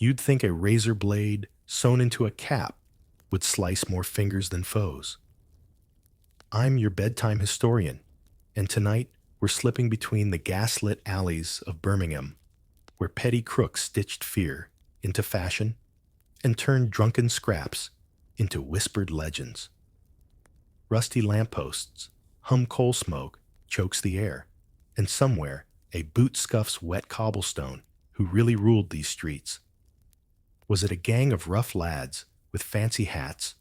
You'd think a razor blade sewn into a cap would slice more fingers than foes. I'm your bedtime historian, and tonight we're slipping between the gaslit alleys of Birmingham, where petty crooks stitched fear into fashion and turned drunken scraps into whispered legends. Rusty lampposts hum coal smoke chokes the air, and somewhere a boot scuffs wet cobblestone who really ruled these streets. Was it a gang of rough lads with fancy hats,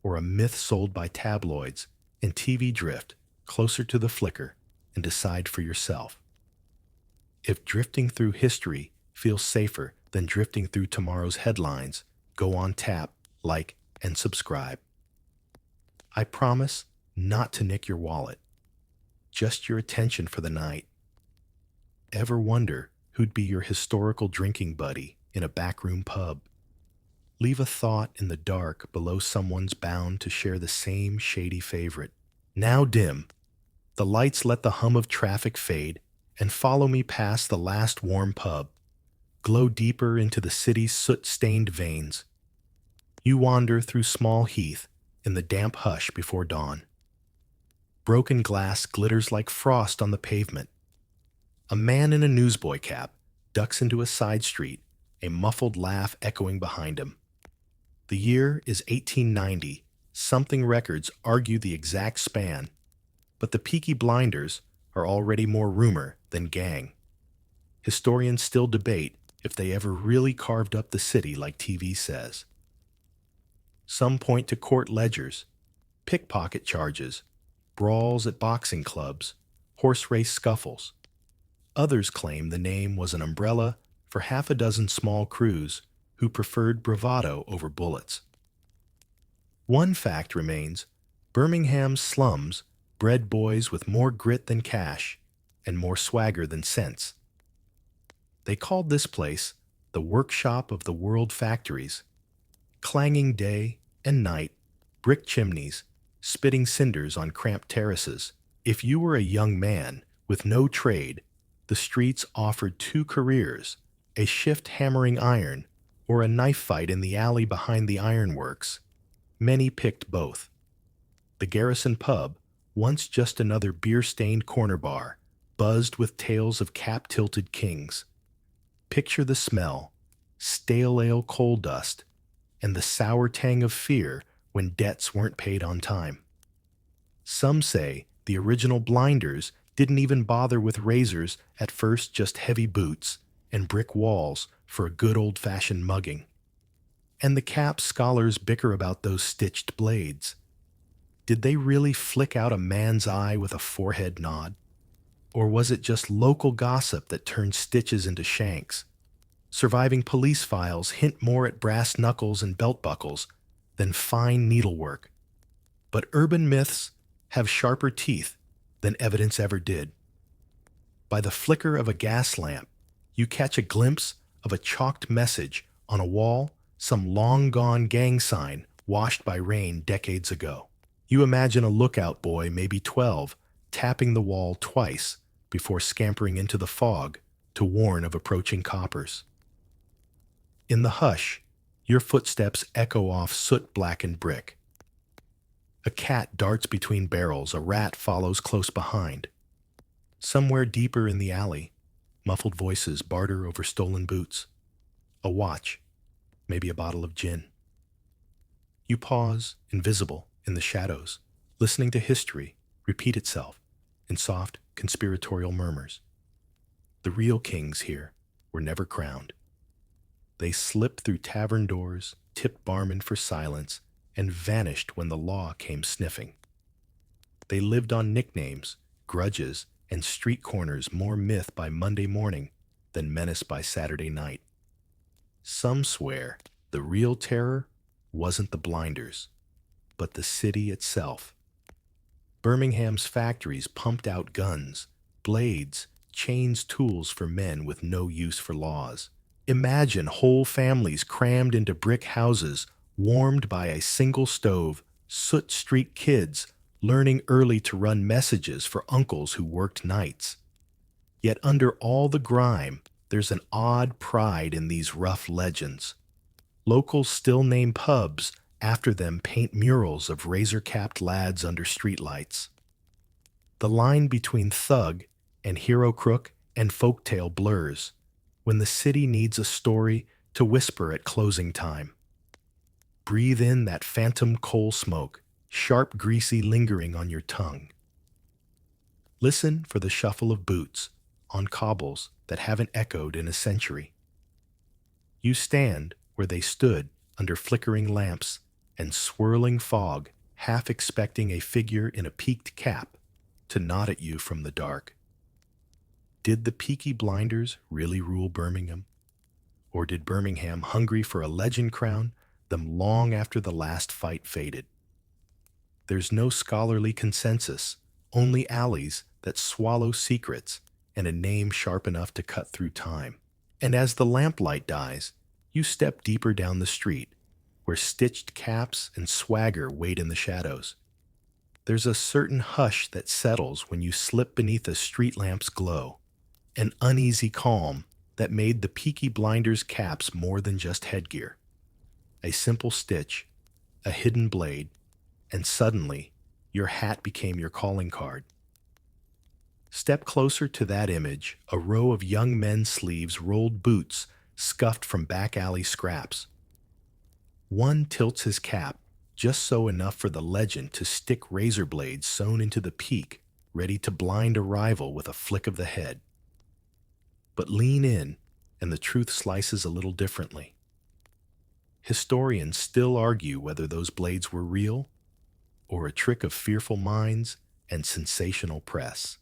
or a myth sold by tabloids and TV drift closer to the flicker and decide for yourself? If drifting through history feels safer than drifting through tomorrow's headlines, go on tap, like, and subscribe. I promise not to nick your wallet, just your attention for the night. Ever wonder who'd be your historical drinking buddy in a backroom pub? Leave a thought in the dark below someone's bound to share the same shady favorite. Now dim, the lights let the hum of traffic fade and follow me past the last warm pub, glow deeper into the city's soot-stained veins. You wander through Small Heath in the damp hush before dawn. Broken glass glitters like frost on the pavement. A man in a newsboy cap ducks into a side street, a muffled laugh echoing behind him. The year is 1890. Something records argue the exact span, but the Peaky Blinders are already more rumor than gang. Historians still debate if they ever really carved up the city like TV says. Some point to court ledgers, pickpocket charges, brawls at boxing clubs, horse race scuffles. Others claim the name was an umbrella for half a dozen small crews who preferred bravado over bullets. One fact remains: Birmingham's slums bred boys with more grit than cash and more swagger than sense. They called this place the workshop of the world factories. Clanging day and night, brick chimneys, spitting cinders on cramped terraces. If you were a young man with no trade, the streets offered two careers: a shift hammering iron or a knife fight in the alley behind the ironworks. Many picked both. The Garrison Pub, once just another beer-stained corner bar, buzzed with tales of cap-tilted kings. Picture the smell: stale ale coal dust, and the sour tang of fear when debts weren't paid on time. Some say the original Blinders didn't even bother with razors at first, just heavy boots and brick walls for a good old-fashioned mugging. And the cap scholars bicker about those stitched blades. Did they really flick out a man's eye with a forehead nod? Or was it just local gossip that turned stitches into shanks? Surviving police files hint more at brass knuckles and belt buckles than fine needlework. But urban myths have sharper teeth than evidence ever did. By the flicker of a gas lamp, you catch a glimpse of a chalked message on a wall, some long-gone gang sign washed by rain decades ago. You imagine a lookout boy, maybe 12, tapping the wall twice before scampering into the fog to warn of approaching coppers. In the hush, your footsteps echo off soot-blackened brick. A cat darts between barrels, a rat follows close behind. Somewhere deeper in the alley, muffled voices barter over stolen boots. A watch, maybe a bottle of gin. You pause, invisible, in the shadows, listening to history repeat itself in soft, conspiratorial murmurs. The real kings here were never crowned. They slipped through tavern doors, tipped barmen for silence, and vanished when the law came sniffing. They lived on nicknames, grudges, and street corners, more myth by Monday morning than menace by Saturday night. Some swear the real terror wasn't the Blinders, but the city itself. Birmingham's factories pumped out guns, blades, chains, tools for men with no use for laws. Imagine whole families crammed into brick houses, warmed by a single stove, soot street kids learning early to run messages for uncles who worked nights. Yet under all the grime, There's an odd pride in these rough legends. Locals still name pubs after them, paint murals of razor-capped lads under streetlights. The line between thug and hero crook and folktale blurs when the city needs a story to whisper at closing time. Breathe in that phantom coal smoke, sharp, greasy, lingering on your tongue. Listen for the shuffle of boots on cobbles that haven't echoed in a century. You stand where they stood under flickering lamps and swirling fog, half expecting a figure in a peaked cap to nod at you from the dark. Did the Peaky Blinders really rule Birmingham? Or did Birmingham, hungry for a legend crown, them long after the last fight faded? There's no scholarly consensus, only alleys that swallow secrets and a name sharp enough to cut through time. And as the lamplight dies, you step deeper down the street, where stitched caps and swagger wait in the shadows. There's a certain hush that settles when you slip beneath a street lamp's glow, an uneasy calm that made the Peaky Blinders caps more than just headgear. A simple stitch, a hidden blade, and suddenly your hat became your calling card. Step closer to that image, a row of young men's sleeves, rolled boots, scuffed from back alley scraps. One tilts his cap, just so enough for the legend to stick razor blades sewn into the peak, ready to blind a rival with a flick of the head. But lean in, and the truth slices a little differently. Historians still argue whether those blades were real or a trick of fearful minds and sensational press.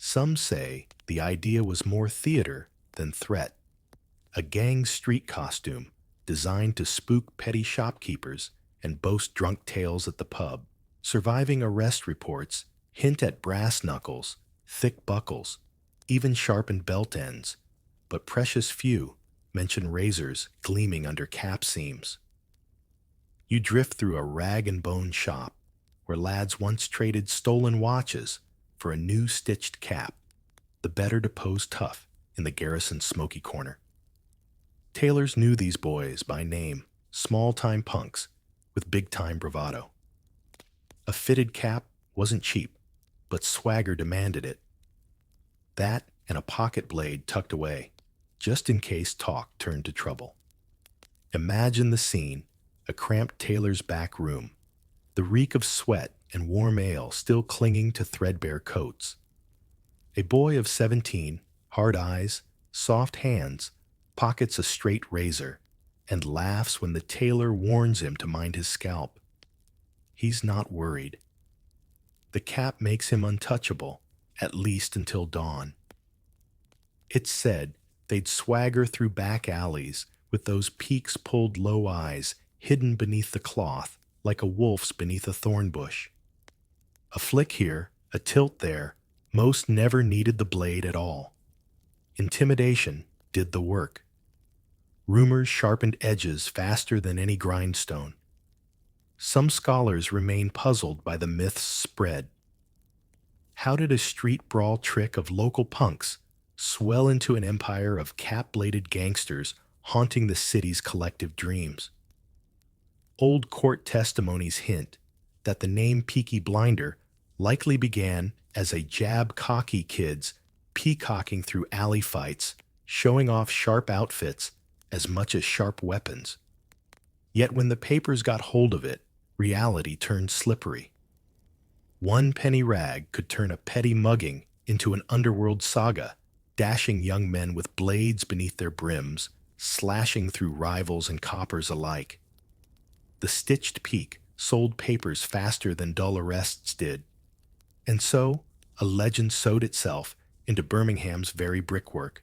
Some say the idea was more theater than threat, a gang street costume designed to spook petty shopkeepers and boast drunk tales at the pub. Surviving arrest reports hint at brass knuckles, thick buckles, even sharpened belt ends, but precious few mention razors gleaming under cap seams. You drift through a rag-and-bone shop where lads once traded stolen watches for a new stitched cap, the better to pose tough in the garrison's smoky corner. Tailors knew these boys by name, small-time punks with big-time bravado. A fitted cap wasn't cheap, but swagger demanded it. That and a pocket blade tucked away, just in case talk turned to trouble. Imagine the scene, a cramped tailor's back room, the reek of sweat and warm ale still clinging to threadbare coats. A boy of 17, hard eyes, soft hands, pockets a straight razor, and laughs when the tailor warns him to mind his scalp. He's not worried. The cap makes him untouchable, at least until dawn. It's said they'd swagger through back alleys with those peaks pulled low eyes hidden beneath the cloth like a wolf's beneath a thorn bush. A flick here, a tilt there, most never needed the blade at all. Intimidation did the work. Rumors sharpened edges faster than any grindstone. Some scholars remain puzzled by the myth's spread. How did a street brawl trick of local punks swell into an empire of cap-bladed gangsters haunting the city's collective dreams? Old court testimonies hint that the name Peaky Blinder likely began as a jab cocky kids peacocking through alley fights, showing off sharp outfits as much as sharp weapons. Yet when the papers got hold of it, reality turned slippery. One penny rag could turn a petty mugging into an underworld saga, dashing young men with blades beneath their brims, slashing through rivals and coppers alike. The stitched peak sold papers faster than dull arrests did. And so, a legend sewed itself into Birmingham's very brickwork.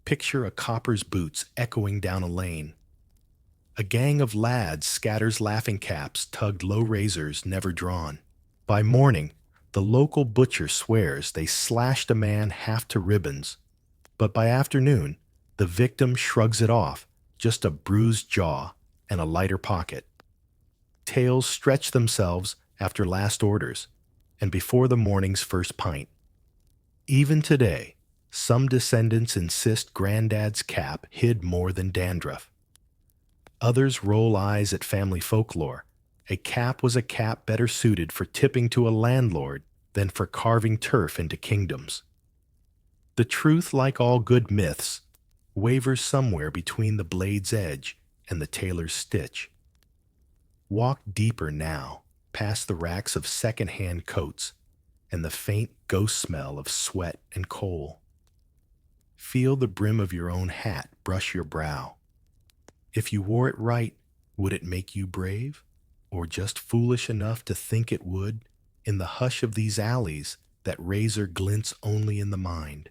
Picture a copper's boots echoing down a lane. A gang of lads scatters laughing caps, tugged low razors never drawn. By morning, the local butcher swears they slashed a man half to ribbons. But by afternoon, the victim shrugs it off, just a bruised jaw and a lighter pocket. Tales stretch themselves after last orders and before the morning's first pint. Even today, Some descendants insist granddad's cap hid more than dandruff. Others roll eyes at family folklore. A cap was a cap better suited for tipping to a landlord than for carving turf into kingdoms. The truth, like all good myths, wavers somewhere between the blade's edge and the tailor's stitch. Walk deeper now, past the racks of second-hand coats and the faint ghost smell of sweat and coal. Feel the brim of your own hat brush your brow. If you wore it right, would it make you brave? Or just foolish enough to think it would, in the hush of these alleys that razor glints only in the mind?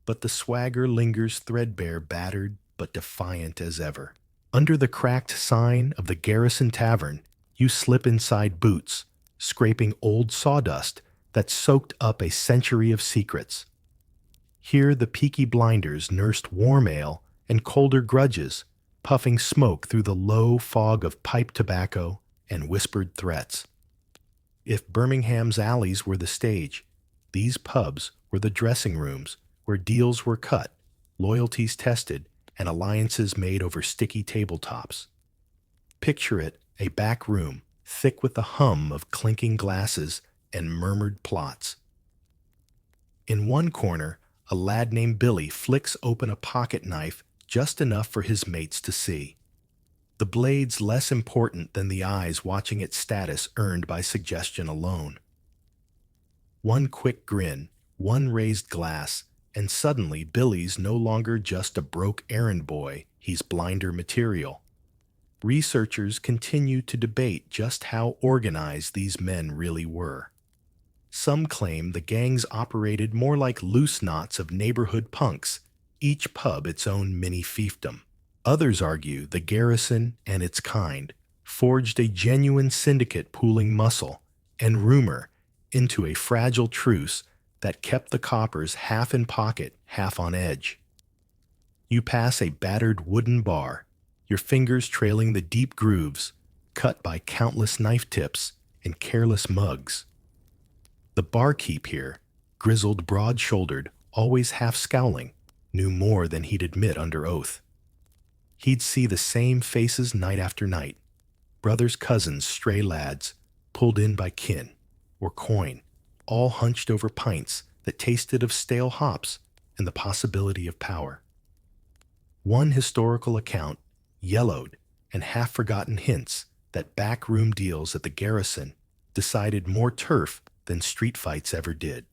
But the swagger lingers threadbare, battered, but defiant as ever. Under the cracked sign of the Garrison Tavern, you slip inside boots, scraping old sawdust that soaked up a century of secrets. Here the Peaky Blinders nursed warm ale and colder grudges, puffing smoke through the low fog of pipe tobacco and whispered threats. If Birmingham's alleys were the stage, these pubs were the dressing rooms where deals were cut, loyalties tested, and alliances made over sticky tabletops. Picture it, a back room, thick with the hum of clinking glasses and murmured plots. In one corner, a lad named Billy flicks open a pocket knife just enough for his mates to see. The blade's less important than the eyes watching its status earned by suggestion alone. One quick grin, one raised glass, and suddenly Billy's no longer just a broke errand boy, he's blinder material. Researchers continue to debate just how organized these men really were. Some claim the gangs operated more like loose knots of neighborhood punks, each pub its own mini fiefdom. Others argue the Garrison and its kind forged a genuine syndicate pooling muscle and rumor into a fragile truce that kept the coppers half in pocket, half on edge. You pass a battered wooden bar, your fingers trailing the deep grooves, cut by countless knife tips and careless mugs. The barkeep here, grizzled, broad-shouldered, always half scowling, knew more than he'd admit under oath. He'd see the same faces night after night, brothers, cousins, stray lads, pulled in by kin or coin, all hunched over pints that tasted of stale hops and the possibility of power. One historical account yellowed and half-forgotten hints that backroom deals at the Garrison decided more turf than street fights ever did.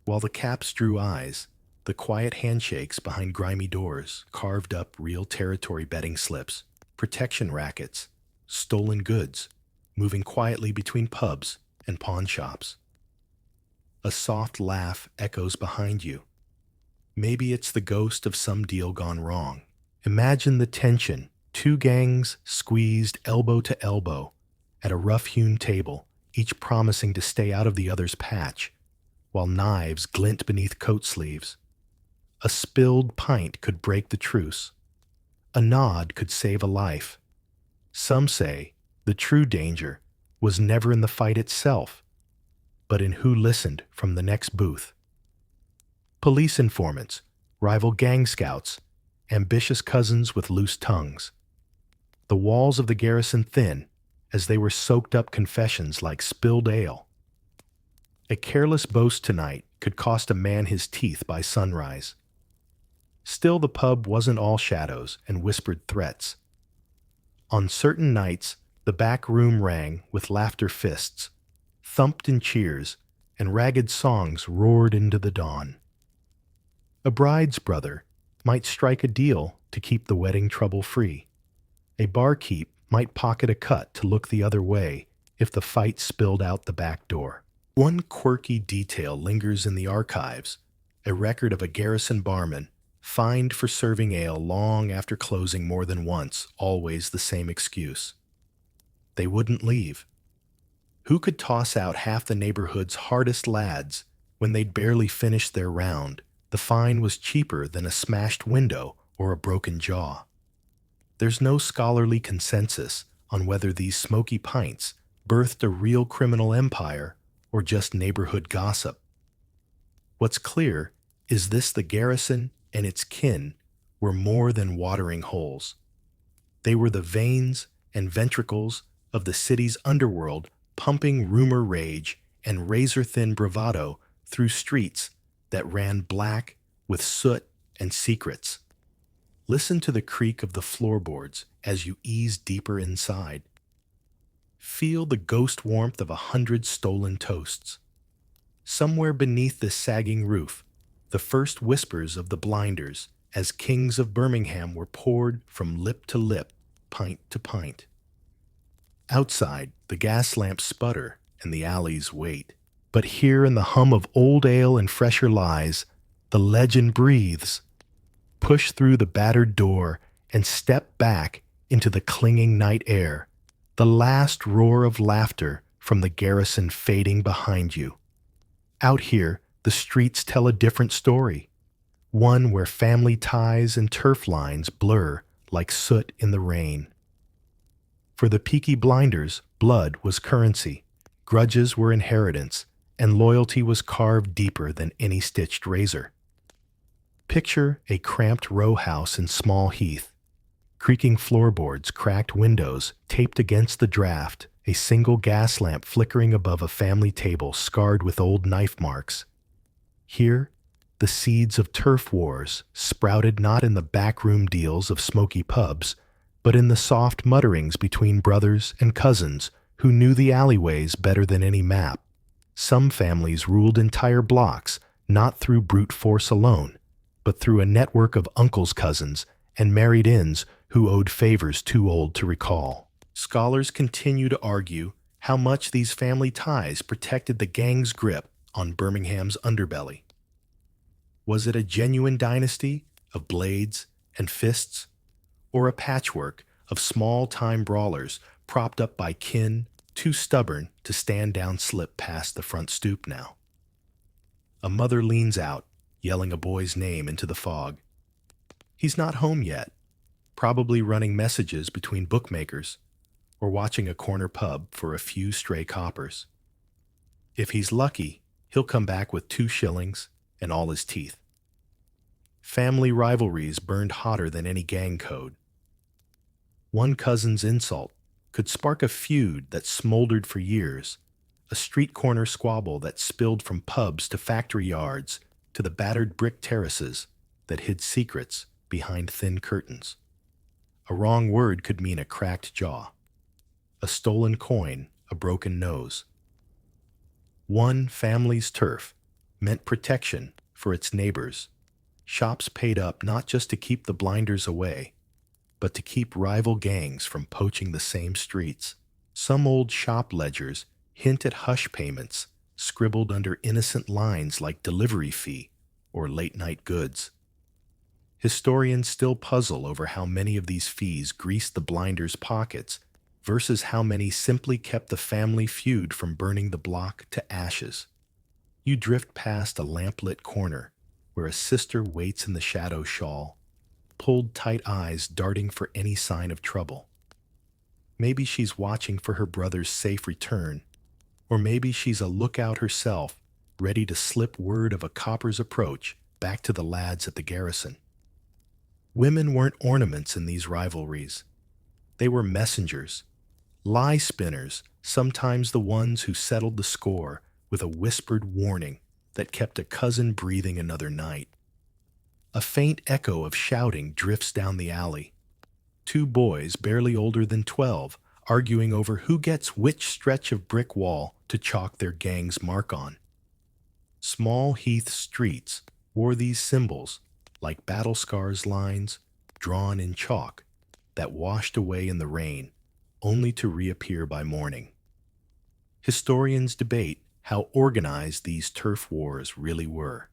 While the caps drew eyes, the quiet handshakes behind grimy doors carved up real territory betting slips, protection rackets, stolen goods, moving quietly between pubs and pawn shops. A soft laugh echoes behind you. Maybe it's the ghost of some deal gone wrong. Imagine the tension, two gangs squeezed elbow to elbow at a rough-hewn table, each promising to stay out of the other's patch, while knives glint beneath coat sleeves. A spilled pint could break the truce. A nod could save a life. Some say the true danger was never in the fight itself, but in who listened from the next booth. Police informants, rival gang scouts, ambitious cousins with loose tongues. The walls of the Garrison thin, as they were soaked up confessions like spilled ale. A careless boast tonight could cost a man his teeth by sunrise. Still, the pub wasn't all shadows and whispered threats. On certain nights, the back room rang with laughter fists, thumped in cheers, and ragged songs roared into the dawn. A bride's brother might strike a deal to keep the wedding trouble-free. A barkeep might pocket a cut to look the other way if the fight spilled out the back door. One quirky detail lingers in the archives, a record of a Garrison barman fined for serving ale long after closing more than once, always the same excuse. They wouldn't leave. Who could toss out half the neighborhood's hardest lads when they'd barely finished their round? The fine was cheaper than a smashed window or a broken jaw. There's no scholarly consensus on whether these smoky pints birthed a real criminal empire or just neighborhood gossip. What's clear is the garrison and its kin were more than watering holes. They were the veins and ventricles of the city's underworld, pumping rumor rage and razor-thin bravado through streets that ran black with soot and secrets. Listen to the creak of the floorboards as you ease deeper inside. Feel the ghost warmth of 100 stolen toasts. Somewhere beneath this sagging roof, the first whispers of the blinders as kings of Birmingham were poured from lip to lip, pint to pint. Outside, the gas lamps sputter and the alleys wait. But here in the hum of old ale and fresher lies, the legend breathes. Push through the battered door and step back into the clinging night air, the last roar of laughter from the garrison fading behind you. Out here, the streets tell a different story, one where family ties and turf lines blur like soot in the rain. For the Peaky Blinders, blood was currency, grudges were inheritance, and loyalty was carved deeper than any stitched razor. Picture a cramped row house in Small Heath. Creaking floorboards, cracked windows, taped against the draft, a single gas lamp flickering above a family table scarred with old knife marks. Here, the seeds of turf wars sprouted not in the backroom deals of smoky pubs, but in the soft mutterings between brothers and cousins who knew the alleyways better than any map. Some families ruled entire blocks, not through brute force alone, but through a network of uncles' cousins and married-ins who owed favors too old to recall. Scholars continue to argue how much these family ties protected the gang's grip on Birmingham's underbelly. Was it a genuine dynasty of blades and fists, or a patchwork of small-time brawlers propped up by kin too stubborn to stand down slip past the front stoop now? A mother leans out, yelling a boy's name into the fog. He's not home yet, probably running messages between bookmakers or watching a corner pub for a few stray coppers. If he's lucky, he'll come back with 2 shillings and all his teeth. Family rivalries burned hotter than any gang code. One cousin's insult could spark a feud that smoldered for years, a street corner squabble that spilled from pubs to factory yards to the battered brick terraces that hid secrets behind thin curtains. A wrong word could mean a cracked jaw, a stolen coin, a broken nose. One family's turf meant protection for its neighbors. Shops paid up not just to keep the blinders away, but to keep rival gangs from poaching the same streets. Some old shop ledgers hint at hush payments scribbled under innocent lines like delivery fee or late-night goods. Historians still puzzle over how many of these fees greased the blinders' pockets versus how many simply kept the family feud from burning the block to ashes. You drift past a lamplit corner where a sister waits in the shadow shawl, pulled tight eyes darting for any sign of trouble. Maybe she's watching for her brother's safe return, or maybe she's a lookout herself, ready to slip word of a copper's approach back to the lads at the garrison. Women weren't ornaments in these rivalries. They were messengers, lie spinners, sometimes the ones who settled the score with a whispered warning that kept a cousin breathing another night. A faint echo of shouting drifts down the alley. 2 boys, barely older than 12, arguing over who gets which stretch of brick wall to chalk their gang's mark on. Small Heath streets wore these symbols like battle scars lines drawn in chalk that washed away in the rain, only to reappear by morning. Historians debate how organized these turf wars really were.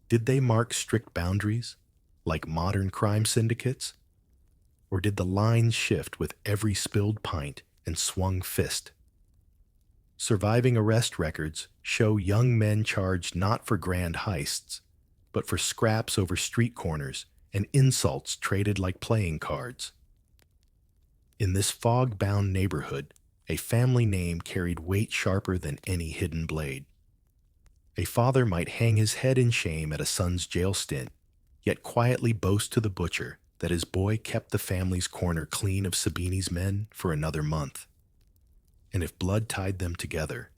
Did they mark strict boundaries, like modern crime syndicates? Or did the lines shift with every spilled pint and swung fist? Surviving arrest records show young men charged not for grand heists, but for scraps over street corners and insults traded like playing cards. In this fog-bound neighborhood, a family name carried weight sharper than any hidden blade. A father might hang his head in shame at a son's jail stint, yet quietly boast to the butcher that his boy kept the family's corner clean of Sabini's men for another month. And if blood tied them together,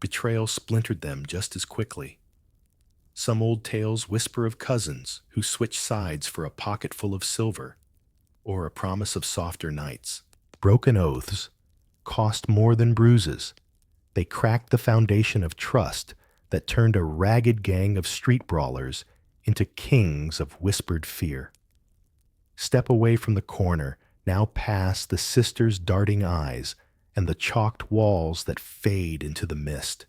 betrayal splintered them just as quickly. Some old tales whisper of cousins who switch sides for a pocketful of silver or a promise of softer nights. Broken oaths cost more than bruises. They cracked the foundation of trust that turned a ragged gang of street brawlers into kings of whispered fear. Step away from the corner, now past the sisters' darting eyes and the chalked walls that fade into the mist.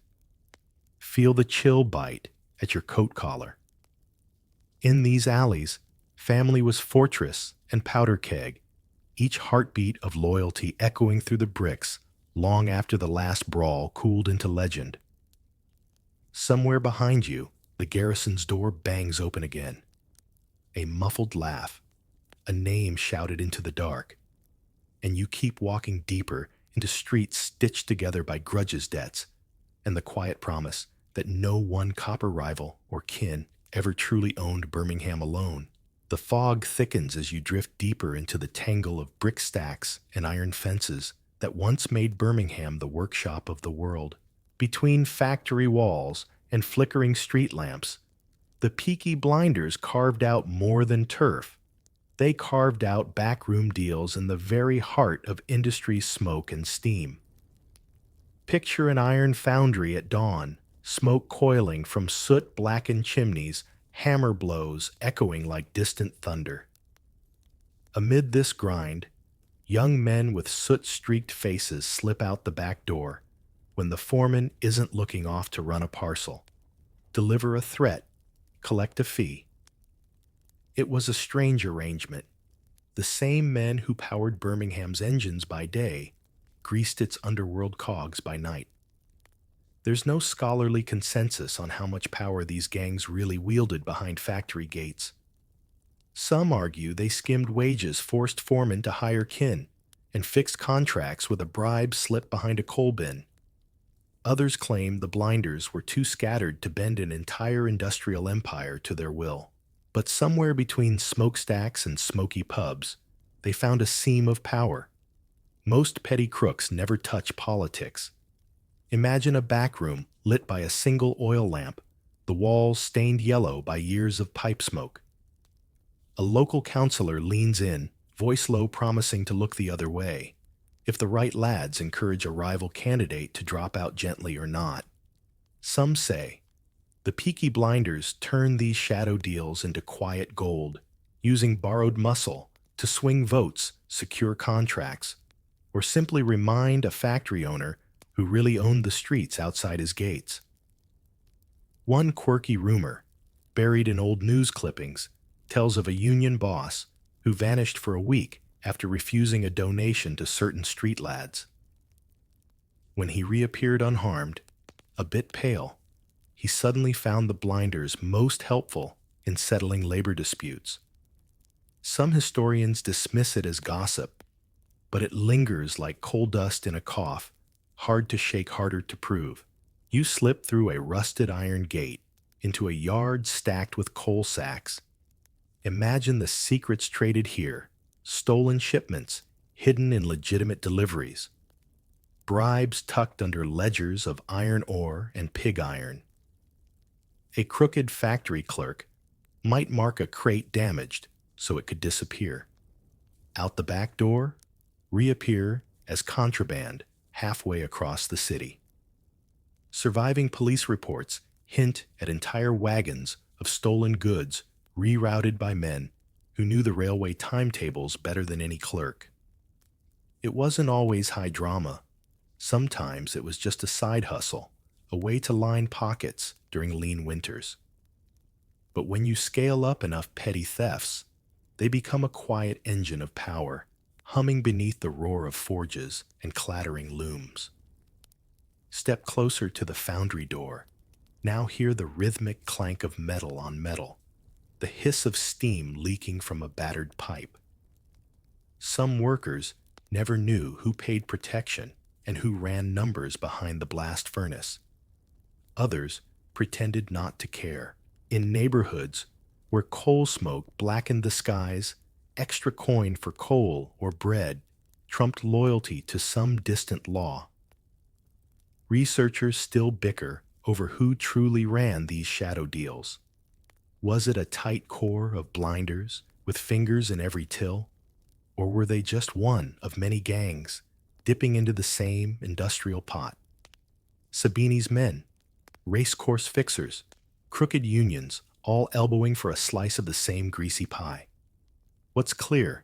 Feel the chill bite at your coat collar. In these alleys, family was fortress and powder keg, each heartbeat of loyalty echoing through the bricks long after the last brawl cooled into legend. Somewhere behind you, the garrison's door bangs open again. A muffled laugh, a name shouted into the dark, and you keep walking deeper into streets stitched together by grudges debts and the quiet promise that no one copper rival or kin ever truly owned Birmingham alone. The fog thickens as you drift deeper into the tangle of brick stacks and iron fences that once made Birmingham the workshop of the world. Between factory walls and flickering street lamps, the Peaky Blinders carved out more than turf. They carved out backroom deals in the very heart of industry's smoke and steam. Picture an iron foundry at dawn, smoke coiling from soot-blackened chimneys, hammer blows echoing like distant thunder. Amid this grind, young men with soot-streaked faces slip out the back door when the foreman isn't looking off to run a parcel, deliver a threat, collect a fee. It was a strange arrangement. The same men who powered Birmingham's engines by day greased its underworld cogs by night. There's no scholarly consensus on how much power these gangs really wielded behind factory gates. Some argue they skimmed wages, forced foremen to hire kin, and fixed contracts with a bribe slipped behind a coal bin. Others claim the Blinders were too scattered to bend an entire industrial empire to their will. But somewhere between smokestacks and smoky pubs, they found a seam of power. Most petty crooks never touch politics. Imagine a back room lit by a single oil lamp, the walls stained yellow by years of pipe smoke. A local councillor leans in, voice low, promising to look the other way, if the right lads encourage a rival candidate to drop out gently or not. Some say the Peaky Blinders turn these shadow deals into quiet gold, using borrowed muscle to swing votes, secure contracts, or simply remind a factory owner who really owned the streets outside his gates. One quirky rumor, buried in old news clippings, tells of a union boss who vanished for a week after refusing a donation to certain street lads. When he reappeared unharmed, a bit pale, he suddenly found the Blinders most helpful in settling labor disputes. Some historians dismiss it as gossip, but it lingers like coal dust in a cough, hard to shake, harder to prove. You slip through a rusted iron gate into a yard stacked with coal sacks. Imagine the secrets traded here, stolen shipments hidden in legitimate deliveries, bribes tucked under ledgers of iron ore and pig iron. A crooked factory clerk might mark a crate damaged so it could disappear. Out the back door, reappear as contraband halfway across the city. Surviving police reports hint at entire wagons of stolen goods rerouted by men who knew the railway timetables better than any clerk. It wasn't always high drama. Sometimes it was just a side hustle, a way to line pockets during lean winters. But when you scale up enough petty thefts, they become a quiet engine of power, humming beneath the roar of forges and clattering looms. Step closer to the foundry door. Now hear the rhythmic clank of metal on metal, the hiss of steam leaking from a battered pipe. Some workers never knew who paid protection and who ran numbers behind the blast furnace. Others pretended not to care. In neighborhoods where coal smoke blackened the skies, extra coin for coal or bread trumped loyalty to some distant law. Researchers still bicker over who truly ran these shadow deals. Was it a tight core of blinders with fingers in every till? Or were they just one of many gangs dipping into the same industrial pot? Sabini's men, racecourse fixers, crooked unions, all elbowing for a slice of the same greasy pie. What's clear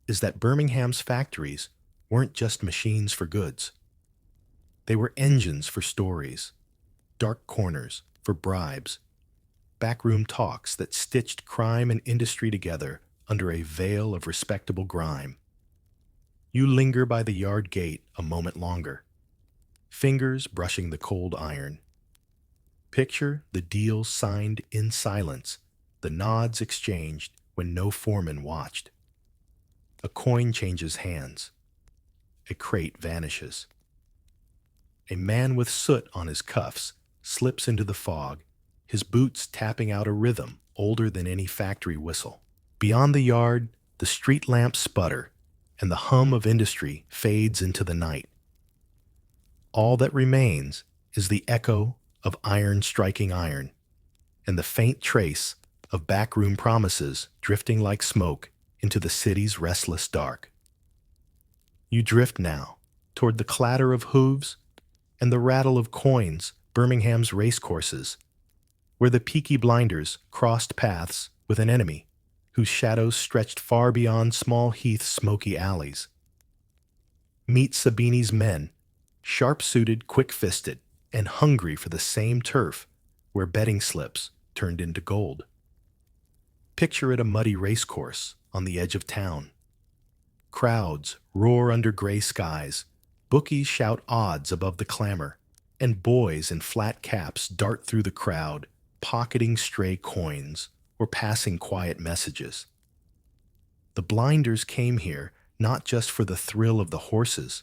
is that Birmingham's factories weren't just machines for goods. They were engines for stories, dark corners for bribes, backroom talks that stitched crime and industry together under a veil of respectable grime. You linger by the yard gate a moment longer, fingers brushing the cold iron. Picture the deals signed in silence, the nods exchanged when no foreman watched. A coin changes hands. A crate vanishes. A man with soot on his cuffs slips into the fog, his boots tapping out a rhythm older than any factory whistle. Beyond the yard, the street lamps sputter, and the hum of industry fades into the night. All that remains is the echo of iron striking iron, and the faint trace of backroom promises drifting like smoke into the city's restless dark. You drift now toward the clatter of hooves and the rattle of coins Birmingham's racecourses, where the Peaky Blinders crossed paths with an enemy whose shadows stretched far beyond Small Heath's smoky alleys. Meet Sabini's men, sharp-suited, quick-fisted, and hungry for the same turf where betting slips turned into gold. Picture it a muddy racecourse on the edge of town. Crowds roar under gray skies, bookies shout odds above the clamor, and boys in flat caps dart through the crowd, pocketing stray coins or passing quiet messages. The Blinders came here not just for the thrill of the horses,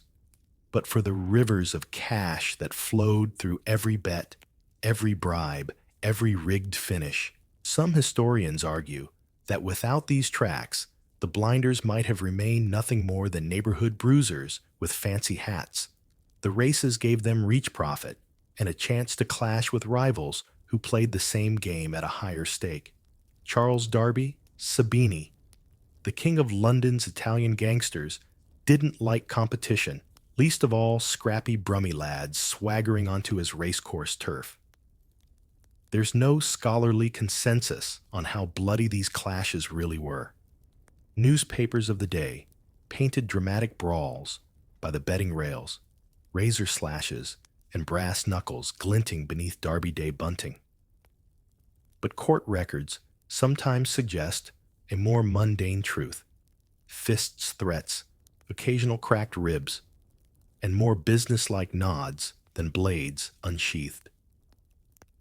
but for the rivers of cash that flowed through every bet, every bribe, every rigged finish. Some historians argue that without these tracks, the Blinders might have remained nothing more than neighborhood bruisers with fancy hats. The races gave them reach profit and a chance to clash with rivals who played the same game at a higher stake. Charles Darby, Sabini, the king of London's Italian gangsters, didn't like competition, least of all scrappy Brummie lads swaggering onto his racecourse turf. There's no scholarly consensus on how bloody these clashes really were. Newspapers of the day painted dramatic brawls by the betting rails, razor slashes, and brass knuckles glinting beneath Derby Day bunting. But court records sometimes suggest a more mundane truth: fists, threats, occasional cracked ribs, and more businesslike nods than blades unsheathed.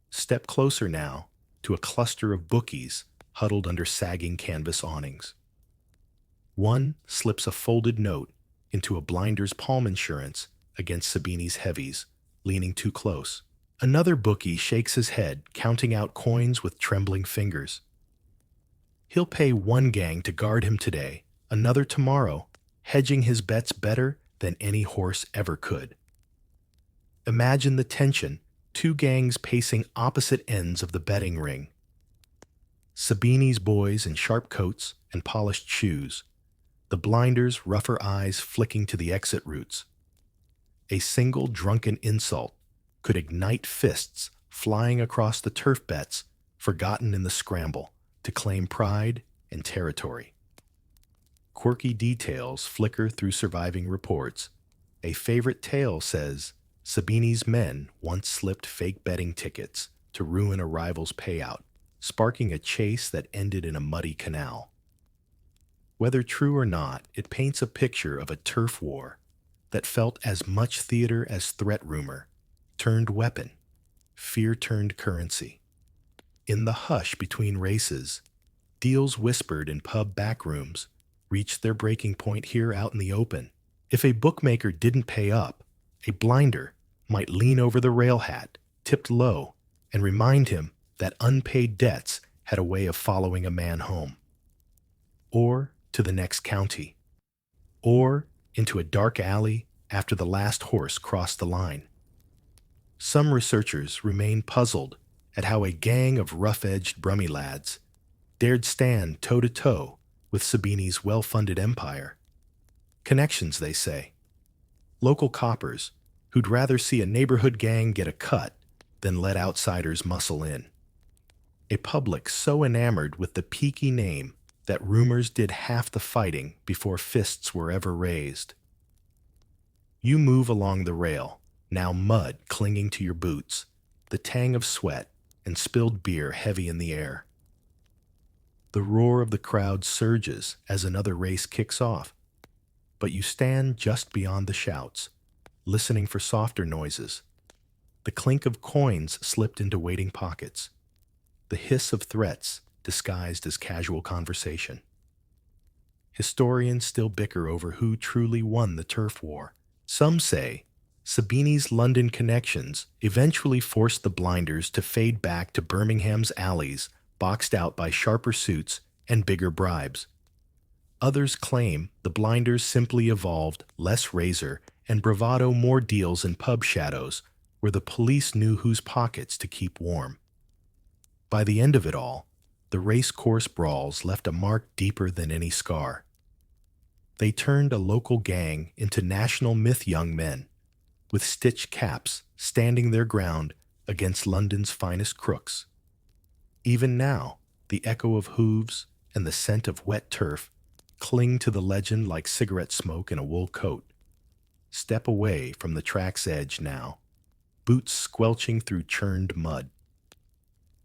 Step closer now to a cluster of bookies huddled under sagging canvas awnings. One slips a folded note into a Blinder's palm insurance against Sabini's heavies, leaning too close. Another bookie shakes his head, counting out coins with trembling fingers. He'll pay one gang to guard him today, another tomorrow, hedging his bets better than any horse ever could. Imagine the tension, two gangs pacing opposite ends of the betting ring. Sabini's boys in sharp coats and polished shoes, the Blinders' rougher eyes flicking to the exit routes. A single drunken insult could ignite fists flying across the turf bets forgotten in the scramble to claim pride and territory. Quirky details flicker through surviving reports. A favorite tale says Sabini's men once slipped fake betting tickets to ruin a rival's payout, sparking a chase that ended in a muddy canal. Whether true or not, it paints a picture of a turf war that felt as much theater as threat rumor turned weapon, fear turned currency. In the hush between races, deals whispered in pub backrooms reached their breaking point here out in the open. If a bookmaker didn't pay up, a Blinder might lean over the rail hat, tipped low, and remind him that unpaid debts had a way of following a man home, or to the next county, or into a dark alley after the last horse crossed the line. Some researchers remain puzzled at how a gang of rough-edged Brummie lads dared stand toe-to-toe with Sabini's well-funded empire. Connections, they say. Local coppers who'd rather see a neighborhood gang get a cut than let outsiders muscle in. A public so enamored with the Peaky name that rumors did half the fighting before fists were ever raised. You move along the rail, now mud clinging to your boots, the tang of sweat and spilled beer heavy in the air. The roar of the crowd surges as another race kicks off, but you stand just beyond the shouts, listening for softer noises. The clink of coins slipped into waiting pockets, the hiss of threats disguised as casual conversation. Historians still bicker over who truly won the turf war. Some say Sabini's London connections eventually forced the Blinders to fade back to Birmingham's alleys, boxed out by sharper suits and bigger bribes. Others claim the Blinders simply evolved less razor and bravado, more deals in pub shadows where the police knew whose pockets to keep warm. By the end of it all, the race-course brawls left a mark deeper than any scar. They turned a local gang into national myth young men, with stitched caps standing their ground against London's finest crooks. Even now, the echo of hooves and the scent of wet turf cling to the legend like cigarette smoke in a wool coat. Step away from the track's edge now, boots squelching through churned mud.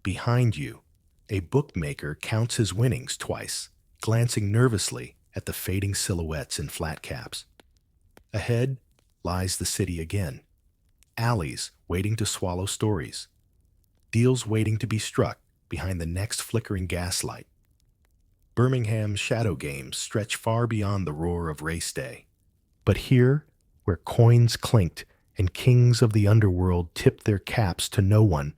Behind you, a bookmaker counts his winnings twice, glancing nervously at the fading silhouettes in flat caps. Ahead lies the city again, alleys waiting to swallow stories, deals waiting to be struck behind the next flickering gaslight. Birmingham's shadow games stretch far beyond the roar of race day. But here, where coins clinked and kings of the underworld tipped their caps to no one,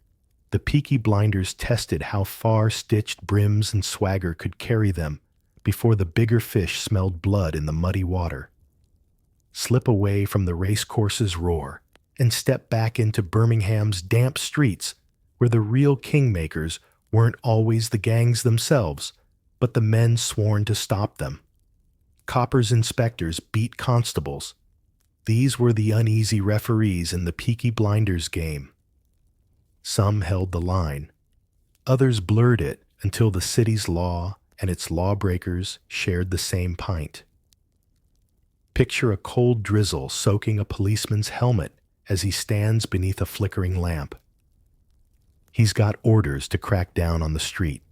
the Peaky Blinders tested how far stitched brims and swagger could carry them before the bigger fish smelled blood in the muddy water. Slip away from the racecourse's roar and step back into Birmingham's damp streets, where the real kingmakers weren't always the gangs themselves, but the men sworn to stop them. Coppers' inspectors beat constables. These were the uneasy referees in the Peaky Blinders game. Some held the line. Others blurred it until the city's law and its lawbreakers shared the same pint. Picture a cold drizzle soaking a policeman's helmet as he stands beneath a flickering lamp. He's got orders to crack down on the street.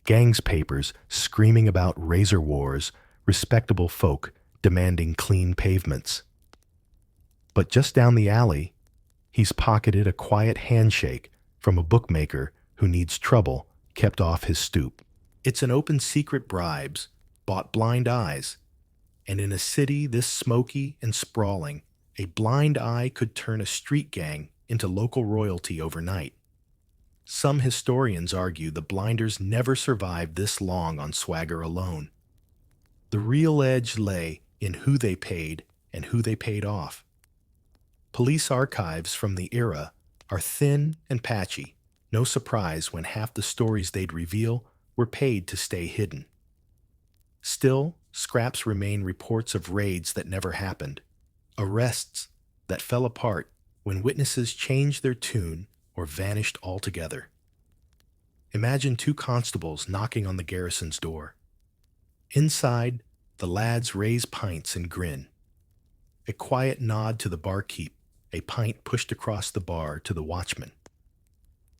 Gangs papers screaming about razor wars, respectable folk demanding clean pavements. But just down the alley, he's pocketed a quiet handshake from a bookmaker who needs trouble kept off his stoop. It's an open secret bribes, bought blind eyes, and in a city this smoky and sprawling, a blind eye could turn a street gang into local royalty overnight. Some historians argue the Blinders never survived this long on swagger alone. The real edge lay in who they paid and who they paid off. Police archives from the era are thin and patchy, no surprise when half the stories they'd reveal were paid to stay hidden. Still, scraps remain reports of raids that never happened, arrests that fell apart when witnesses changed their tune or vanished altogether. Imagine two constables knocking on the garrison's door. Inside, the lads raise pints and grin. A quiet nod to the barkeep, a pint pushed across the bar to the watchman.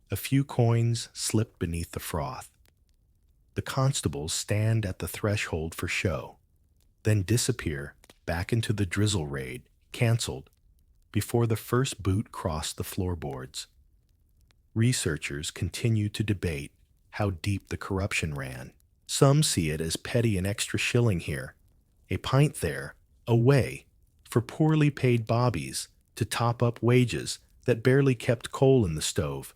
A few coins slip beneath the froth. The constables stand at the threshold for show, then disappear back into the drizzle raid, canceled, before the first boot crossed the floorboards. Researchers continue to debate how deep the corruption ran. Some see it as petty and extra shilling here, a pint there, away, for poorly paid bobbies to top up wages that barely kept coal in the stove.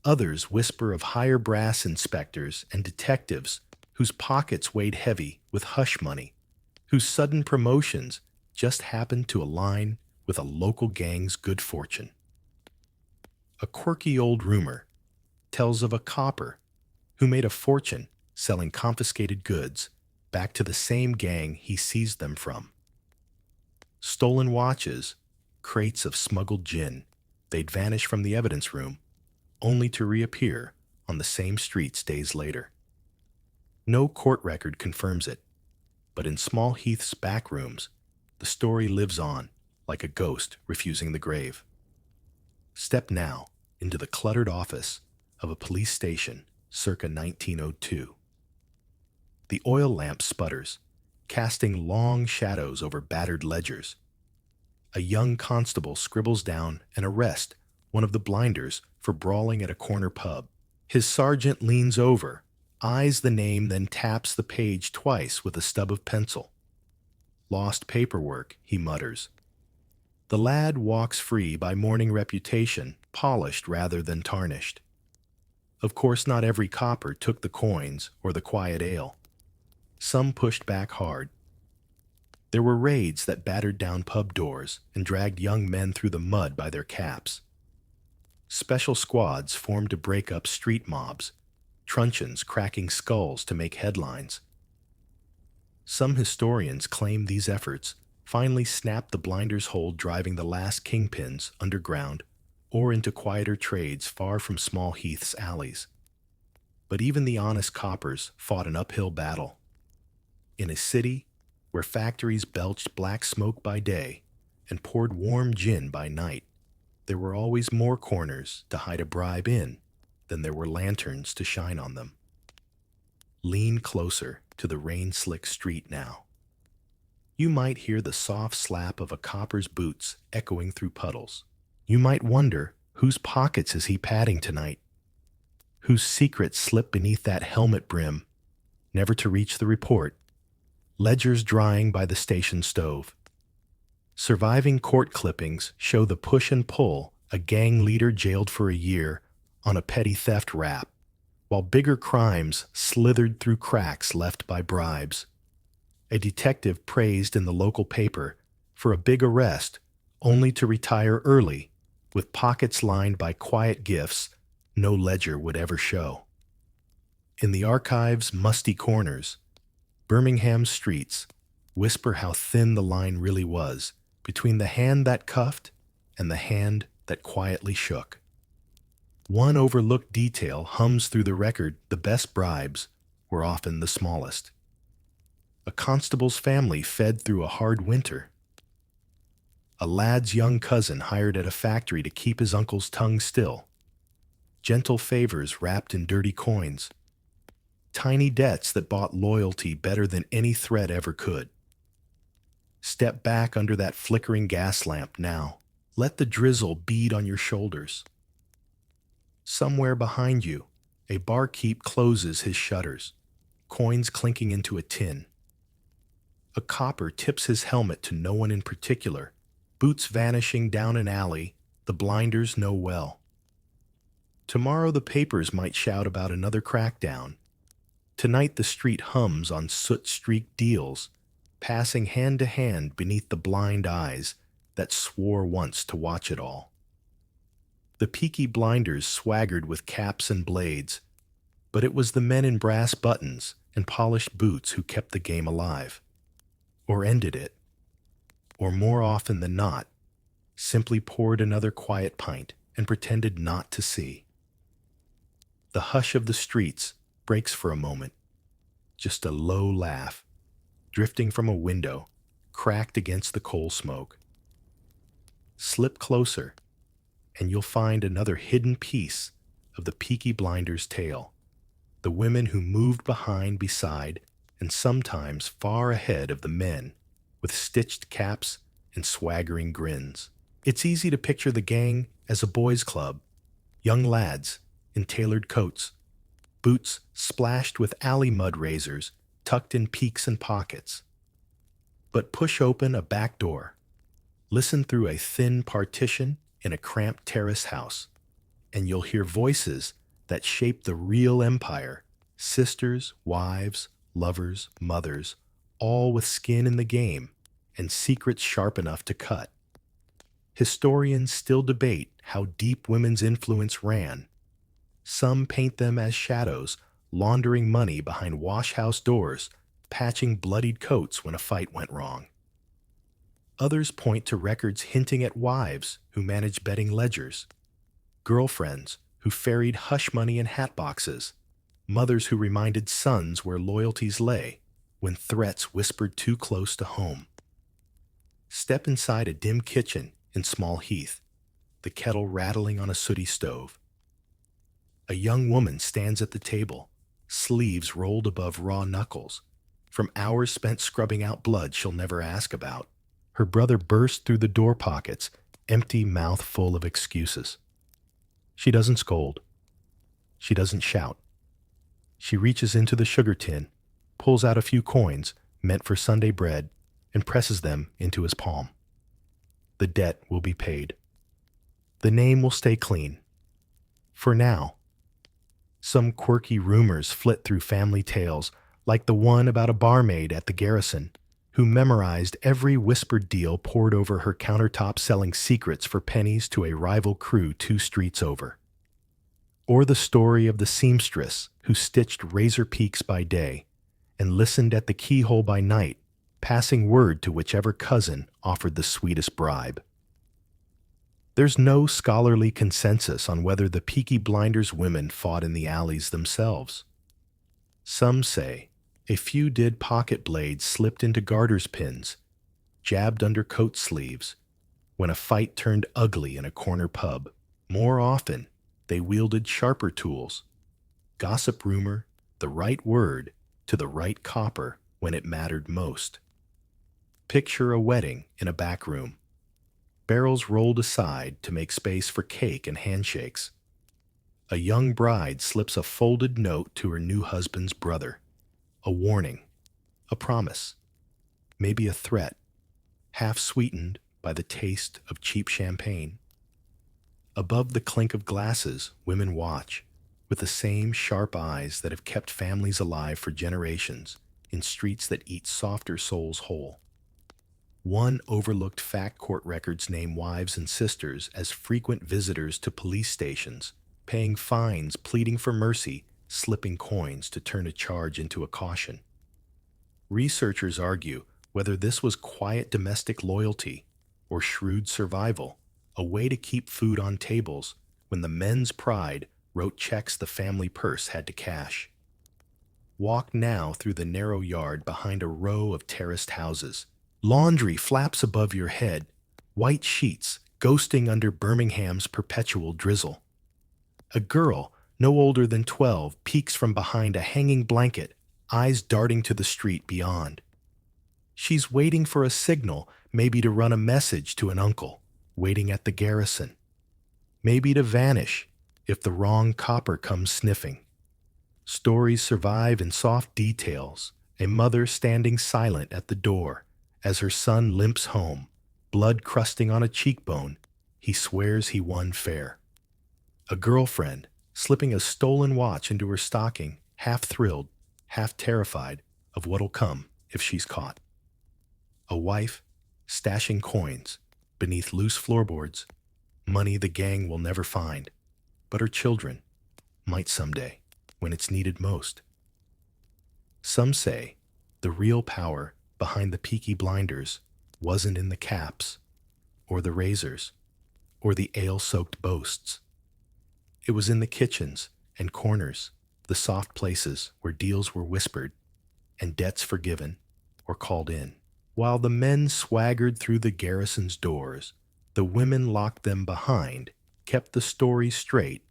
Others whisper of higher brass inspectors and detectives whose pockets weighed heavy with hush money, whose sudden promotions just happened to align with a local gang's good fortune. A quirky old rumor tells of a copper who made a fortune selling confiscated goods back to the same gang he seized them from. Stolen watches, crates of smuggled gin, they'd vanish from the evidence room, only to reappear on the same streets days later. No court record confirms it, but in Small Heath's back rooms, the story lives on like a ghost refusing the grave. Step now into the cluttered office of a police station circa 1902. The oil lamp sputters, casting long shadows over battered ledgers. A young constable scribbles down and arrests one of the blinders for brawling at a corner pub. His sergeant leans over, eyes the name, then taps the page twice with a stub of pencil. Lost paperwork, he mutters. The lad walks free by morning reputation, polished rather than tarnished. Of course, not every copper took the coins or the quiet ale. Some pushed back hard. There were raids that battered down pub doors and dragged young men through the mud by their caps. Special squads formed to break up street mobs, truncheons cracking skulls to make headlines. Some historians claim these efforts finally snapped the blinders' hold, driving the last kingpins underground or into quieter trades far from Small Heath's alleys. But even the honest coppers fought an uphill battle. In a city where factories belched black smoke by day and poured warm gin by night, there were always more corners to hide a bribe in than there were lanterns to shine on them. Lean closer to the rain-slick street now. You might hear the soft slap of a copper's boots echoing through puddles. You might wonder, whose pockets is he padding tonight? Whose secrets slip beneath that helmet brim, never to reach the report? Ledgers drying by the station stove. Surviving court clippings show the push and pull a gang leader jailed for a year on a petty theft rap, while bigger crimes slithered through cracks left by bribes. A detective praised in the local paper for a big arrest only to retire early with pockets lined by quiet gifts no ledger would ever show. In the archive's musty corners, Birmingham's streets whisper how thin the line really was between the hand that cuffed and the hand that quietly shook. One overlooked detail hums through the record: the best bribes were often the smallest. A constable's family fed through a hard winter. A lad's young cousin hired at a factory to keep his uncle's tongue still. Gentle favors wrapped in dirty coins. Tiny debts that bought loyalty better than any threat ever could. Step back under that flickering gas lamp now. Let the drizzle bead on your shoulders. Somewhere behind you, a barkeep closes his shutters, coins clinking into a tin. A copper tips his helmet to no one in particular, boots vanishing down an alley the blinders know well. Tomorrow the papers might shout about another crackdown. Tonight the street hums on soot-streaked deals, passing hand to hand beneath the blind eyes that swore once to watch it all. The Peaky Blinders swaggered with caps and blades, but it was the men in brass buttons and polished boots who kept the game alive. Or ended it. Or more often than not, simply poured another quiet pint and pretended not to see. The hush of the streets breaks for a moment. Just a low laugh, drifting from a window, cracked against the coal smoke. Slip closer, and you'll find another hidden piece of the Peaky Blinders' tale. The women who moved behind, beside, and sometimes far ahead of the men, with stitched caps and swaggering grins. It's easy to picture the gang as a boys' club, young lads in tailored coats, boots splashed with alley mud razors tucked in peaks and pockets. But push open a back door, listen through a thin partition in a cramped terrace house, and you'll hear voices that shape the real empire: sisters, wives, lovers, mothers, all with skin in the game and secrets sharp enough to cut. Historians still debate how deep women's influence ran. Some paint them as shadows, laundering money behind washhouse doors, patching bloodied coats when a fight went wrong. Others point to records hinting at wives who managed betting ledgers, girlfriends who ferried hush money in hat boxes, mothers who reminded sons where loyalties lay when threats whispered too close to home. Step inside a dim kitchen in Small Heath, the kettle rattling on a sooty stove. A young woman stands at the table, sleeves rolled above raw knuckles, from hours spent scrubbing out blood she'll never ask about. Her brother bursts through the door pockets, empty mouth full of excuses. She doesn't scold. She doesn't shout. She reaches into the sugar tin, pulls out a few coins meant for Sunday bread, and presses them into his palm. The debt will be paid. The name will stay clean. For now. Some quirky rumors flit through family tales, like the one about a barmaid at the Garrison who memorized every whispered deal poured over her countertop, selling secrets for pennies to a rival crew 2 streets over. Or the story of the seamstress who stitched razor peaks by day and listened at the keyhole by night, passing word to whichever cousin offered the sweetest bribe. There's no scholarly consensus on whether the Peaky Blinders women fought in the alleys themselves. Some say a few did pocket blades slipped into garters pins, jabbed under coat sleeves, when a fight turned ugly in a corner pub. More often, they wielded sharper tools: gossip rumor, the right word to the right copper when it mattered most. Picture a wedding in a back room. Barrels rolled aside to make space for cake and handshakes. A young bride slips a folded note to her new husband's brother. A warning, a promise, maybe a threat, half sweetened by the taste of cheap champagne. Above the clink of glasses, women watch, with the same sharp eyes that have kept families alive for generations in streets that eat softer souls whole. One overlooked fact: court records name wives and sisters as frequent visitors to police stations, paying fines, pleading for mercy, slipping coins to turn a charge into a caution. Researchers argue whether this was quiet domestic loyalty or shrewd survival, a way to keep food on tables when the men's pride wrote checks the family purse had to cash. Walk now through the narrow yard behind a row of terraced houses. Laundry flaps above your head, white sheets ghosting under Birmingham's perpetual drizzle. A girl, no older than 12, peeks from behind a hanging blanket, eyes darting to the street beyond. She's waiting for a signal, maybe to run a message to an uncle waiting at the Garrison, maybe to vanish if the wrong copper comes sniffing. Stories survive in soft details: a mother standing silent at the door as her son limps home, blood crusting on a cheekbone. He swears he won fair. A girlfriend slipping a stolen watch into her stocking, half thrilled, half terrified of what'll come if she's caught. A wife stashing coins beneath loose floorboards, money the gang will never find, but her children might someday when it's needed most. Some say the real power behind the Peaky Blinders wasn't in the caps, or the razors, or the ale-soaked boasts. It was in the kitchens and corners, the soft places where deals were whispered and debts forgiven or called in. While the men swaggered through the Garrison's doors, the women locked them behind, kept the story straight,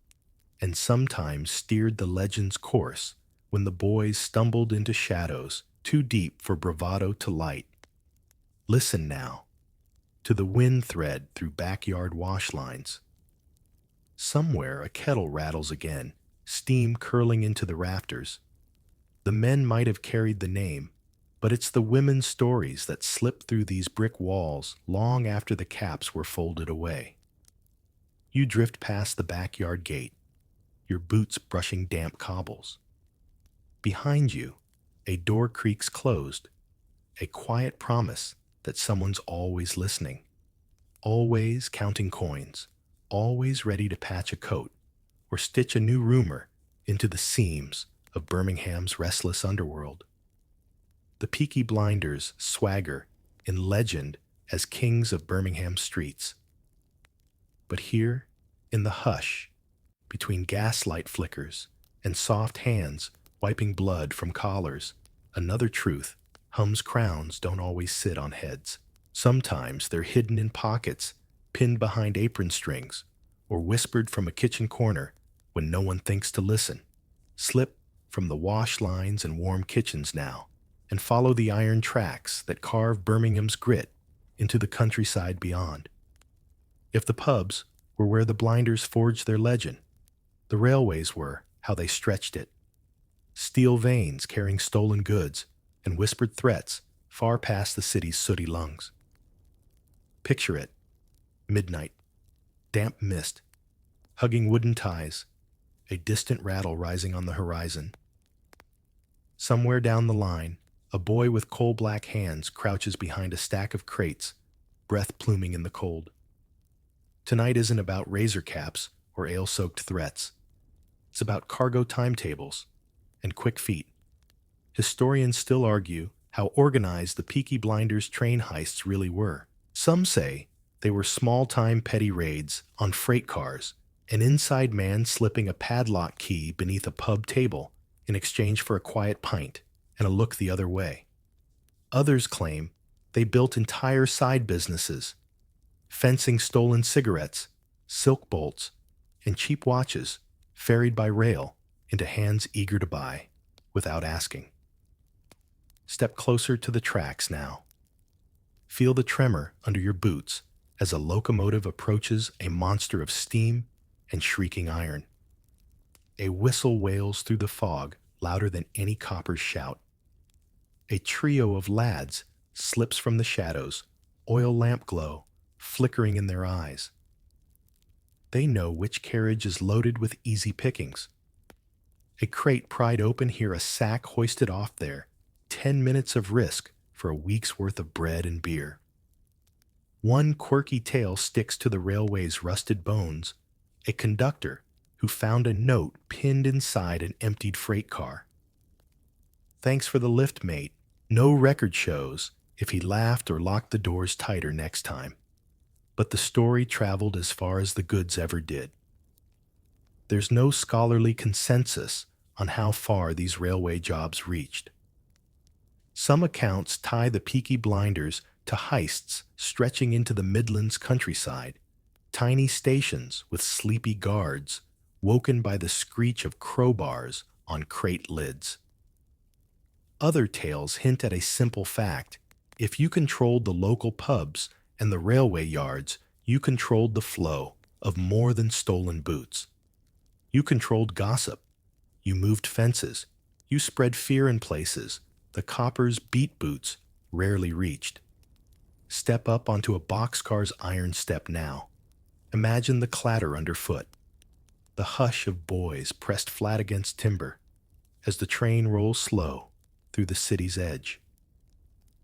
and sometimes steered the legend's course when the boys stumbled into shadows too deep for bravado to light. Listen now to the wind thread through backyard wash lines. Somewhere a kettle rattles again, steam curling into the rafters. The men might have carried the name, but it's the women's stories that slip through these brick walls long after the caps were folded away. You drift past the backyard gate, your boots brushing damp cobbles. Behind you, a door creaks closed, a quiet promise that someone's always listening, always counting coins, always ready to patch a coat or stitch a new rumor into the seams of Birmingham's restless underworld. The Peaky Blinders swagger in legend as kings of Birmingham streets. But here, in the hush, between gaslight flickers and soft hands wiping blood from collars, another truth hums: crowns don't always sit on heads. Sometimes they're hidden in pockets, pinned behind apron strings, or whispered from a kitchen corner when no one thinks to listen. Slip from the wash lines and warm kitchens now, and follow the iron tracks that carve Birmingham's grit into the countryside beyond. If the pubs were where the Blinders forged their legend, the railways were how they stretched it. Steel veins carrying stolen goods and whispered threats far past the city's sooty lungs. Picture it: midnight, damp mist, hugging wooden ties, a distant rattle rising on the horizon. Somewhere down the line, a boy with coal-black hands crouches behind a stack of crates, breath pluming in the cold. Tonight isn't about razor caps or ale-soaked threats. It's about cargo timetables and quick feet. Historians still argue how organized the Peaky Blinders train heists really were. Some say they were small-time petty raids on freight cars, an inside man slipping a padlock key beneath a pub table in exchange for a quiet pint and a look the other way. Others claim they built entire side businesses, fencing stolen cigarettes, silk bolts, and cheap watches ferried by rail into hands eager to buy without asking. Step closer to the tracks now. Feel the tremor under your boots as a locomotive approaches a monster of steam and shrieking iron. A whistle wails through the fog louder than any copper's shout. A trio of lads slips from the shadows, oil lamp glow flickering in their eyes. They know which carriage is loaded with easy pickings. A crate pried open here, a sack hoisted off there, 10 minutes of risk for a week's worth of bread and beer. One quirky tale sticks to the railway's rusted bones: a conductor who found a note pinned inside an emptied freight car. Thanks for the lift, mate. No record shows if he laughed or locked the doors tighter next time. But the story traveled as far as the goods ever did. There's no scholarly consensus on how far these railway jobs reached. Some accounts tie the Peaky Blinders to heists stretching into the Midlands countryside, tiny stations with sleepy guards, woken by the screech of crowbars on crate lids. Other tales hint at a simple fact: if you controlled the local pubs and the railway yards, you controlled the flow of more than stolen boots. You controlled gossip. You moved fences. You spread fear in places the coppers' beat boots rarely reached. Step up onto a boxcar's iron step now. Imagine the clatter underfoot, the hush of boys pressed flat against timber as the train rolls slow through the city's edge.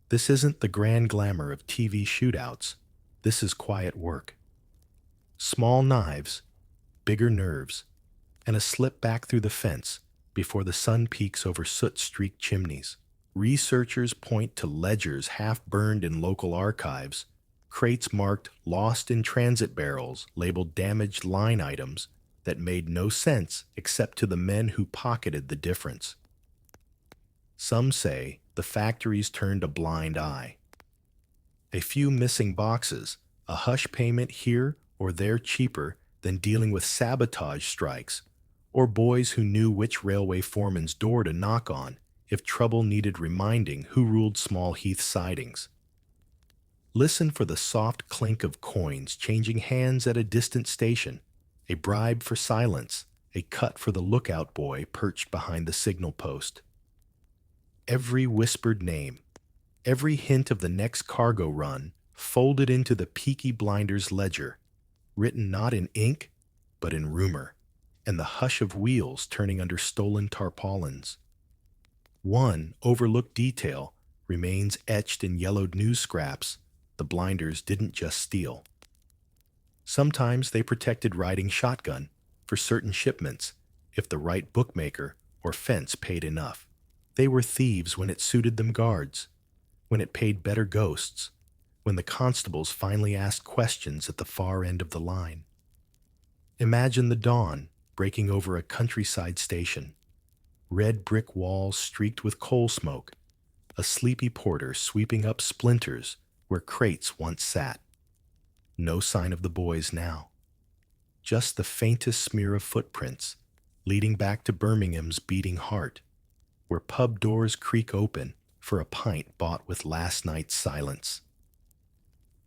This isn't the grand glamour of TV shootouts. This is quiet work. Small knives, bigger nerves, and a slip back through the fence before the sun peeks over soot-streaked chimneys. Researchers point to ledgers half-burned in local archives, crates marked "lost in transit barrels" labeled damaged line items that made no sense except to the men who pocketed the difference. Some say the factories turned a blind eye. A few missing boxes, a hush payment here or there cheaper than dealing with sabotage strikes, or boys who knew which railway foreman's door to knock on if trouble needed reminding who ruled Small Heath sidings. Listen for the soft clink of coins changing hands at a distant station, a bribe for silence, a cut for the lookout boy perched behind the signal post. Every whispered name, every hint of the next cargo run folded into the Peaky Blinders ledger, written not in ink, but in rumor, and the hush of wheels turning under stolen tarpaulins. One overlooked detail remains etched in yellowed news scraps the blinders didn't just steal. Sometimes they protected riding shotgun for certain shipments if the right bookmaker or fence paid enough. They were thieves when it suited them guards, when it paid better ghosts, when the constables finally asked questions at the far end of the line. Imagine the dawn breaking over a countryside station, red brick walls streaked with coal smoke, a sleepy porter sweeping up splinters where crates once sat. No sign of the boys now. Just the faintest smear of footprints leading back to Birmingham's beating heart, where pub doors creak open for a pint bought with last night's silence.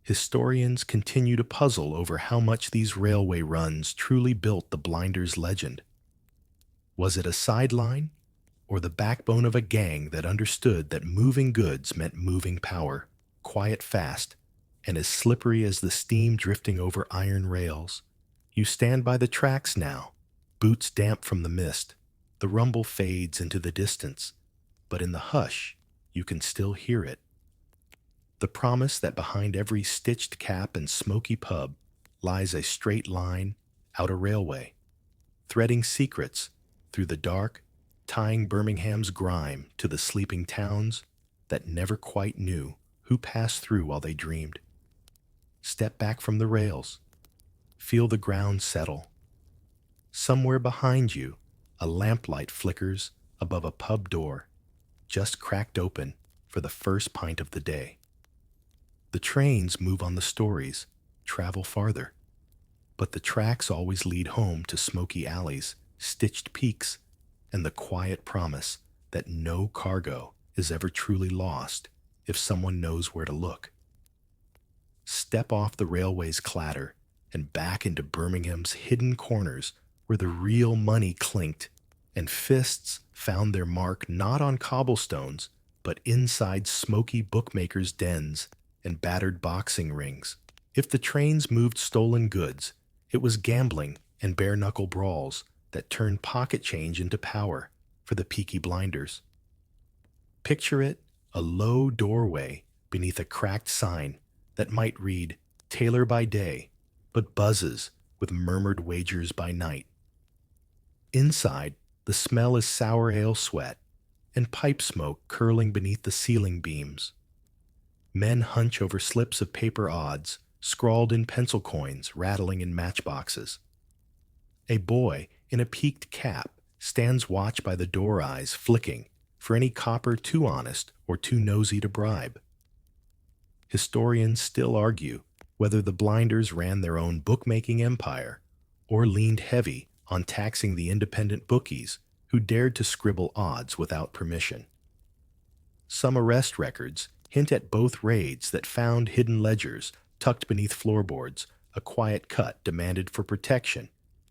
Historians continue to puzzle over how much these railway runs truly built the Blinders legend. Was it a sideline, or the backbone of a gang that understood that moving goods meant moving power, quiet fast, and as slippery as the steam drifting over iron rails? You stand by the tracks now, boots damp from the mist. The rumble fades into the distance, but in the hush, you can still hear it. The promise that behind every stitched cap and smoky pub lies a straight line out a railway, threading secrets through the dark, tying Birmingham's grime to the sleeping towns that never quite knew who passed through while they dreamed. Step back from the rails. Feel the ground settle. Somewhere behind you, a lamplight flickers above a pub door, just cracked open for the first pint of the day. The trains move on the stories, travel farther, but the tracks always lead home to smoky alleys, stitched peaks, and the quiet promise that no cargo is ever truly lost if someone knows where to look. Step off the railway's clatter and back into Birmingham's hidden corners where the real money clinked and fists found their mark not on cobblestones, but inside smoky bookmakers' dens and battered boxing rings. If the trains moved stolen goods, it was gambling and bare-knuckle brawls that turned pocket change into power for the Peaky Blinders. Picture it, a low doorway beneath a cracked sign that might read "Tailor by day," but buzzes with murmured wagers by night. Inside, the smell is sour ale sweat and pipe smoke curling beneath the ceiling beams. Men hunch over slips of paper odds, scrawled in pencil coins rattling in matchboxes. A boy in a peaked cap stands watch by the door eyes flicking for any copper too honest or too nosy to bribe. Historians still argue whether the Blinders ran their own bookmaking empire or leaned heavy on taxing the independent bookies who dared to scribble odds without permission. Some arrest records hint at both raids that found hidden ledgers tucked beneath floorboards, a quiet cut demanded for protection,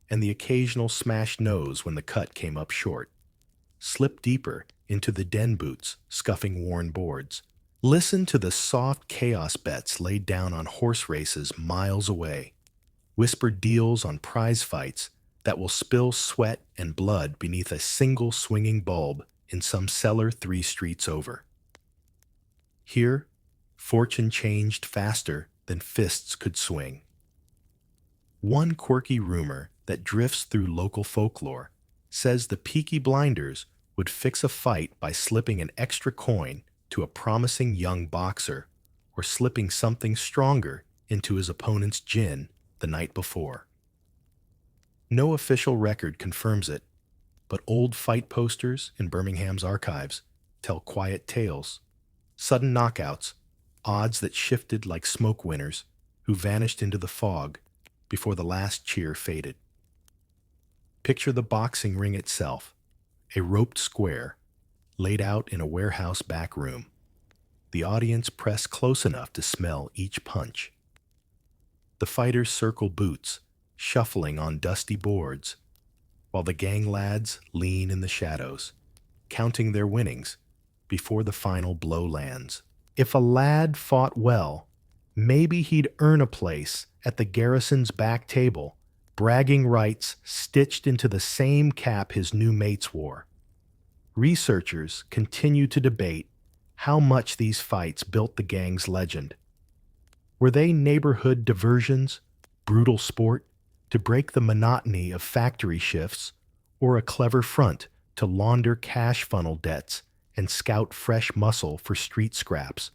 and the occasional smashed nose when the cut came up short. Slip deeper into the den boots, scuffing worn boards. Listen to the soft chaos bets laid down on horse races miles away. Whispered deals on prize fights that will spill sweat and blood beneath a single swinging bulb in some cellar 3 streets over. Here, fortune changed faster than fists could swing. One quirky rumor that drifts through local folklore says the Peaky Blinders would fix a fight by slipping an extra coin to a promising young boxer or slipping something stronger into his opponent's gin the night before. No official record confirms it, but old fight posters in Birmingham's archives tell quiet tales. Sudden knockouts, odds that shifted like smoke winners who vanished into the fog before the last cheer faded. Picture the boxing ring itself, a roped square laid out in a warehouse back room. The audience press close enough to smell each punch. The fighters circle boots, shuffling on dusty boards, while the gang lads lean in the shadows, counting their winnings before the final blow lands. If a lad fought well, Maybe he'd earn a place at the garrison's back table, bragging rights stitched into the same cap his new mates wore. Researchers continue to debate how much these fights built the gang's legend. Were they neighborhood diversions, brutal sport, to break the monotony of factory shifts, or a clever front to launder cash funnel debts and scout fresh muscle for street scraps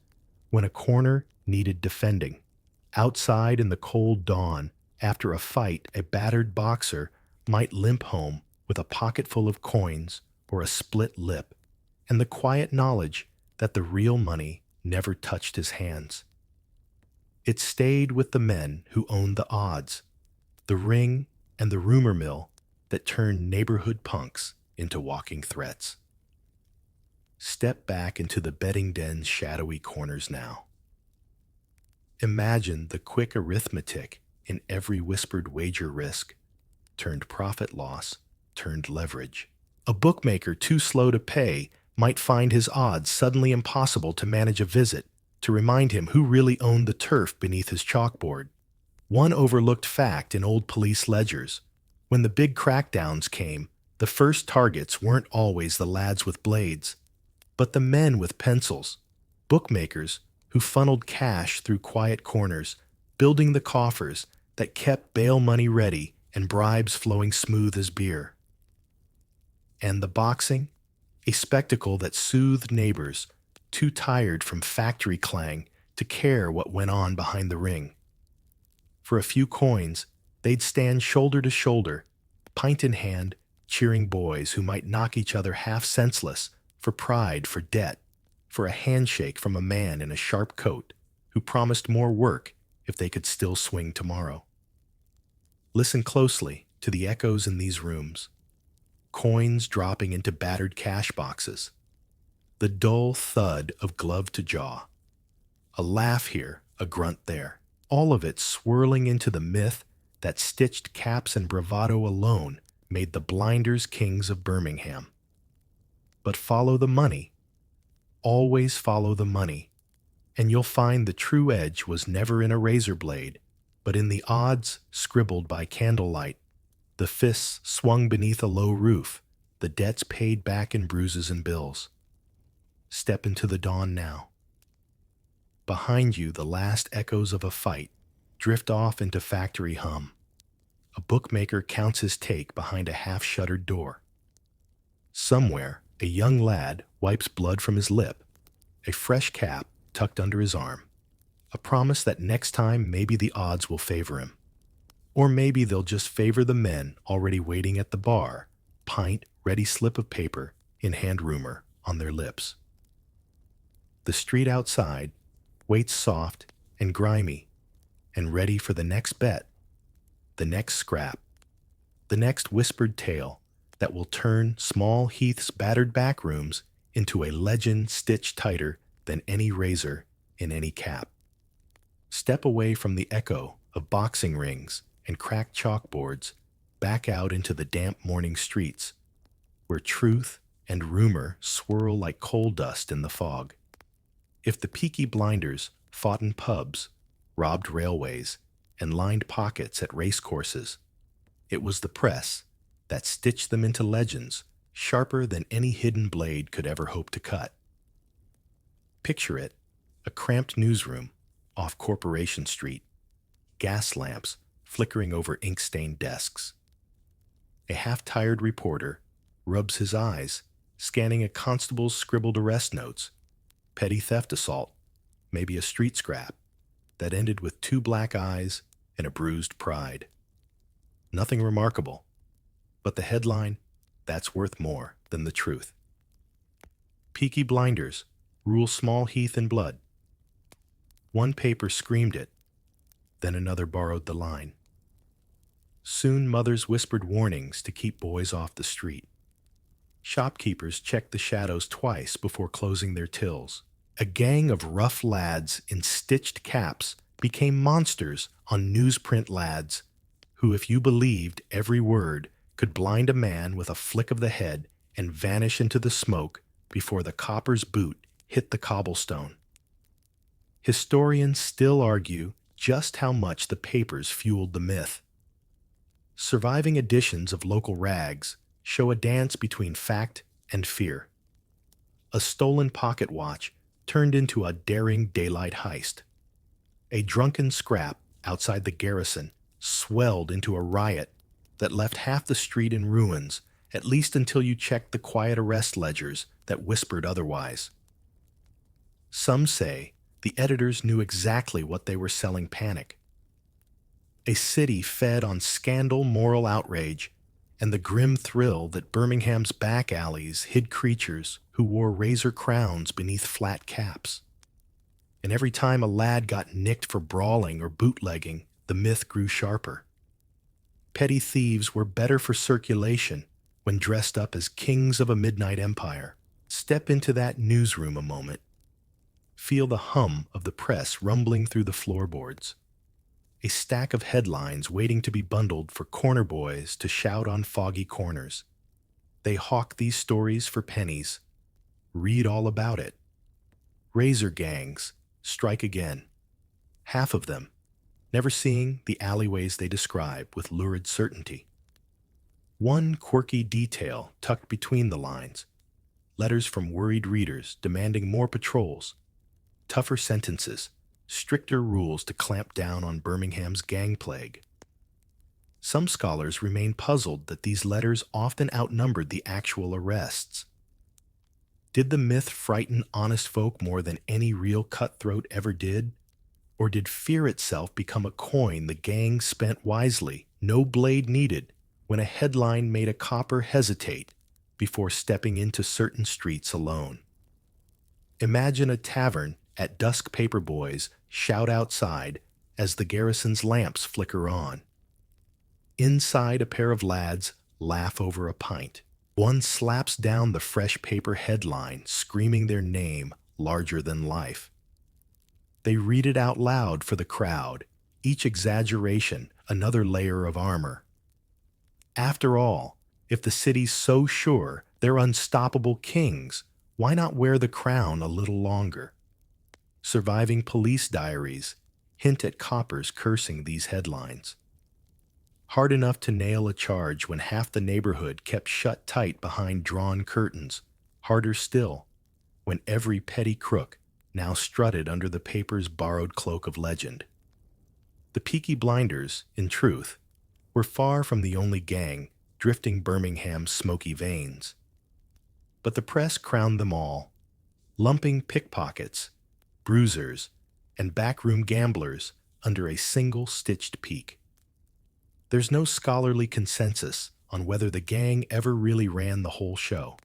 when a corner needed defending? Outside in the cold dawn, after a fight, a battered boxer might limp home with a pocket full of coins or a split lip, and the quiet knowledge that the real money never touched his hands. It stayed with the men who owned the odds, the ring and the rumor mill that turned neighborhood punks into walking threats. Step back into the betting den's shadowy corners now. Imagine the quick arithmetic in every whispered wager risk, turned profit loss, turned leverage. A bookmaker too slow to pay might find his odds suddenly impossible to manage a visit to remind him who really owned the turf beneath his chalkboard. One overlooked fact in old police ledgers: when the big crackdowns came, the first targets weren't always the lads with blades, but the men with pencils, bookmakers who funneled cash through quiet corners, building the coffers that kept bail money ready and bribes flowing smooth as beer. And the boxing? A spectacle that soothed neighbors too tired from factory clang to care what went on behind the ring. For a few coins, they'd stand shoulder to shoulder, pint in hand, cheering boys who might knock each other half senseless for pride, for debt, for a handshake from a man in a sharp coat who promised more work if they could still swing tomorrow. Listen closely to the echoes in these rooms. Coins dropping into battered cash boxes. The dull thud of glove to jaw. A laugh here, a grunt there. All of it swirling into the myth that stitched caps and bravado alone made the Blinders kings of Birmingham. But follow the money. Always follow the money, and you'll find the true edge was never in a razor blade, but in the odds scribbled by candlelight, the fists swung beneath a low roof, the debts paid back in bruises and bills. Step into the dawn now. Behind you, the last echoes of a fight drift off into factory hum. A bookmaker counts his take behind a half-shuttered door. Somewhere, a young lad wipes blood from his lip, a fresh cap tucked under his arm, a promise that next time maybe the odds will favor him. Or maybe they'll just favor the men already waiting at the bar, pint, ready slip of paper, in hand rumor on their lips. The street outside waits soft and grimy and ready for the next bet, the next scrap, the next whispered tale that will turn Small Heath's battered back rooms into a legend stitched tighter than any razor in any cap. Step away from the echo of boxing rings and cracked chalkboards, back out into the damp morning streets, where truth and rumor swirl like coal dust in the fog. If the Peaky Blinders fought in pubs, robbed railways, and lined pockets at racecourses, it was the press that stitched them into legends sharper than any hidden blade could ever hope to cut. Picture it, a cramped newsroom off Corporation Street, gas lamps flickering over ink-stained desks. A half-tired reporter rubs his eyes, scanning a constable's scribbled arrest notes. Petty theft assault, maybe a street scrap, that ended with 2 black eyes and a bruised pride. Nothing remarkable, but the headline, that's worth more than the truth. Peaky Blinders rule Small Heath in blood. One paper screamed it, then another borrowed the line. Soon mothers whispered warnings to keep boys off the street. Shopkeepers checked the shadows twice before closing their tills. A gang of rough lads in stitched caps became monsters on newsprint lads, who, if you believed every word, could blind a man with a flick of the head and vanish into the smoke before the copper's boot hit the cobblestone. Historians still argue just how much the papers fueled the myth. Surviving editions of local rags show a dance between fact and fear. A stolen pocket watch turned into a daring daylight heist. A drunken scrap outside the garrison swelled into a riot that left half the street in ruins, at least until you checked the quiet arrest ledgers that whispered otherwise. Some say the editors knew exactly what they were selling panic. A city fed on scandal, moral outrage, and the grim thrill that Birmingham's back alleys hid creatures who wore razor crowns beneath flat caps. And every time a lad got nicked for brawling or bootlegging, the myth grew sharper. Petty thieves were better for circulation when dressed up as kings of a midnight empire. Step into that newsroom a moment. Feel the hum of the press rumbling through the floorboards. A stack of headlines waiting to be bundled for corner boys to shout on foggy corners. They hawk these stories for pennies. Read all about it. Razor gangs strike again. Half of them, never seeing the alleyways they describe with lurid certainty. One quirky detail tucked between the lines. Letters from worried readers demanding more patrols, tougher sentences, stricter rules to clamp down on Birmingham's gang plague. Some scholars remain puzzled that these letters often outnumbered the actual arrests. Did the myth frighten honest folk more than any real cutthroat ever did? Or did fear itself become a coin the gang spent wisely, no blade needed, when a headline made a copper hesitate before stepping into certain streets alone? Imagine a tavern at dusk paperboys shout outside as the garrison's lamps flicker on. Inside, a pair of lads laugh over a pint. One slaps down the fresh paper headline, screaming their name larger than life. They read it out loud for the crowd, each exaggeration another layer of armor. After all, if the city's so sure they're unstoppable kings, why not wear the crown a little longer? Surviving police diaries hint at coppers cursing these headlines. Hard enough to nail a charge when half the neighborhood kept shut tight behind drawn curtains. Harder still, when every petty crook now strutted under the paper's borrowed cloak of legend. The Peaky Blinders, in truth, were far from the only gang drifting Birmingham's smoky veins. But the press crowned them all, lumping pickpockets, bruisers, and backroom gamblers under a single stitched peak. There's no scholarly consensus on whether the gang ever really ran the whole show.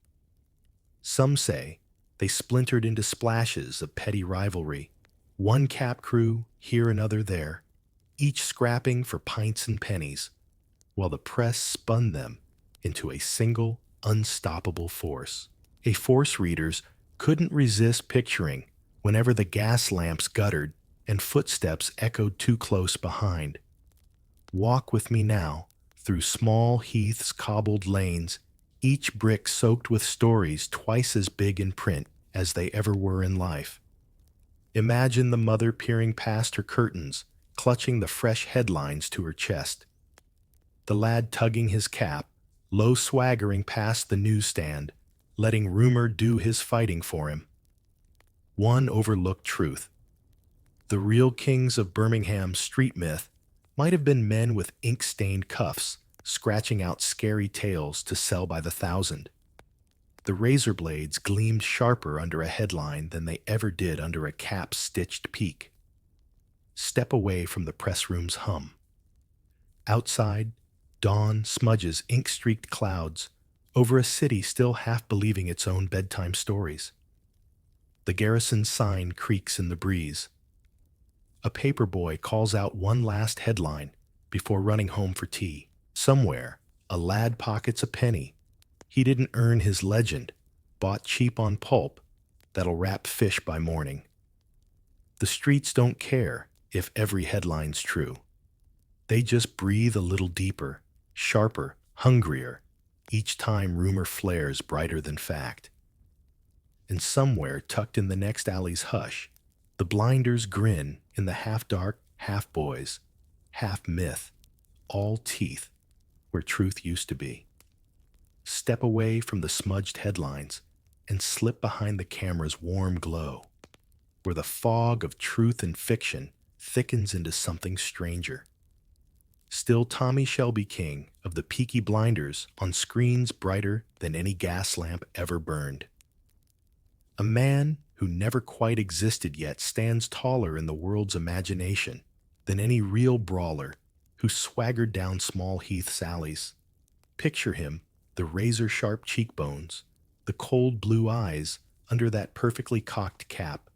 Some say they splintered into splashes of petty rivalry, one cap crew here, another there, each scrapping for pints and pennies, while the press spun them into a single, unstoppable force. A force readers couldn't resist picturing whenever the gas lamps guttered and footsteps echoed too close behind. Walk with me now through Small Heath's cobbled lanes, each brick soaked with stories twice as big in print as they ever were in life. Imagine the mother peering past her curtains, clutching the fresh headlines to her chest. The lad tugging his cap, low swaggering past the newsstand, letting rumor do his fighting for him. One overlooked truth. The real kings of Birmingham's street myth might have been men with ink-stained cuffs, scratching out scary tales to sell by the thousand. The razor blades gleamed sharper under a headline than they ever did under a cap-stitched peak. Step away from the press room's hum. Outside, dawn smudges ink-streaked clouds over a city still half believing its own bedtime stories. The garrison sign creaks in the breeze. A paperboy calls out one last headline before running home for tea. Somewhere, a lad pockets a penny. He didn't earn his legend, bought cheap on pulp that'll wrap fish by morning. The streets don't care if every headline's true. They just breathe a little deeper, sharper, hungrier, each time rumor flares brighter than fact. And somewhere tucked in the next alley's hush, the The blinders grin in the half-dark, half-boys, half-myth, all teeth, where truth used to be. Step away from the smudged headlines and slip behind the camera's warm glow, where the fog of truth and fiction thickens into something stranger. Still Tommy Shelby King of the Peaky Blinders on screens brighter than any gas lamp ever burned. A man who never quite existed yet stands taller in the world's imagination than any real brawler who swaggered down Small Heath's alleys. Picture him, the razor-sharp cheekbones, the cold blue eyes under that perfectly cocked cap,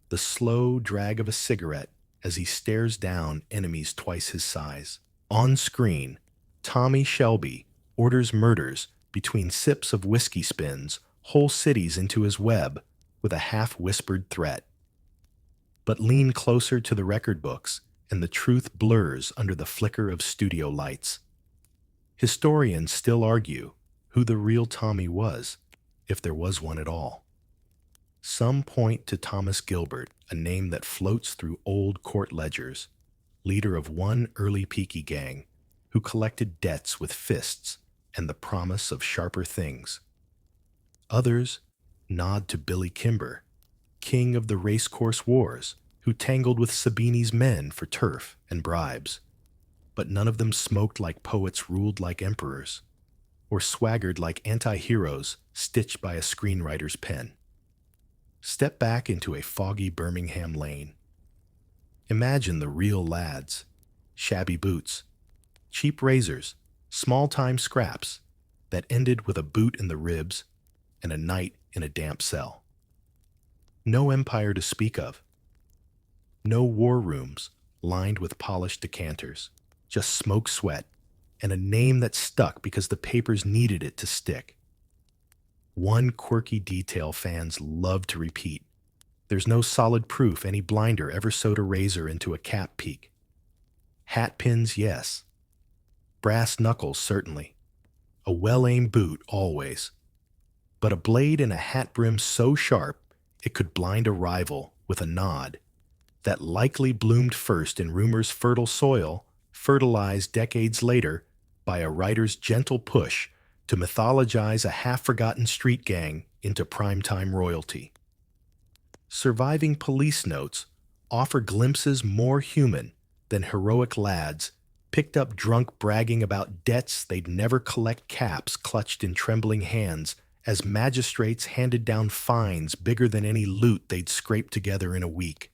the slow drag of a cigarette as he stares down enemies twice his size. On screen, Tommy Shelby orders murders between sips of whiskey spins whole cities into his web with a half-whispered threat. But lean closer to the record books, and the truth blurs under the flicker of studio lights. Historians still argue who the real Tommy was, if there was one at all. Some point to Thomas Gilbert, a name that floats through old court ledgers, leader of one early Peaky gang, who collected debts with fists and the promise of sharper things. Others nod to Billy Kimber, king of the racecourse wars, who tangled with Sabini's men for turf and bribes. But none of them smoked like poets ruled like emperors, or swaggered like anti-heroes stitched by a screenwriter's pen. Step back into a foggy Birmingham lane. Imagine the real lads, shabby boots, cheap razors, small-time scraps that ended with a boot in the ribs and a night in a damp cell. No empire to speak of. No war rooms lined with polished decanters, just smoke sweat and a name that stuck because the papers needed it to stick. One quirky detail fans love to repeat. There's no solid proof any blinder ever sewed a razor into a cap peak. Hat pins, yes. Brass knuckles, certainly. A well-aimed boot, always. But a blade in a hat brim so sharp it could blind a rival with a nod that likely bloomed first in rumor's fertile soil, fertilized decades later by a writer's gentle push to mythologize a half-forgotten street gang into primetime royalty. Surviving police notes offer glimpses more human than heroic lads picked up drunk bragging about debts they'd never collect, caps clutched in trembling hands as magistrates handed down fines bigger than any loot they'd scraped together in a week.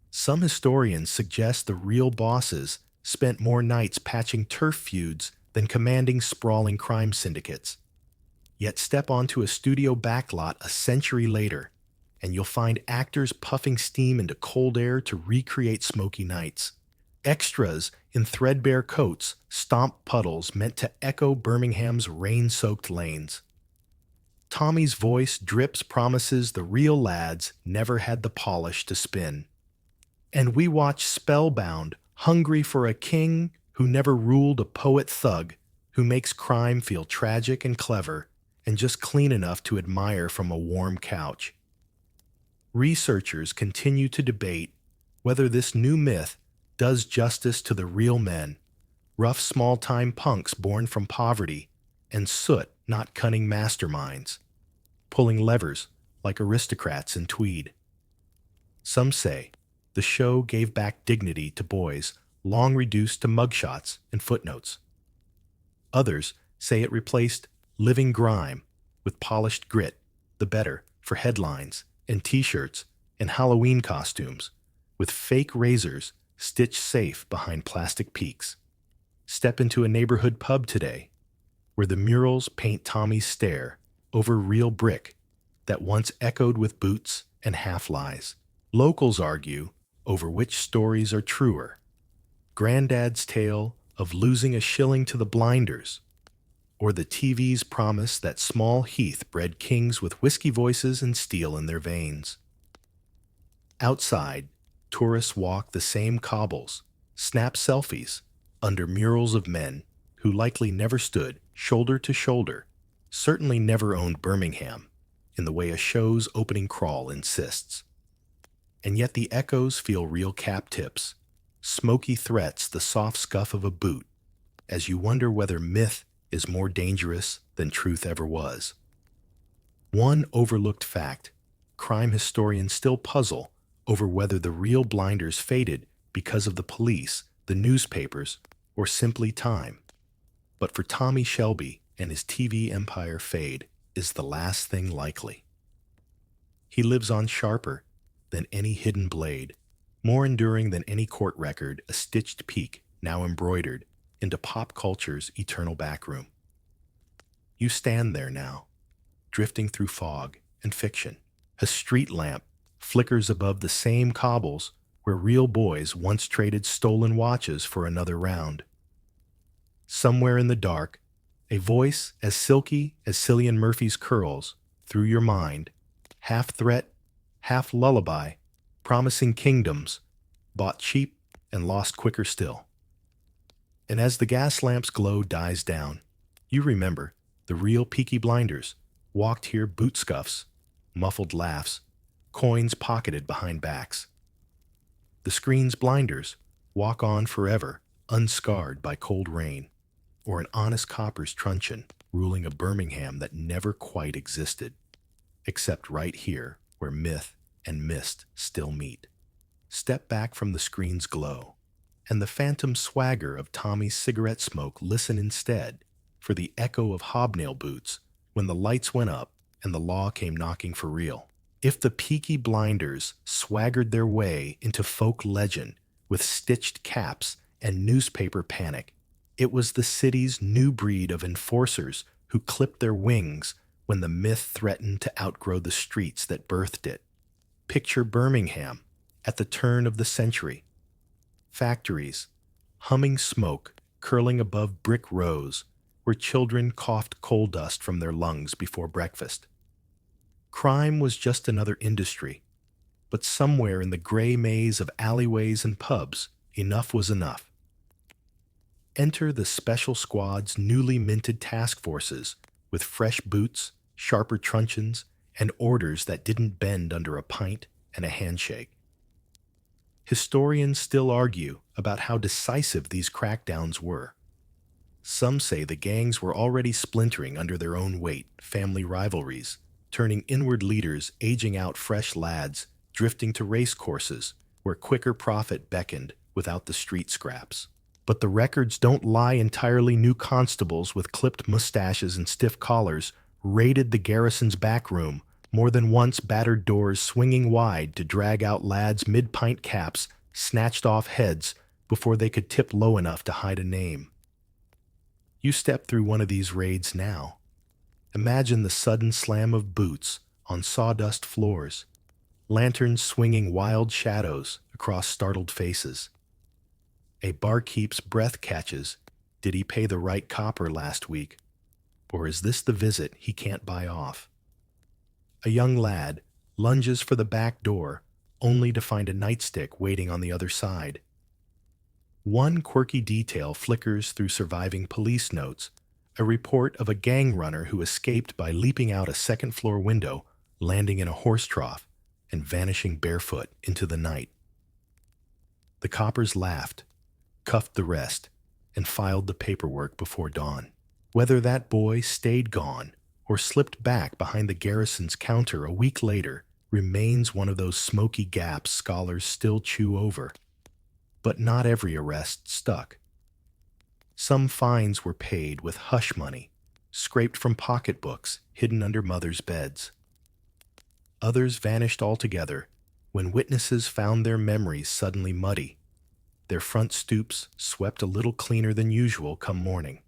Some historians suggest the real bosses spent more nights patching turf feuds than commanding sprawling crime syndicates. Yet step onto a studio backlot a century later, and you'll find actors puffing steam into cold air to recreate smoky nights. Extras in threadbare coats stomp puddles meant to echo Birmingham's rain-soaked lanes. Tommy's voice drips promises the real lads never had the polish to spin. And we watch spellbound, hungry for a king who never ruled a poet thug who makes crime feel tragic and clever and just clean enough to admire from a warm couch. Researchers continue to debate whether this new myth does justice to the real men, rough small-time punks born from poverty, and soot, not cunning masterminds, pulling levers like aristocrats in tweed. Some say the show gave back dignity to boys long reduced to mugshots and footnotes. Others say it replaced living grime with polished grit, the better for headlines and t-shirts and Halloween costumes, with fake razors stitched safe behind plastic peaks. Step into a neighborhood pub today, where the murals paint Tommy's stare over real brick that once echoed with boots and half-lies. Locals argue over which stories are truer. Granddad's tale of losing a shilling to the blinders, or the TV's promise that Small Heath bred kings with whiskey voices and steel in their veins. Outside, tourists walk the same cobbles, snap selfies under murals of men who likely never stood shoulder to shoulder, certainly never owned Birmingham, in the way a show's opening crawl insists. And yet the echoes feel real cap tips, smoky threats, the soft scuff of a boot, as you wonder whether myth is more dangerous than truth ever was. One overlooked fact: crime historians still puzzle over whether the real blinders faded because of the police, the newspapers, or simply time. But for Tommy Shelby and his TV empire, fade is the last thing likely. He lives on, sharper than any hidden blade, more enduring than any court record, a stitched peak now embroidered into pop culture's eternal backroom. You stand there now, drifting through fog and fiction. A street lamp flickers above the same cobbles where real boys once traded stolen watches for another round. Somewhere in the dark, a voice as silky as Cillian Murphy's curls through your mind, half threat, half lullaby, promising kingdoms, bought cheap and lost quicker still. And as the gas lamp's glow dies down, you remember the real Peaky Blinders walked here, boot scuffs, muffled laughs, coins pocketed behind backs. The screen's blinders walk on forever, unscarred by cold rain, or an honest copper's truncheon ruling a Birmingham that never quite existed, except right here where myth and mist still meet. Step back from the screen's glow, and the phantom swagger of Tommy's cigarette smoke. Listen instead for the echo of hobnail boots when the lights went up and the law came knocking for real. If the Peaky Blinders swaggered their way into folk legend with stitched caps and newspaper panic, it was the city's new breed of enforcers who clipped their wings when the myth threatened to outgrow the streets that birthed it. Picture Birmingham at the turn of the century. Factories, humming smoke curling above brick rows where children coughed coal dust from their lungs before breakfast. Crime was just another industry, but somewhere in the gray maze of alleyways and pubs, enough was enough. Enter the special squad's newly minted task forces with fresh boots, sharper truncheons, and orders that didn't bend under a pint and a handshake. Historians still argue about how decisive these crackdowns were. Some say the gangs were already splintering under their own weight, family rivalries, turning inward leaders, aging out fresh lads, drifting to race courses where quicker profit beckoned without the street scraps. But the records don't lie entirely. New constables with clipped mustaches and stiff collars raided the garrison's back room, more than once battered doors swinging wide to drag out lads' mid-pint caps, snatched off heads before they could tip low enough to hide a name. You step through one of these raids now. Imagine the sudden slam of boots on sawdust floors, lanterns swinging wild shadows across startled faces. A barkeep's breath catches. Did he pay the right copper last week? Or is this the visit he can't buy off? A young lad lunges for the back door, only to find a nightstick waiting on the other side. One quirky detail flickers through surviving police notes, a report of a gang runner who escaped by leaping out a second-floor window, landing in a horse trough, and vanishing barefoot into the night. The coppers laughed, cuffed the rest, and filed the paperwork before dawn. Whether that boy stayed gone or slipped back behind the garrison's counter a week later remains one of those smoky gaps scholars still chew over. But not every arrest stuck. Some fines were paid with hush money, scraped from pocketbooks hidden under mothers' beds. Others vanished altogether when witnesses found their memories suddenly muddy, their front stoops swept a little cleaner than usual come morning.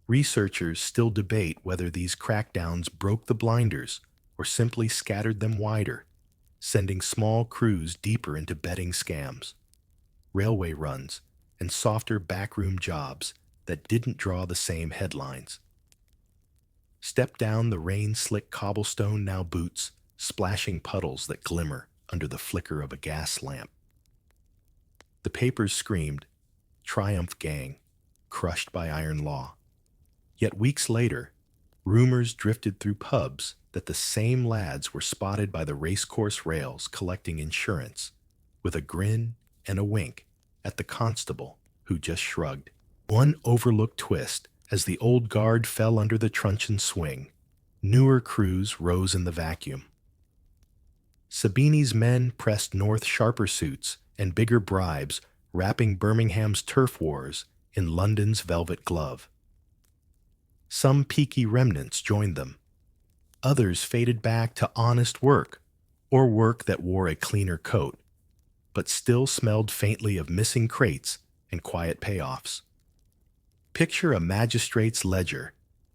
Researchers still debate whether these crackdowns broke the blinders or simply scattered them wider, sending small crews deeper into betting scams, railway runs, and softer backroom jobs that didn't draw the same headlines. Step down the rain-slick cobblestone, now boots, splashing puddles that glimmer under the flicker of a gas lamp. The papers screamed, "Triumph Gang, crushed by iron law." Yet weeks later, rumors drifted through pubs that that the same lads were spotted by the racecourse rails collecting insurance, with a grin and a wink at the constable, who just shrugged. One overlooked twist as the old guard fell under the truncheon swing. Newer crews rose in the vacuum. Sabini's men pressed north sharper suits and bigger bribes, wrapping Birmingham's turf wars in London's velvet glove. Some peaky remnants joined them. Others faded back to honest work, or work that wore a cleaner coat, but still smelled faintly of missing crates and quiet payoffs. Picture a magistrate's ledger,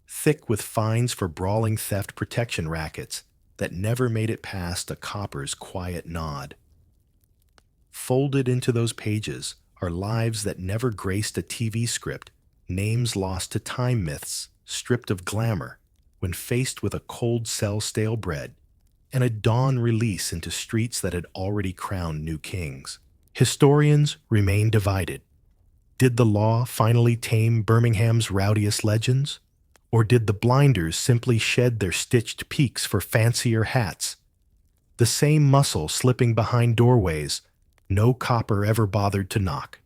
thick with fines for brawling theft protection rackets that never made it past a copper's quiet nod. Folded into those pages are lives that never graced a TV script, names lost to time myths, stripped of glamour, when faced with a cold cell stale bread, and a dawn release into streets that had already crowned new kings. Historians remain divided. Did the law finally tame Birmingham's rowdiest legends? Or did the blinders simply shed their stitched peaks for fancier hats? The same muscle slipping behind doorways no copper ever bothered to knock.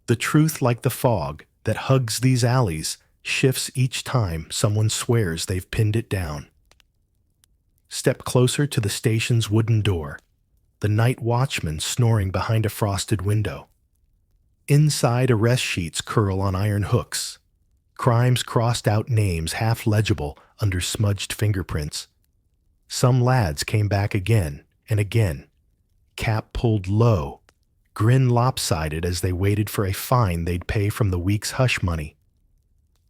The truth, like the fog that hugs these alleys, shifts each time someone swears they've pinned it down. Step closer to the station's wooden door, the night watchman snoring behind a frosted window. Inside, arrest sheets curl on iron hooks. Crimes crossed out, names half legible under smudged fingerprints. Some lads came back again and again, cap pulled low, grin lopsided as they waited for a fine they'd pay from the week's hush money.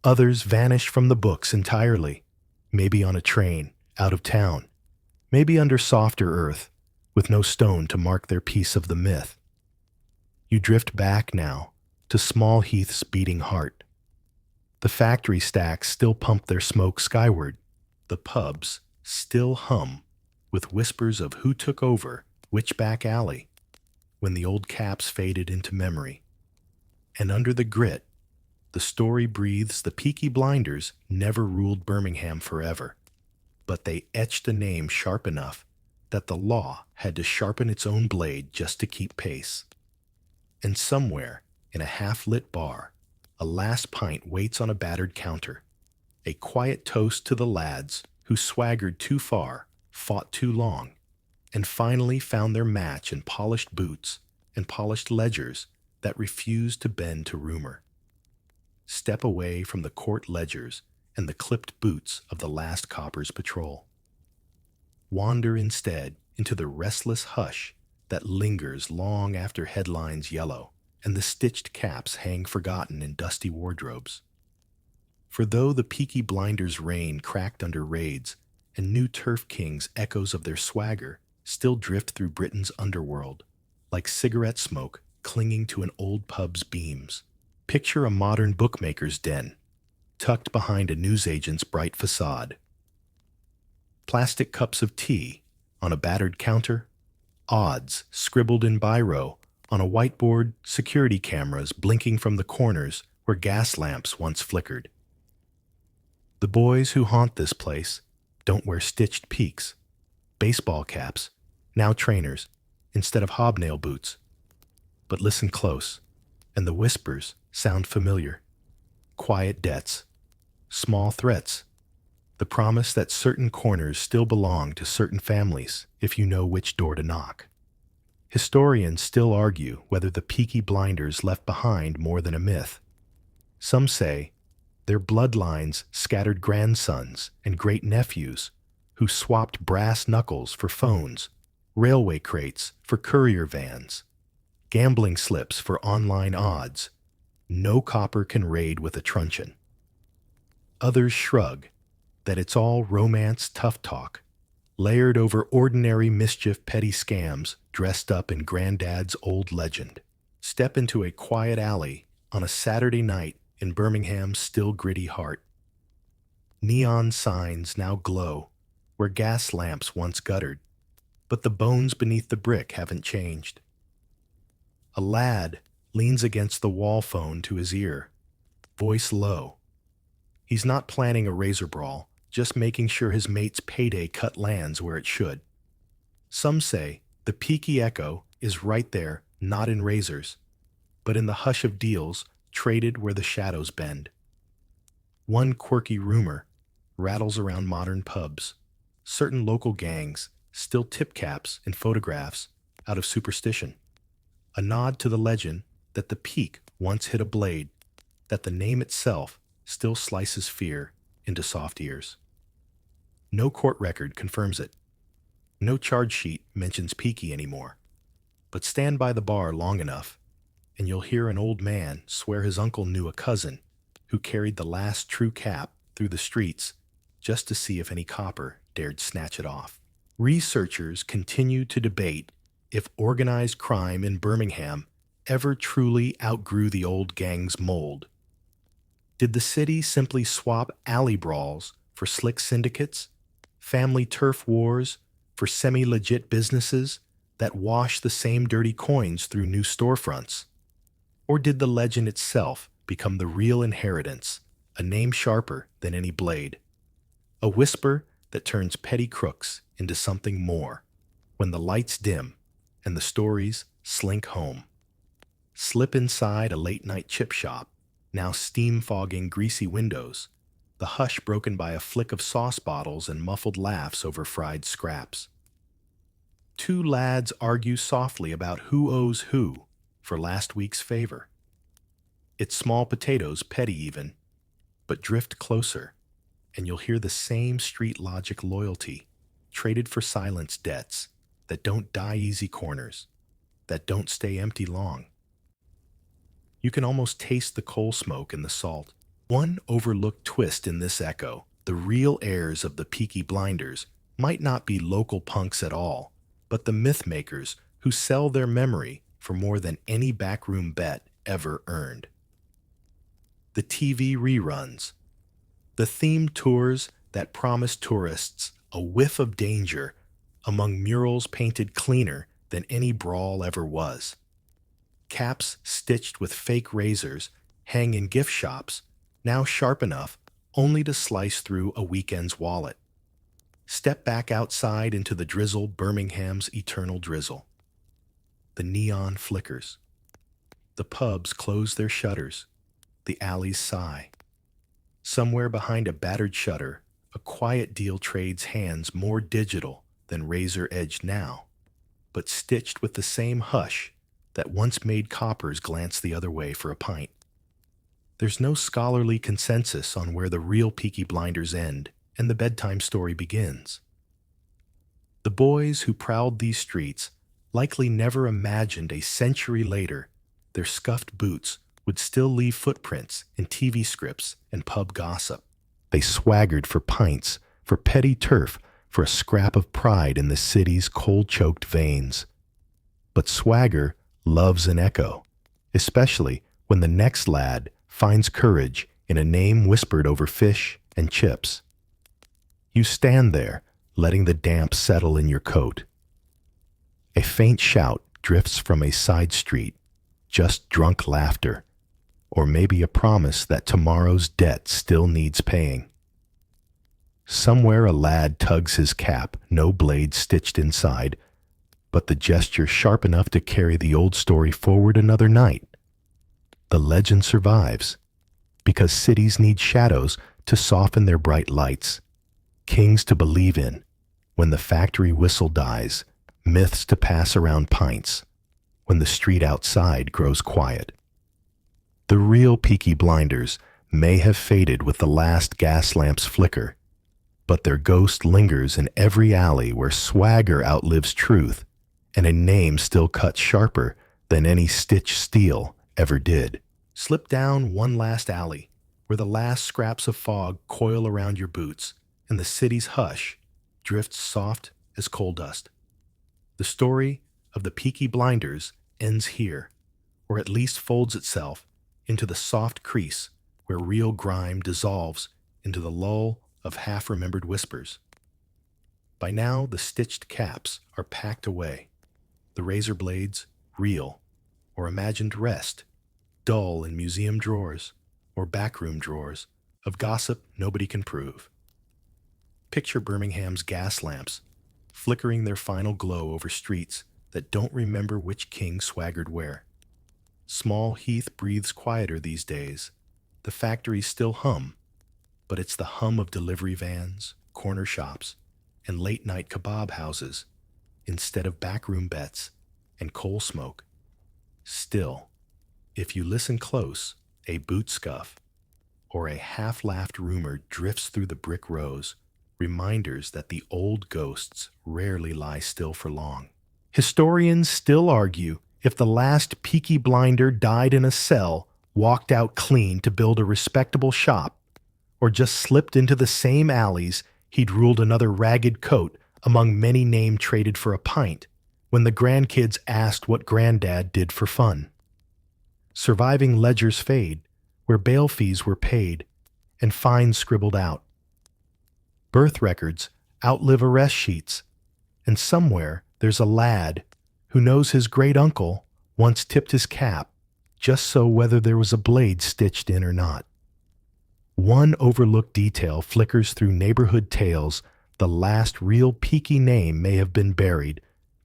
Others vanished from the books entirely, maybe on a train, out of town, maybe under softer earth, with no stone to mark their piece of the myth. You drift back now to Small Heath's beating heart. The factory stacks still pump their smoke skyward. The pubs still hum with whispers of who took over which back alley when the old caps faded into memory. And under the grit, the story breathes the Peaky Blinders never ruled Birmingham forever, but they etched a name sharp enough that the law had to sharpen its own blade just to keep pace. And somewhere, in a half-lit bar, a last pint waits on a battered counter, a quiet toast to the lads who swaggered too far, fought too long, and finally found their match in polished boots and polished ledgers that refused to bend to rumor. Step away from the court ledgers and the clipped boots of the last copper's patrol. Wander instead into the restless hush that lingers long after headlines yellow and the stitched caps hang forgotten in dusty wardrobes. For though the Peaky Blinders' reign cracked under raids and new turf kings' echoes of their swagger still drift through Britain's underworld, like cigarette smoke clinging to an old pub's beams, picture a modern bookmaker's den, tucked behind a newsagent's bright facade. Plastic cups of tea on a battered counter, odds scribbled in biro on a whiteboard, security cameras blinking from the corners where gas lamps once flickered. The boys who haunt this place don't wear stitched peaks, baseball caps, now trainers, instead of hobnail boots. But listen close, and the whispers sound familiar. Quiet debts, small threats, the promise that certain corners still belong to certain families if you know which door to knock. Historians still argue whether the Peaky Blinders left behind more than a myth. Some say their bloodlines scattered grandsons and great-nephews who swapped brass knuckles for phones, railway crates for courier vans, gambling slips for online odds. No copper can raid with a truncheon. Others shrug that it's all romance tough talk, layered over ordinary mischief petty scams dressed up in granddad's old legend. Step into a quiet alley on a Saturday night in Birmingham's still gritty heart. Neon signs now glow where gas lamps once guttered, but the bones beneath the brick haven't changed. A lad leans against the wall phone to his ear, voice low. He's not planning a razor brawl, just making sure his mate's payday cut lands where it should. Some say the peaky echo is right there, not in razors, but in the hush of deals traded where the shadows bend. One quirky rumor rattles around modern pubs. Certain local gangs still tip caps in photographs out of superstition. A nod to the legend that the peak once hit a blade, that the name itself still slices fear into soft ears. No court record confirms it. No charge sheet mentions Peaky anymore. But stand by the bar long enough, and you'll hear an old man swear his uncle knew a cousin who carried the last true cap through the streets just to see if any copper dared snatch it off. Researchers continue to debate if organized crime in Birmingham ever truly outgrew the old gang's mold. Did the city simply swap alley brawls for slick syndicates, family turf wars for semi-legit businesses that wash the same dirty coins through new storefronts? Or did the legend itself become the real inheritance, a name sharper than any blade? A whisper that turns petty crooks into something more when the lights dim and the stories slink home. Slip inside a late-night chip shop, now steam-fogging greasy windows, the hush broken by a flick of sauce bottles and muffled laughs over fried scraps. Two lads argue softly about who owes who for last week's favor. It's small potatoes, petty even, but drift closer, and you'll hear the same street logic loyalty, traded for silence debts that don't die easy corners, that don't stay empty long. You can almost taste the coal smoke and the salt. One overlooked twist in this echo: the real heirs of the Peaky Blinders might not be local punks at all, but the myth makers who sell their memory for more than any backroom bet ever earned. The TV reruns, the themed tours that promise tourists a whiff of danger among murals painted cleaner than any brawl ever was. Caps stitched with fake razors hang in gift shops, now sharp enough only to slice through a weekend's wallet. Step back outside into the drizzle, Birmingham's eternal drizzle. The neon flickers. The pubs close their shutters. The alleys sigh. Somewhere behind a battered shutter, a quiet deal trades hands more digital than razor-edged now, but stitched with the same hush that once made coppers glance the other way for a pint. There's no scholarly consensus on where the real Peaky Blinders end and the bedtime story begins. The boys who prowled these streets likely never imagined a century later their scuffed boots would still leave footprints in TV scripts and pub gossip. They swaggered for pints, for petty turf, for a scrap of pride in the city's cold-choked veins. But swagger loves an echo, especially when the next lad finds courage in a name whispered over fish and chips. You stand there, letting the damp settle in your coat. A faint shout drifts from a side street, just drunk laughter, or maybe a promise that tomorrow's debt still needs paying. Somewhere a lad tugs his cap, no blade stitched inside, but the gesture sharp enough to carry the old story forward another night. The legend survives, because cities need shadows to soften their bright lights, kings to believe in when the factory whistle dies, myths to pass around pints when the street outside grows quiet. The real Peaky Blinders may have faded with the last gas lamp's flicker, but their ghost lingers in every alley where swagger outlives truth and a name still cuts sharper than any stitched steel ever did. Slip down one last alley where the last scraps of fog coil around your boots and the city's hush drifts soft as coal dust. The story of the Peaky Blinders ends here, or at least folds itself into the soft crease where real grime dissolves into the lull of half-remembered whispers. By now, the stitched caps are packed away, the razor blades real or imagined rest, dull in museum drawers or backroom drawers of gossip nobody can prove. Picture Birmingham's gas lamps, flickering their final glow over streets that don't remember which king swaggered where. Small Heath breathes quieter these days. The factories still hum, but it's the hum of delivery vans, corner shops, and late-night kebab houses instead of backroom bets and coal smoke. Still, if you listen close, a boot scuff or a half-laughed rumor drifts through the brick rows, reminders that the old ghosts rarely lie still for long. Historians still argue if the last Peaky Blinder died in a cell, walked out clean to build a respectable shop, or just slipped into the same alleys he'd ruled another ragged coat among many name traded for a pint when the grandkids asked what granddad did for fun. Surviving ledgers fade, where bail fees were paid and fines scribbled out. Birth records outlive arrest sheets, and somewhere there's a lad who knows his great-uncle once tipped his cap just so whether there was a blade stitched in or not. One overlooked detail flickers through neighborhood tales. The last real Peaky name may have been buried,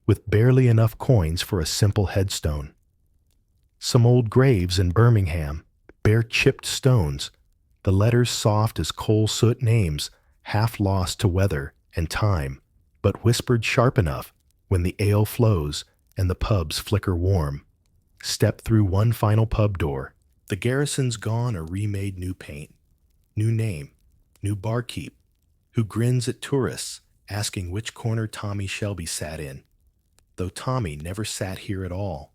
with barely enough coins for a simple headstone. Some old graves in Birmingham bear chipped stones, the letters soft as coal soot names, half lost to weather and time, but whispered sharp enough when the ale flows and the pubs flicker warm. Step through one final pub door. The garrison's gone a remade new paint, new name, new barkeep, who grins at tourists asking which corner Tommy Shelby sat in, though Tommy never sat here at all.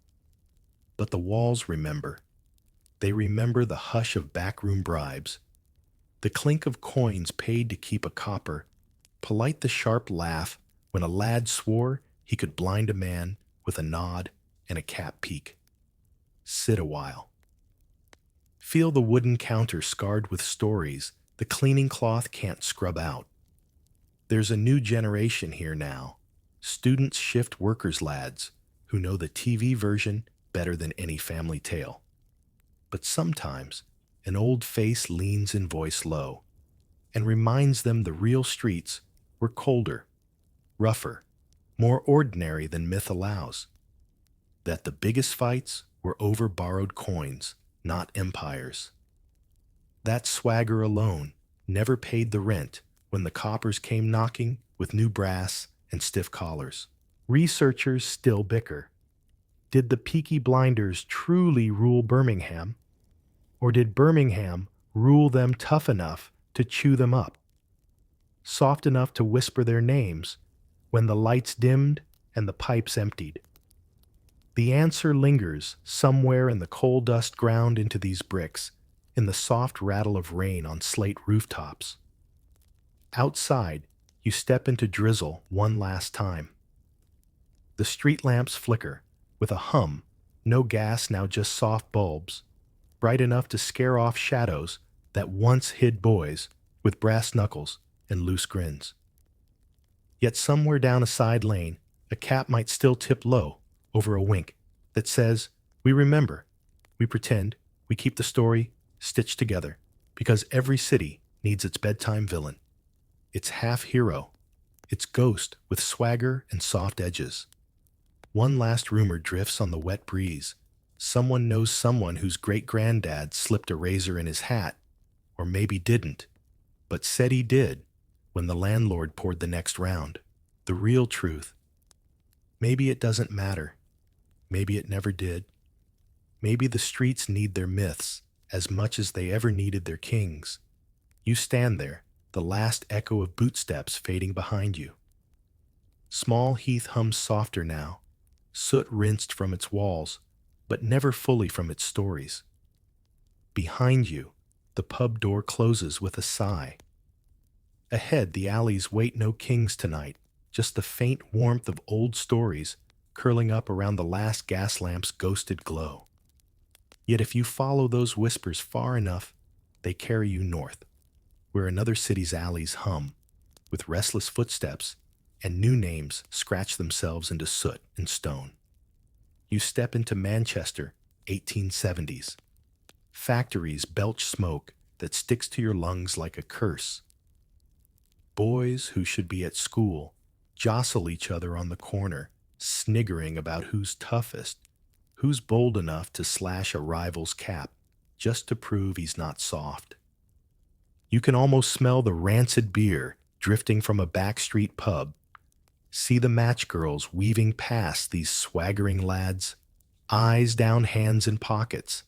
But the walls remember. They remember the hush of backroom bribes, the clink of coins paid to keep a copper, polite the sharp laugh when a lad swore he could blind a man with a nod and a cap peek. Sit a while. Feel the wooden counter scarred with stories the cleaning cloth can't scrub out. There's a new generation here now, students shift workers' lads who know the TV version better than any family tale. But sometimes an old face leans in voice low and reminds them the real streets were colder, rougher, more ordinary than myth allows. That the biggest fights were over borrowed coins, not empires. That swagger alone never paid the rent when the coppers came knocking with new brass and stiff collars. Researchers still bicker. Did the Peaky Blinders truly rule Birmingham? Or did Birmingham rule them tough enough to chew them up? Soft enough to whisper their names when the lights dimmed and the pipes emptied? The answer lingers somewhere in the coal dust ground into these bricks, in the soft rattle of rain on slate rooftops. Outside, you step into drizzle one last time. The street lamps flicker, with a hum, no gas, now just soft bulbs, bright enough to scare off shadows that once hid boys with brass knuckles and loose grins. Yet somewhere down a side lane, a cap might still tip low over a wink that says, "We remember, we pretend, we keep the story stitched together, because every city needs its bedtime villain, its half-hero, its ghost with swagger and soft edges." One last rumor drifts on the wet breeze. Someone knows someone whose great-granddad slipped a razor in his hat, or maybe didn't, but said he did when the landlord poured the next round. The real truth. Maybe it doesn't matter. Maybe it never did. Maybe the streets need their myths as much as they ever needed their kings. You stand there, the last echo of bootsteps fading behind you. Small Heath hums softer now, soot rinsed from its walls, but never fully from its stories. Behind you, the pub door closes with a sigh. Ahead, the alleys wait no kings tonight, just the faint warmth of old stories curling up around the last gas lamp's ghosted glow. Yet if you follow those whispers far enough, they carry you north, where another city's alleys hum, with restless footsteps, and new names scratch themselves into soot and stone. You step into Manchester, 1870s. Factories belch smoke that sticks to your lungs like a curse. Boys who should be at school jostle each other on the corner, sniggering about who's toughest, who's bold enough to slash a rival's cap just to prove he's not soft. You can almost smell the rancid beer drifting from a backstreet pub, see the match girls weaving past these swaggering lads, eyes down hands in pockets.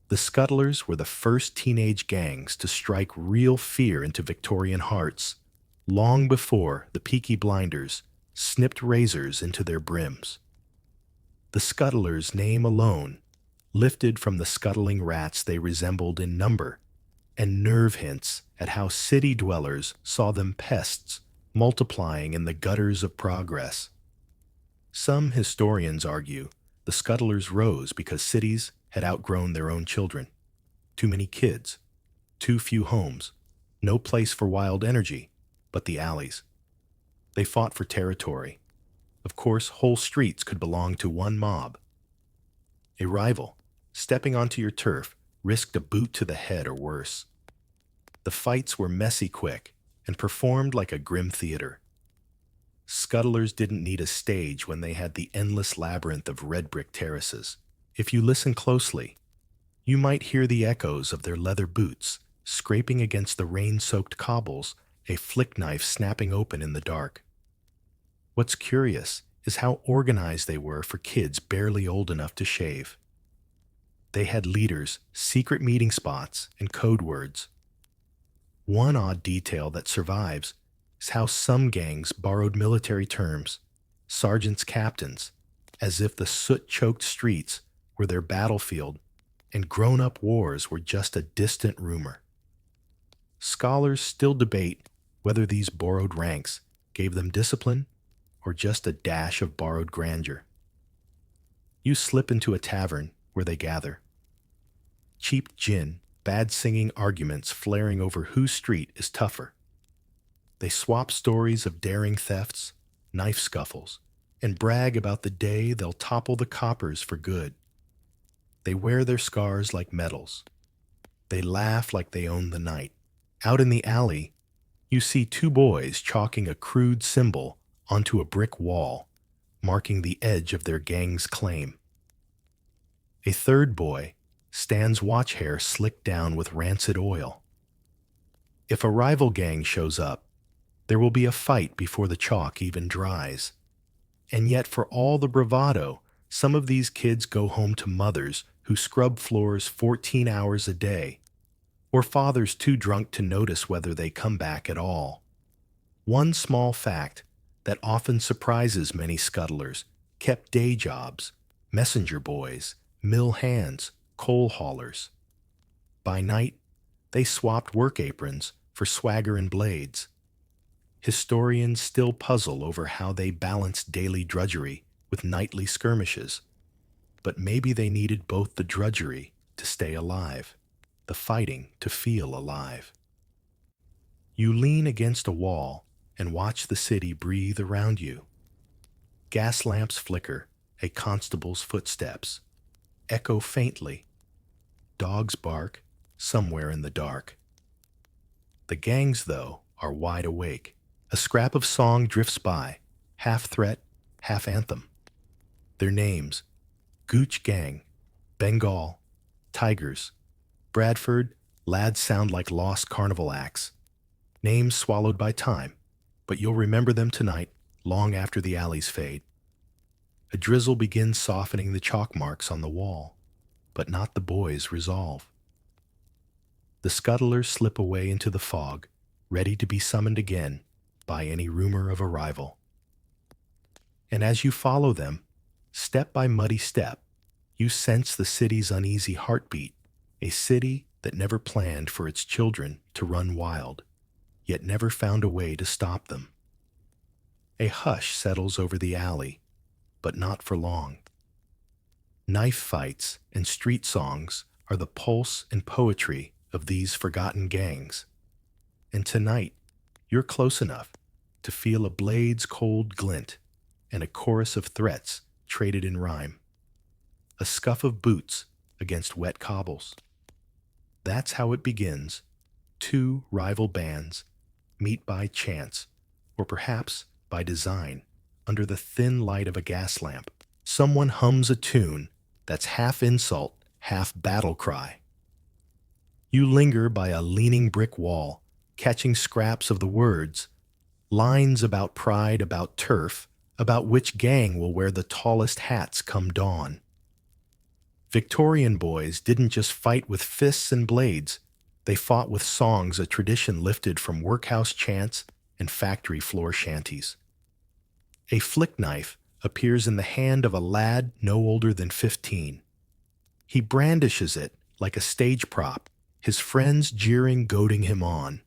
The Scuttlers were the first teenage gangs to strike real fear into Victorian hearts, long before the Peaky Blinders snipped razors into their brims. The Scuttlers' name alone, lifted from the scuttling rats they resembled in number, and nerve hints at how city dwellers saw them pests multiplying in the gutters of progress. Some historians argue the Scuttlers rose because cities had outgrown their own children. Too many kids, too few homes, no place for wild energy but the alleys. They fought for territory. Of course, whole streets could belong to one mob. A rival, stepping onto your turf, risked a boot to the head or worse. The fights were messy quick and performed like a grim theater. Scuttlers didn't need a stage when they had the endless labyrinth of red brick terraces. If you listen closely, you might hear the echoes of their leather boots scraping against the rain-soaked cobbles, a flick knife snapping open in the dark. What's curious is how organized they were for kids barely old enough to shave. They had leaders, secret meeting spots, and code words. One odd detail that survives is how some gangs borrowed military terms, sergeants' captains, as if the soot-choked streets were their battlefield and grown-up wars were just a distant rumor. Scholars still debate whether these borrowed ranks gave them discipline or just a dash of borrowed grandeur. You slip into a tavern where they gather. Cheap gin, bad singing arguments flaring over whose street is tougher. They swap stories of daring thefts, knife scuffles, and brag about the day they'll topple the coppers for good. They wear their scars like medals. They laugh like they own the night. Out in the alley, you see two boys chalking a crude symbol onto a brick wall, marking the edge of their gang's claim. A third boy stands watch hair slicked down with rancid oil. If a rival gang shows up, there will be a fight before the chalk even dries. And yet for all the bravado, some of these kids go home to mothers who scrub floors 14 hours a day, or fathers too drunk to notice whether they come back at all. One small fact that often surprises many scuttlers kept day jobs, messenger boys, mill hands, coal haulers. By night, they swapped work aprons for swagger and blades. Historians still puzzle over how they balanced daily drudgery with nightly skirmishes, but maybe they needed both the drudgery to stay alive, the fighting to feel alive. You lean against a wall and watch the city breathe around you. Gas lamps flicker, a constable's footsteps echo faintly. Dogs bark somewhere in the dark. The gangs, though, are wide awake. A scrap of song drifts by, half threat, half anthem. Their names: Gooch Gang, Bengal, Tigers, Bradford. Lads sound like lost carnival acts. Names swallowed by time, but you'll remember them tonight, long after the alleys fade. A drizzle begins softening the chalk marks on the wall, but not the boys' resolve. The scuttlers slip away into the fog, ready to be summoned again by any rumor of arrival. And as you follow them, step by muddy step, you sense the city's uneasy heartbeat, a city that never planned for its children to run wild, yet never found a way to stop them. A hush settles over the alley, but not for long. Knife fights and street songs are the pulse and poetry of these forgotten gangs. And tonight, you're close enough to feel a blade's cold glint and a chorus of threats traded in rhyme. A scuff of boots against wet cobbles. That's how it begins. Two rival bands, meet by chance, or perhaps by design, under the thin light of a gas lamp. Someone hums a tune that's half insult, half battle cry. You linger by a leaning brick wall, catching scraps of the words, lines about pride, about turf, about which gang will wear the tallest hats come dawn. Victorian boys didn't just fight with fists and blades, they fought with songs a tradition lifted from workhouse chants and factory floor shanties. A flick knife appears in the hand of a lad no older than 15. He brandishes it like a stage prop, his friends jeering, goading him on.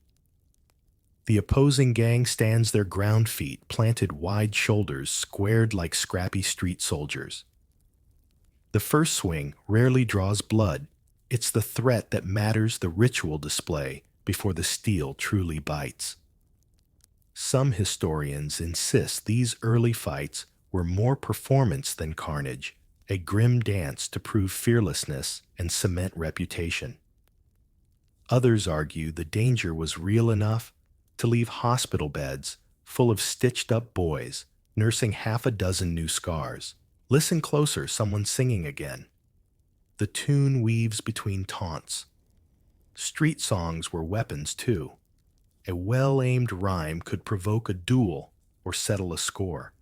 The opposing gang stands their ground feet, planted wide shoulders, squared like scrappy street soldiers. The first swing rarely draws blood. It's the threat that matters, the ritual display before the steel truly bites. Some historians insist these early fights were more performance than carnage, a grim dance to prove fearlessness and cement reputation. Others argue the danger was real enough to leave hospital beds full of stitched-up boys nursing half a dozen new scars. Listen closer, someone's singing again. The tune weaves between taunts. Street songs were weapons, too. A well-aimed rhyme could provoke a duel or settle a score.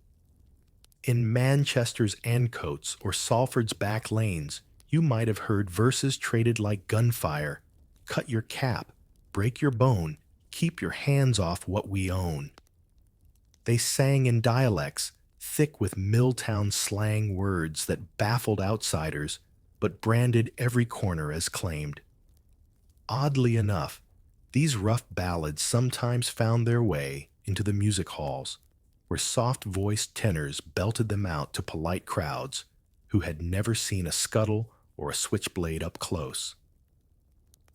In Manchester's Ancoats or Salford's back lanes, you might have heard verses traded like gunfire. Cut your cap, break your bone, keep your hands off what we own. They sang in dialects, thick with Milltown slang words that baffled outsiders, but branded every corner as claimed. Oddly enough, these rough ballads sometimes found their way into the music halls, where soft-voiced tenors belted them out to polite crowds who had never seen a scuttle or a switchblade up close.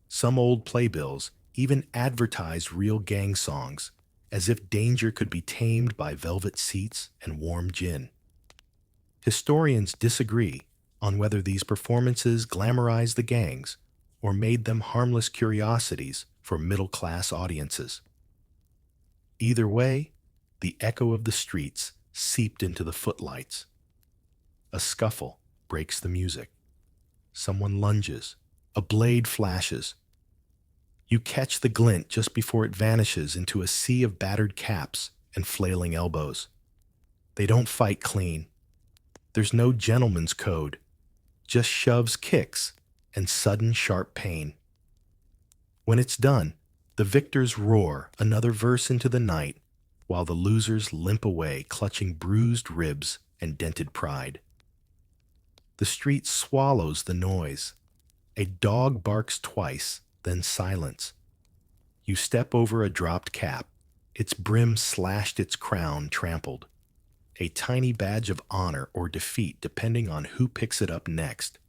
Some old playbills even advertised real gang songs, as if danger could be tamed by velvet seats and warm gin. Historians disagree on whether these performances glamorized the gangs or made them harmless curiosities for middle-class audiences. Either way, the echo of the streets seeped into the footlights. A scuffle breaks the music. Someone lunges. A blade flashes. You catch the glint just before it vanishes into a sea of battered caps and flailing elbows. They don't fight clean. There's no gentleman's code, just shoves, kicks, and sudden sharp pain. When it's done, the victors roar another verse into the night, while the losers limp away, clutching bruised ribs and dented pride. The street swallows the noise. A dog barks twice, then silence. You step over a dropped cap, its brim slashed, its crown trampled. A tiny badge of honor or defeat depending on who picks it up next.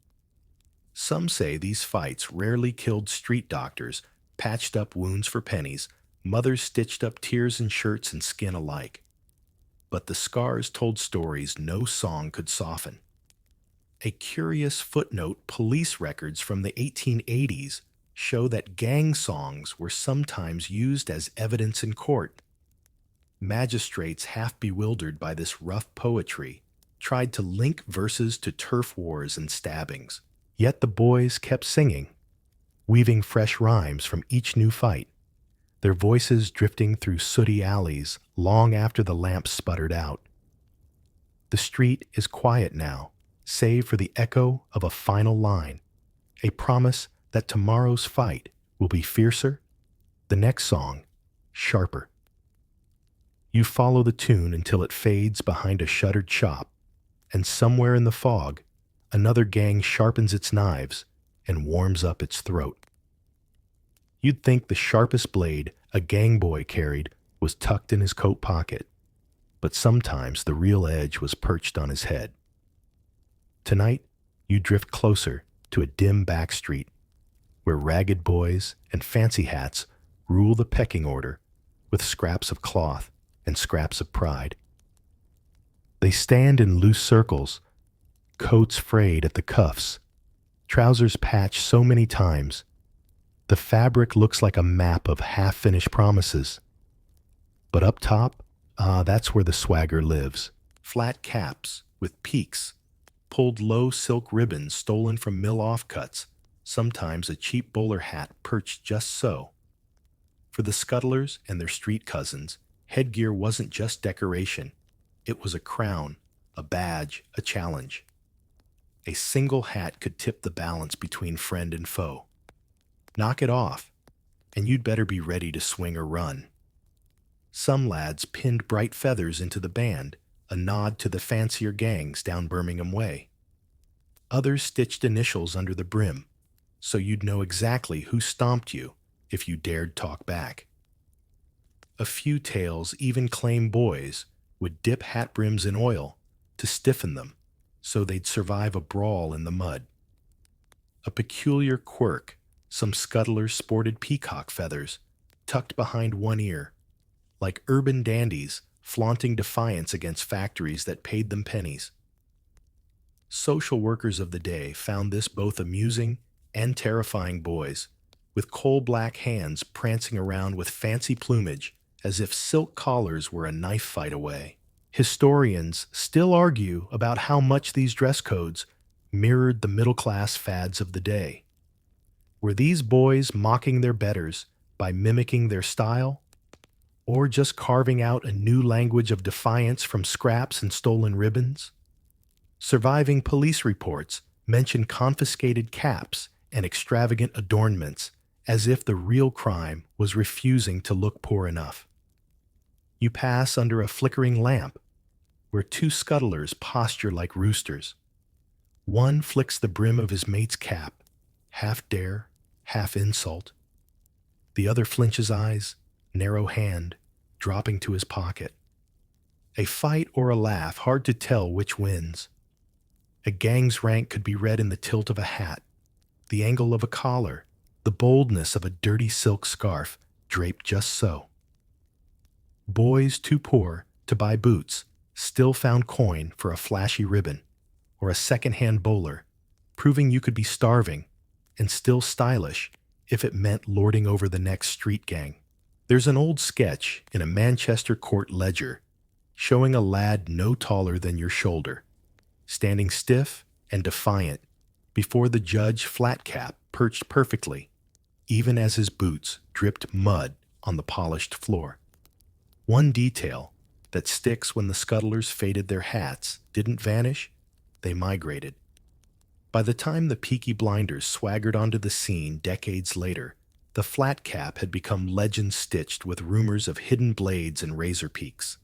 Some say these fights rarely killed street doctors, patched up wounds for pennies, mothers stitched up tears in shirts and skin alike. But the scars told stories no song could soften. A curious footnote: police records from the 1880s show that gang songs were sometimes used as evidence in court. Magistrates, half bewildered by this rough poetry, tried to link verses to turf wars and stabbings. Yet the boys kept singing, weaving fresh rhymes from each new fight, their voices drifting through sooty alleys long after the lamps sputtered out. The street is quiet now, save for the echo of a final line, a promise that tomorrow's fight will be fiercer, the next song sharper. You follow the tune until it fades behind a shuttered shop, and somewhere in the fog, another gang sharpens its knives and warms up its throat. You'd think the sharpest blade a gang boy carried was tucked in his coat pocket, but sometimes the real edge was perched on his head. Tonight, you drift closer to a dim back street, where ragged boys and fancy hats rule the pecking order with scraps of cloth and scraps of pride. They stand in loose circles, coats frayed at the cuffs, trousers patched so many times. The fabric looks like a map of half-finished promises, But up top, that's where the swagger lives. Flat caps with peaks, pulled low silk ribbons stolen from mill offcuts, sometimes a cheap bowler hat perched just so. For the scuttlers and their street cousins, headgear wasn't just decoration. It was a crown, a badge, a challenge. A single hat could tip the balance between friend and foe. Knock it off, and you'd better be ready to swing or run. Some lads pinned bright feathers into the band, a nod to the fancier gangs down Birmingham way. Others stitched initials under the brim, so you'd know exactly who stomped you if you dared talk back. A few tales even claim boys would dip hat brims in oil to stiffen them so they'd survive a brawl in the mud. A peculiar quirk, some scuttlers sported peacock feathers tucked behind one ear, like urban dandies flaunting defiance against factories that paid them pennies. Social workers of the day found this both amusing and terrifying. Boys with coal-black hands prancing around with fancy plumage as if silk collars were a knife fight away. Historians still argue about how much these dress codes mirrored the middle-class fads of the day. Were these boys mocking their betters by mimicking their style, or just carving out a new language of defiance from scraps and stolen ribbons? Surviving police reports mention confiscated caps and extravagant adornments as if the real crime was refusing to look poor enough. You pass under a flickering lamp where two scuttlers posture like roosters. One flicks the brim of his mate's cap, half dare, half insult. The other flinches eyes, narrow hand, dropping to his pocket. A fight or a laugh, hard to tell which wins. A gang's rank could be read in the tilt of a hat, the angle of a collar, the boldness of a dirty silk scarf draped just so. Boys too poor to buy boots still found coin for a flashy ribbon or a second-hand bowler, proving you could be starving and still stylish if it meant lording over the next street gang. There's an old sketch in a Manchester court ledger showing a lad no taller than your shoulder, standing stiff and defiant before the judge flat cap perched perfectly, even as his boots dripped mud on the polished floor. One detail that sticks when the scuttlers faded their hats didn't vanish, they migrated. By the time the Peaky Blinders swaggered onto the scene decades later, the flat cap had become legend stitched with rumors of hidden blades and razor peaks.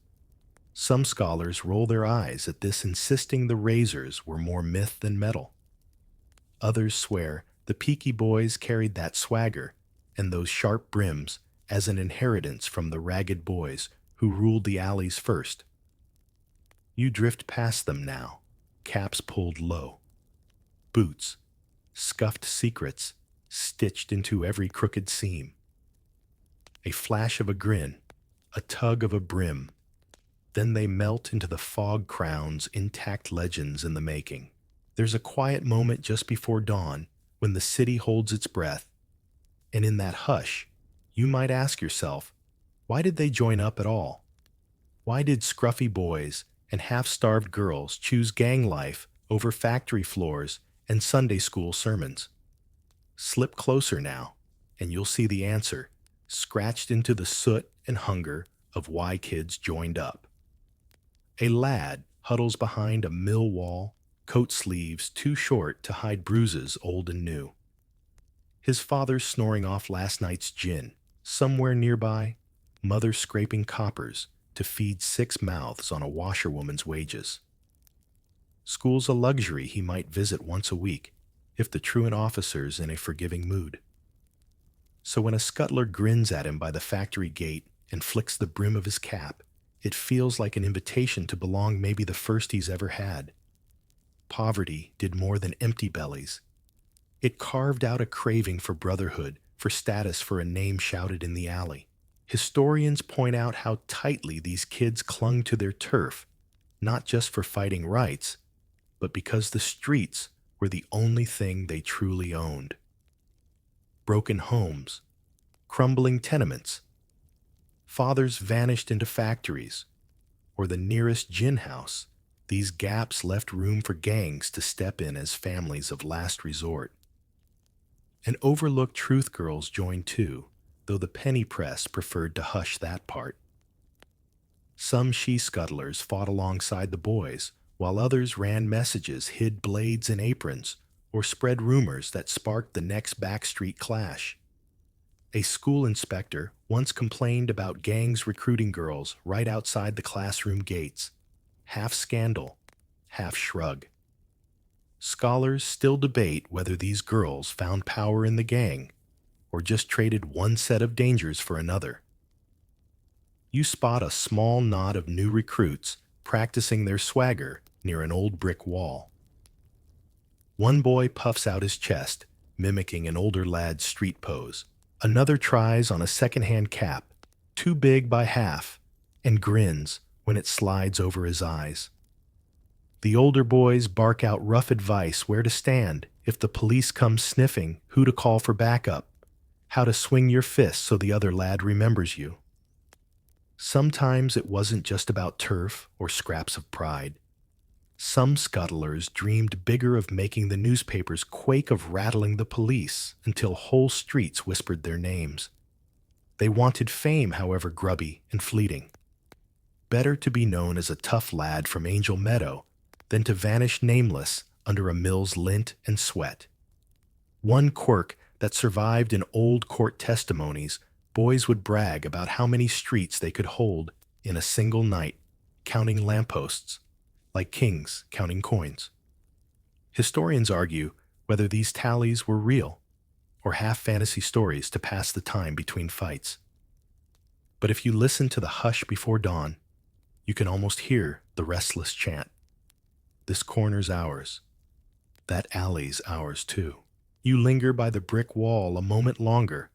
Some scholars roll their eyes at this, insisting the razors were more myth than metal. Others swear the Peaky boys carried that swagger and those sharp brims as an inheritance from the ragged boys who ruled the alleys first. You drift past them now, caps pulled low. Boots, scuffed secrets, stitched into every crooked seam. A flash of a grin, a tug of a brim. Then they melt into the fog crowns, intact legends in the making. There's a quiet moment just before dawn when the city holds its breath, and in that hush, you might ask yourself, why did they join up at all? Why did scruffy boys and half-starved girls choose gang life over factory floors and Sunday school sermons? Slip closer now, and you'll see the answer, scratched into the soot and hunger of why kids joined up. A lad huddles behind a mill wall, coat sleeves too short to hide bruises old and new. His father's snoring off last night's gin. Somewhere nearby, mother scraping coppers to feed 6 mouths on a washerwoman's wages. School's a luxury he might visit once a week, if the truant officer's in a forgiving mood. So when a scuttler grins at him by the factory gate and flicks the brim of his cap, it feels like an invitation to belong, maybe the first he's ever had. Poverty did more than empty bellies. It carved out a craving for brotherhood, for status, for a name shouted in the alley. Historians point out how tightly these kids clung to their turf, not just for fighting rights, but because the streets were the only thing they truly owned. Broken homes, crumbling tenements, Fathers vanished into factories, or the nearest gin house. These gaps left room for gangs to step in as families of last resort. And overlooked truth girls joined too, though the penny press preferred to hush that part. Some she-scuttlers fought alongside the boys, while others ran messages, hid blades in aprons, or spread rumors that sparked the next backstreet clash. A school inspector once complained about gangs recruiting girls right outside the classroom gates. Half scandal, half shrug. Scholars still debate whether these girls found power in the gang or just traded one set of dangers for another. You spot a small knot of new recruits practicing their swagger near an old brick wall. One boy puffs out his chest, mimicking an older lad's street pose. Another tries on a second-hand cap, too big by half, and grins when it slides over his eyes. The older boys bark out rough advice where to stand if the police come sniffing, who to call for backup, how to swing your fist so the other lad remembers you. Sometimes it wasn't just about turf or scraps of pride. Some scuttlers dreamed bigger of making the newspapers quake of rattling the police until whole streets whispered their names. They wanted fame, however grubby and fleeting. Better to be known as a tough lad from Angel Meadow than to vanish nameless under a mill's lint and sweat. One quirk that survived in old court testimonies, boys would brag about how many streets they could hold in a single night, counting lampposts, like kings counting coins. Historians argue whether these tallies were real or half fantasy stories to pass the time between fights. But if you listen to the hush before dawn, you can almost hear the restless chant. This corner's ours. That alley's ours too. You linger by the brick wall a moment longer,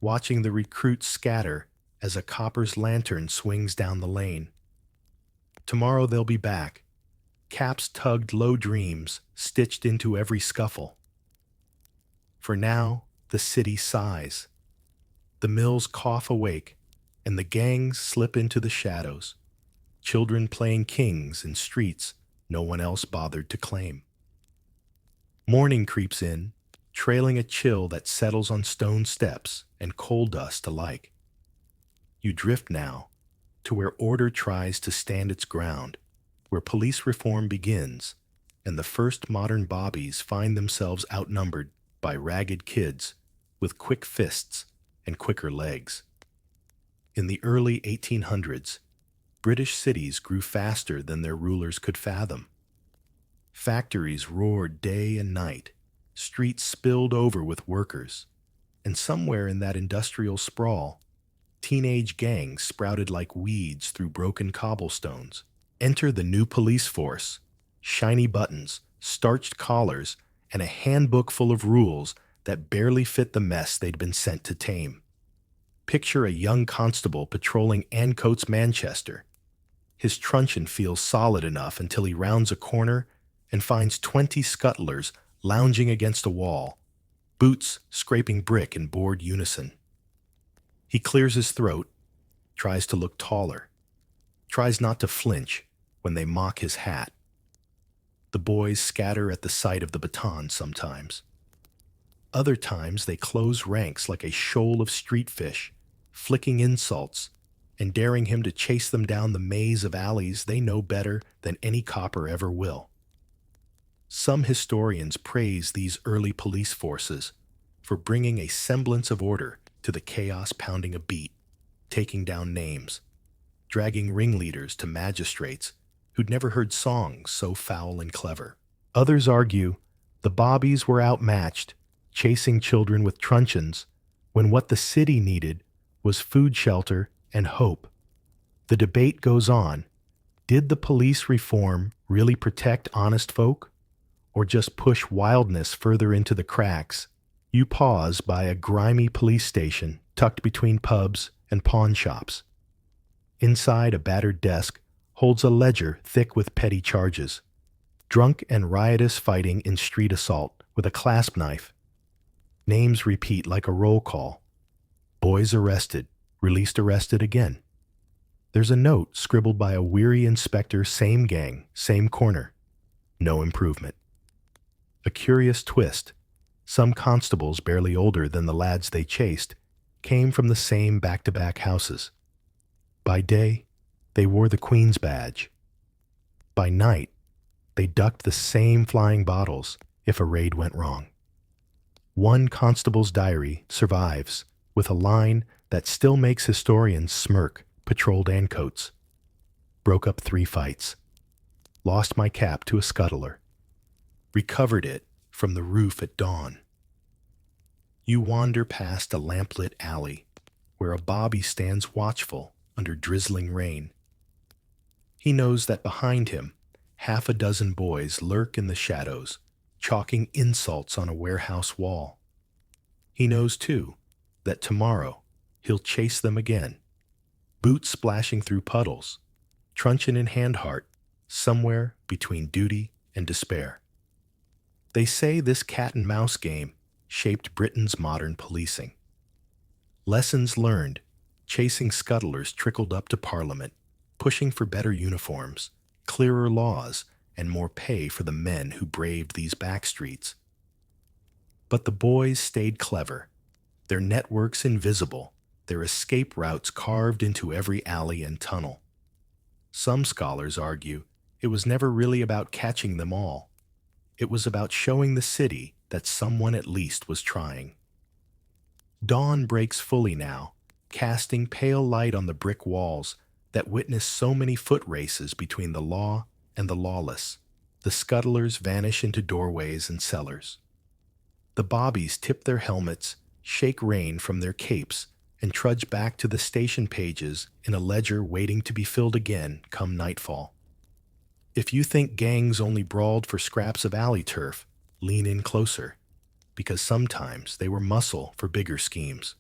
watching the recruits scatter as a copper's lantern swings down the lane. Tomorrow they'll be back, caps tugged low dreams stitched into every scuffle. For now, the city sighs. The mills cough awake, and the gangs slip into the shadows, children playing kings in streets no one else bothered to claim. Morning creeps in, trailing a chill that settles on stone steps and coal dust alike. You drift now to where order tries to stand its ground, where police reform begins, and the first modern bobbies find themselves outnumbered by ragged kids with quick fists and quicker legs. In the early 1800s, British cities grew faster than their rulers could fathom. Factories roared day and night, streets spilled over with workers, and somewhere in that industrial sprawl, teenage gangs sprouted like weeds through broken cobblestones. Enter the new police force, shiny buttons, starched collars, and a handbook full of rules that barely fit the mess they'd been sent to tame. Picture a young constable patrolling Ancoats, Manchester. His truncheon feels solid enough until he rounds a corner and finds 20 scuttlers lounging against a wall, boots scraping brick in bored unison. He clears his throat, tries to look taller, tries not to flinch when they mock his hat. The boys scatter at the sight of the baton sometimes. Other times they close ranks like a shoal of street fish, flicking insults and daring him to chase them down the maze of alleys they know better than any copper ever will. Some historians praise these early police forces for bringing a semblance of order to the chaos pounding a beat, taking down names, dragging ringleaders to magistrates who'd never heard songs so foul and clever. Others argue the bobbies were outmatched, chasing children with truncheons, when what the city needed was food, shelter, and hope. The debate goes on. Did the police reform really protect honest folk, or just push wildness further into the cracks? You pause by a grimy police station tucked between pubs and pawn shops. Inside, a battered desk holds a ledger thick with petty charges. Drunk and riotous fighting in street assault with a clasp knife. Names repeat like a roll call. Boys arrested, released arrested again. There's a note scribbled by a weary inspector, same gang, same corner. No improvement. A curious twist. Some constables, barely older than the lads they chased, came from the same back-to-back houses. By day, they wore the Queen's badge. By night, they ducked the same flying bottles if a raid went wrong. One constable's diary survives with a line that still makes historians smirk, patrolled coats. Broke up 3 fights. Lost my cap to a scuttler. Recovered it from the roof at dawn. You wander past a lamplit alley where a bobby stands watchful under drizzling rain. He knows that behind him, half a dozen boys lurk in the shadows, chalking insults on a warehouse wall. He knows, too, that tomorrow he'll chase them again, boots splashing through puddles, truncheon in hand-heart, somewhere between duty and despair. They say this cat-and-mouse game shaped Britain's modern policing. Lessons learned, chasing scuttlers trickled up to Parliament, pushing for better uniforms, clearer laws, and more pay for the men who braved these back streets. But the boys stayed clever, their networks invisible, their escape routes carved into every alley and tunnel. Some scholars argue it was never really about catching them all. It was about showing the city that someone at least was trying. Dawn breaks fully now, casting pale light on the brick walls that witness so many foot races between the law and the lawless. The scuttlers vanish into doorways and cellars. The bobbies tip their helmets, shake rain from their capes, and trudge back to the station pages in a ledger waiting to be filled again come nightfall. If you think gangs only brawled for scraps of alley turf, lean in closer, because sometimes they were muscle for bigger schemes.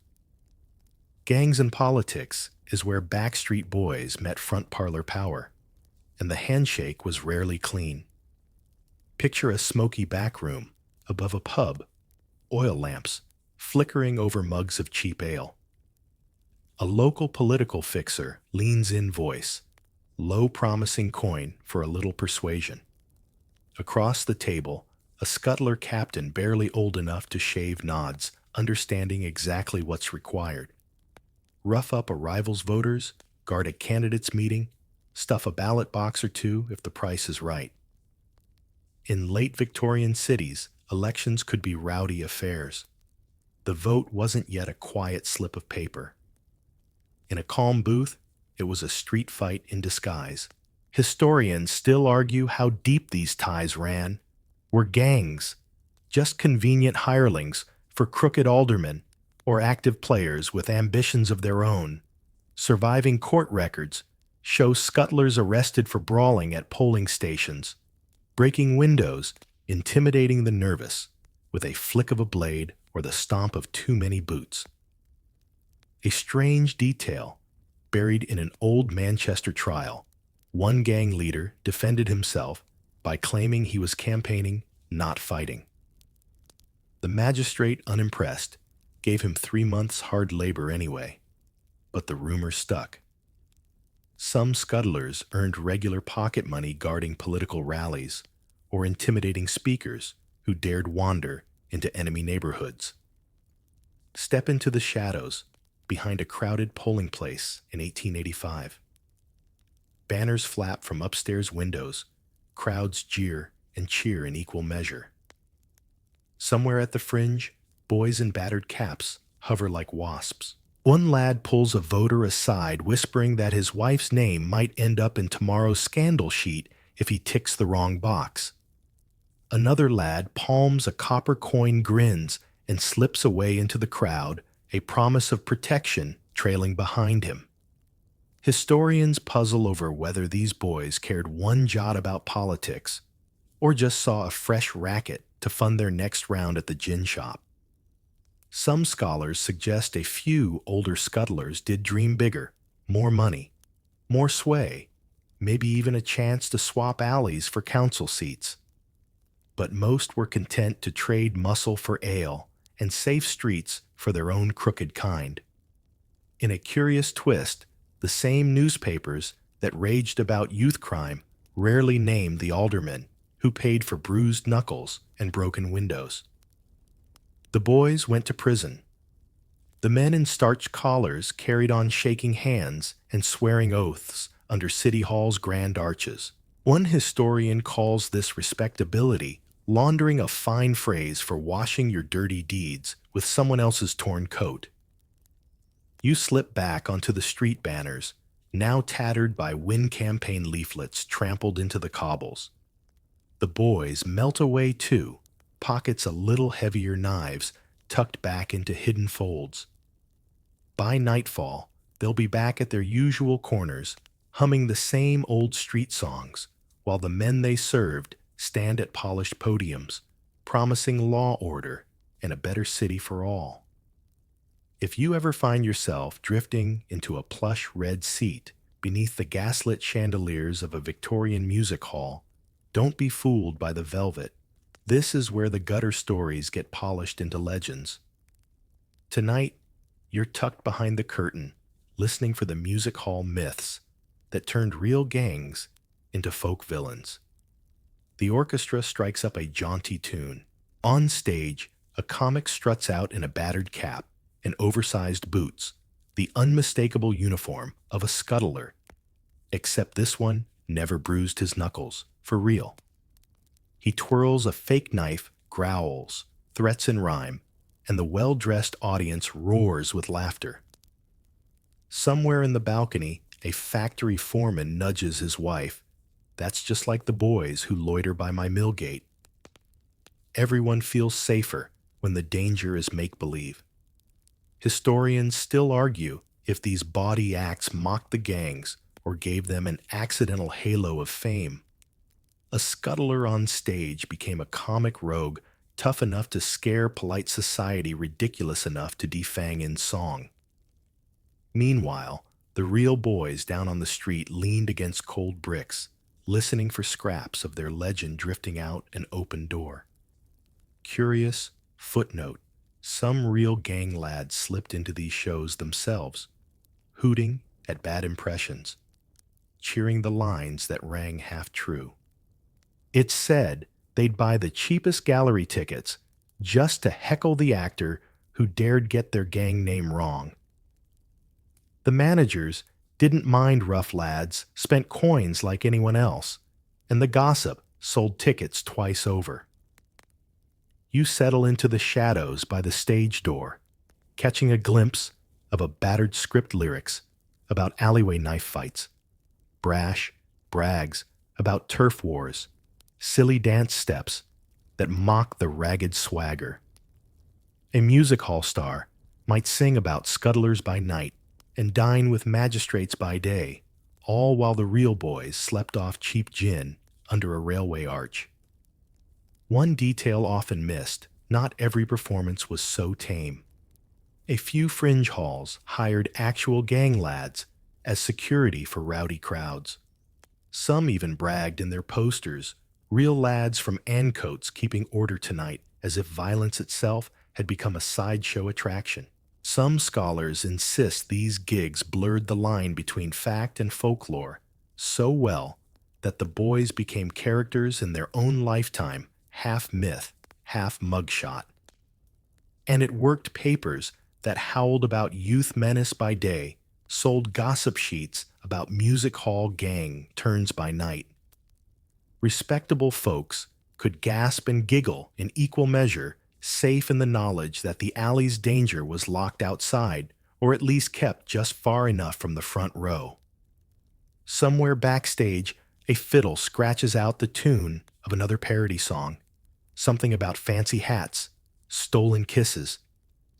Gangs and politics is where backstreet boys met front parlor power, and the handshake was rarely clean. Picture a smoky back room above a pub, oil lamps flickering over mugs of cheap ale. A local political fixer leans in voice, low promising coin for a little persuasion. Across the table, a scuttler captain barely old enough to shave nods, understanding exactly what's required. Rough up a rival's voters, guard a candidate's meeting, stuff a ballot box or two if the price is right. In late Victorian cities, elections could be rowdy affairs. The vote wasn't yet a quiet slip of paper. In a calm booth, it was a street fight in disguise. Historians still argue how deep these ties ran. Were gangs just convenient hirelings for crooked aldermen or active players with ambitions of their own? Surviving court records show scuttlers arrested for brawling at polling stations, breaking windows, intimidating the nervous with a flick of a blade or the stomp of too many boots. A strange detail buried in an old Manchester trial. One gang leader defended himself by claiming he was campaigning, not fighting. The magistrate, unimpressed, gave him 3 months hard labor anyway, but the rumor stuck. Some scuttlers earned regular pocket money guarding political rallies or intimidating speakers who dared wander into enemy neighborhoods. Step into the shadows behind a crowded polling place in 1885. Banners flap from upstairs windows, crowds jeer and cheer in equal measure. Somewhere at the fringe, boys in battered caps hover like wasps. One lad pulls a voter aside, whispering that his wife's name might end up in tomorrow's scandal sheet if he ticks the wrong box. Another lad palms a copper coin, grins, and slips away into the crowd, a promise of protection trailing behind him. Historians puzzle over whether these boys cared one jot about politics or just saw a fresh racket to fund their next round at the gin shop. Some scholars suggest a few older scuttlers did dream bigger, more money, more sway, maybe even a chance to swap alleys for council seats. But most were content to trade muscle for ale and safe streets for their own crooked kind. In a curious twist, the same newspapers that raged about youth crime rarely named the aldermen who paid for bruised knuckles and broken windows. The boys went to prison. The men in starched collars carried on shaking hands and swearing oaths under City Hall's grand arches. One historian calls this respectability laundering, a fine phrase for washing your dirty deeds with someone else's torn coat. You slip back onto the street banners, now tattered by Win campaign leaflets trampled into the cobbles. The boys melt away too, pockets a little heavier knives tucked back into hidden folds. By nightfall, they'll be back at their usual corners, humming the same old street songs, while the men they served stand at polished podiums, promising law, order, and a better city for all. If you ever find yourself drifting into a plush red seat beneath the gaslit chandeliers of a Victorian music hall, don't be fooled by the velvet. This is where the gutter stories get polished into legends. Tonight, you're tucked behind the curtain, listening for the music hall myths that turned real gangs into folk villains. The orchestra strikes up a jaunty tune. On stage, a comic struts out in a battered cap and oversized boots, the unmistakable uniform of a scuttler. Except this one never bruised his knuckles, for real. He twirls a fake knife, growls, threats in rhyme, and the well-dressed audience roars with laughter. Somewhere in the balcony, a factory foreman nudges his wife. That's just like the boys who loiter by my mill gate. Everyone feels safer when the danger is make-believe. Historians still argue if these bawdy acts mocked the gangs or gave them an accidental halo of fame. A scuttler on stage became a comic rogue tough enough to scare polite society, ridiculous enough to defang in song. Meanwhile, the real boys down on the street leaned against cold bricks, listening for scraps of their legend drifting out an open door. Curious footnote: some real gang lads slipped into these shows themselves, hooting at bad impressions, cheering the lines that rang half true. It's said they'd buy the cheapest gallery tickets just to heckle the actor who dared get their gang name wrong. The managers didn't mind rough lads, spent coins like anyone else, and the gossip sold tickets twice over. You settle into the shadows by the stage door, catching a glimpse of a battered script lyrics about alleyway knife fights, brash brags about turf wars, silly dance steps that mock the ragged swagger. A music hall star might sing about scuttlers by night and dine with magistrates by day, all while the real boys slept off cheap gin under a railway arch. One detail often missed: not every performance was so tame. A few fringe halls hired actual gang lads as security for rowdy crowds. Some even bragged in their posters, real lads from Ancoats keeping order tonight, as if violence itself had become a sideshow attraction. Some scholars insist these gigs blurred the line between fact and folklore so well that the boys became characters in their own lifetime, half myth, half mugshot. And it worked. Papers that howled about youth menace by day sold gossip sheets about music hall gang turns by night. Respectable folks could gasp and giggle in equal measure, safe in the knowledge that the alley's danger was locked outside, or at least kept just far enough from the front row. Somewhere backstage, a fiddle scratches out the tune of another parody song, something about fancy hats, stolen kisses,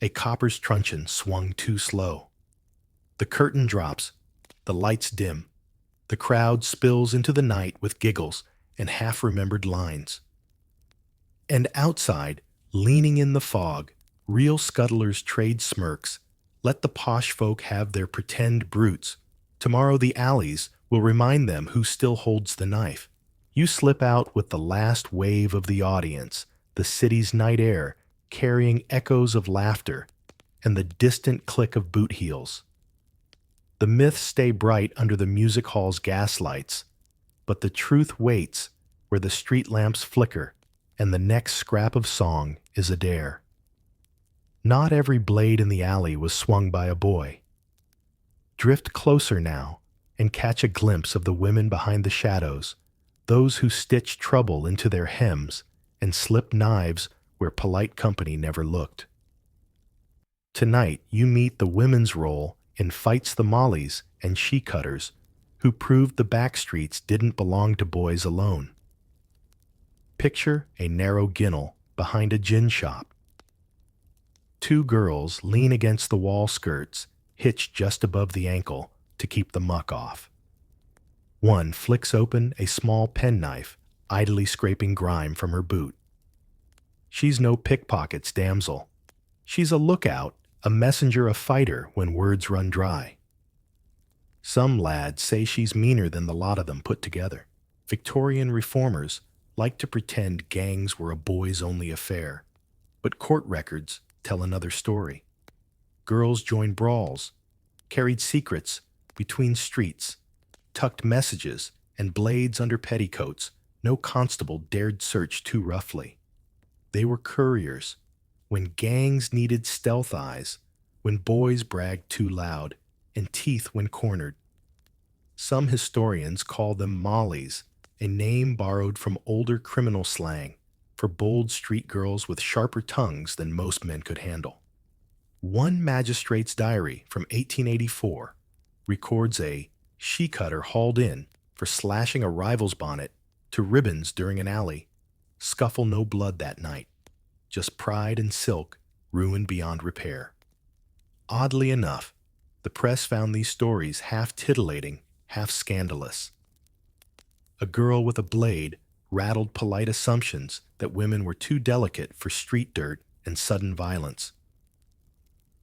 a copper's truncheon swung too slow. The curtain drops, the lights dim, the crowd spills into the night with giggles and half-remembered lines. And outside, leaning in the fog, real scuttlers trade smirks. Let the posh folk have their pretend brutes. Tomorrow the alleys will remind them who still holds the knife. You slip out with the last wave of the audience, the city's night air carrying echoes of laughter and the distant click of boot heels. The myths stay bright under the music hall's gaslights, but the truth waits where the street lamps flicker and the next scrap of song is a dare. Not every blade in the alley was swung by a boy. Drift closer now and catch a glimpse of the women behind the shadows, those who stitch trouble into their hems and slip knives where polite company never looked. Tonight, you meet the women's role in Fights the Mollies and She-Cutters, who proved the backstreets didn't belong to boys alone. Picture a narrow ginnel behind a gin shop. Two girls lean against the wall skirts, hitched just above the ankle to keep the muck off. One flicks open a small penknife, idly scraping grime from her boot. She's no pickpocket's damsel. She's a lookout, a messenger, a fighter when words run dry. Some lads say she's meaner than the lot of them put together. Victorian reformers like to pretend gangs were a boys-only affair, but court records tell another story. Girls joined brawls, carried secrets between streets, tucked messages and blades under petticoats no constable dared search too roughly. They were couriers when gangs needed stealth eyes, when boys bragged too loud, and teeth when cornered. Some historians call them mollies, a name borrowed from older criminal slang for bold street girls with sharper tongues than most men could handle. One magistrate's diary from 1884 records a she-cutter hauled in for slashing a rival's bonnet to ribbons during an alley. Scuffle, no blood that night. Just pride and silk, ruined beyond repair. Oddly enough, the press found these stories half titillating, half scandalous. A girl with a blade rattled polite assumptions that women were too delicate for street dirt and sudden violence.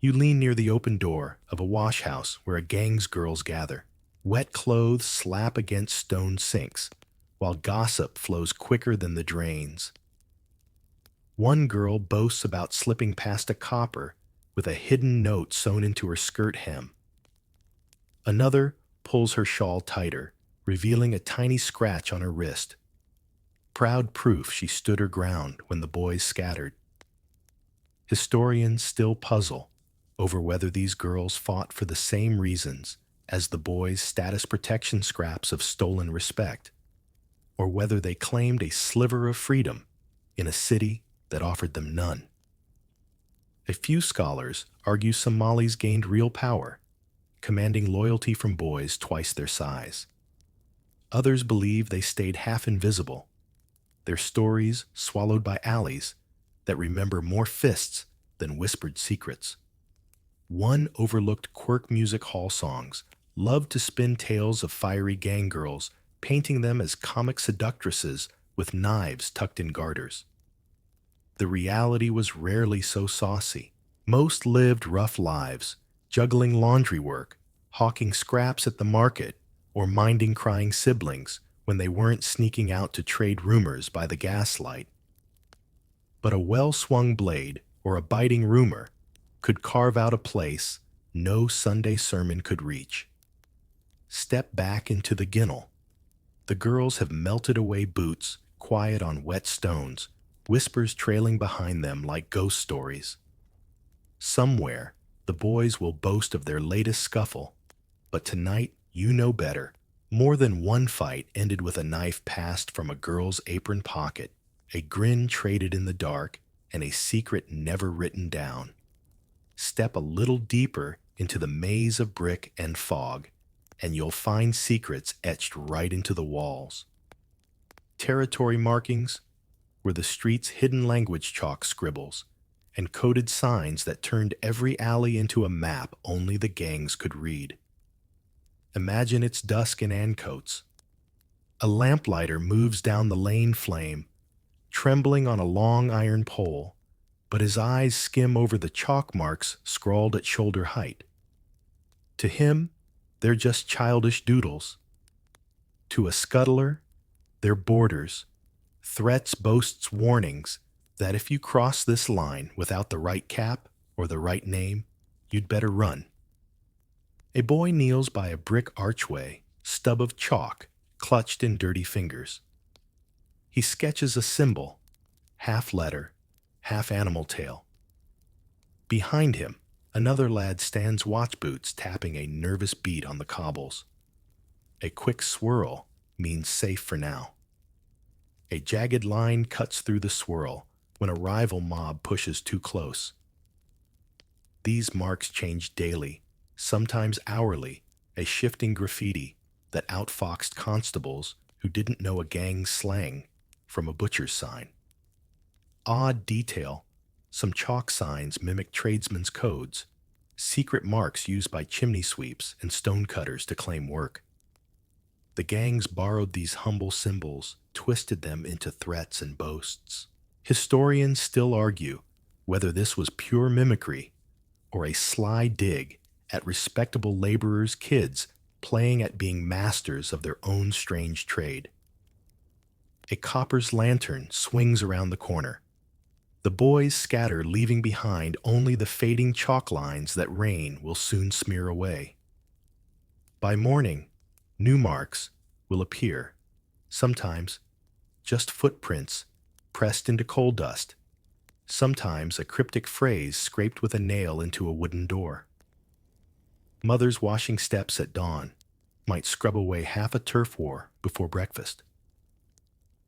You lean near the open door of a wash house where a gang's girls gather. Wet clothes slap against stone sinks, while gossip flows quicker than the drains. One girl boasts about slipping past a copper with a hidden note sewn into her skirt hem. Another pulls her shawl tighter, revealing a tiny scratch on her wrist. Proud proof she stood her ground when the boys scattered. Historians still puzzle over whether these girls fought for the same reasons as the boys' status protection scraps of stolen respect, or whether they claimed a sliver of freedom in a city that offered them none. A few scholars argue some mollies gained real power, commanding loyalty from boys twice their size. Others believe they stayed half invisible, their stories swallowed by alleys that remember more fists than whispered secrets. One overlooked quirk music hall songs loved to spin tales of fiery gang girls, painting them as comic seductresses with knives tucked in garters. The reality was rarely so saucy. Most lived rough lives, juggling laundry work, hawking scraps at the market, or minding crying siblings when they weren't sneaking out to trade rumors by the gaslight. But a well-swung blade or a biting rumor could carve out a place no Sunday sermon could reach. Step back into the ginnel. The girls have melted away boots, quiet on wet stones, whispers trailing behind them like ghost stories. Somewhere, the boys will boast of their latest scuffle, but tonight you know better. More than one fight ended with a knife passed from a girl's apron pocket, a grin traded in the dark, and a secret never written down. Step a little deeper into the maze of brick and fog, and you'll find secrets etched right into the walls. Territory markings were the street's hidden language chalk scribbles, and coded signs that turned every alley into a map only the gangs could read. Imagine it's dusk in Ancoats. A lamplighter moves down the lane flame, trembling on a long iron pole, but his eyes skim over the chalk marks scrawled at shoulder height. To him, they're just childish doodles. To a scuttler, they're borders, threats, boasts, warnings that if you cross this line without the right cap or the right name, you'd better run. A boy kneels by a brick archway, stub of chalk clutched in dirty fingers. He sketches a symbol, half letter, half animal tail. Behind him, another lad stands watch boots tapping a nervous beat on the cobbles. A quick swirl means safe for now. A jagged line cuts through the swirl when a rival mob pushes too close. These marks change daily, sometimes hourly, a shifting graffiti that outfoxed constables who didn't know a gang's slang from a butcher's sign. Odd detail, some chalk signs mimic tradesmen's codes, secret marks used by chimney sweeps and stonecutters to claim work. The gangs borrowed these humble symbols, twisted them into threats and boasts. Historians still argue whether this was pure mimicry or a sly dig at respectable laborers' kids playing at being masters of their own strange trade. A copper's lantern swings around the corner. The boys scatter, leaving behind only the fading chalk lines that rain will soon smear away. By morning, new marks will appear, sometimes just footprints pressed into coal dust, sometimes a cryptic phrase scraped with a nail into a wooden door. Mothers washing steps at dawn might scrub away half a turf war before breakfast.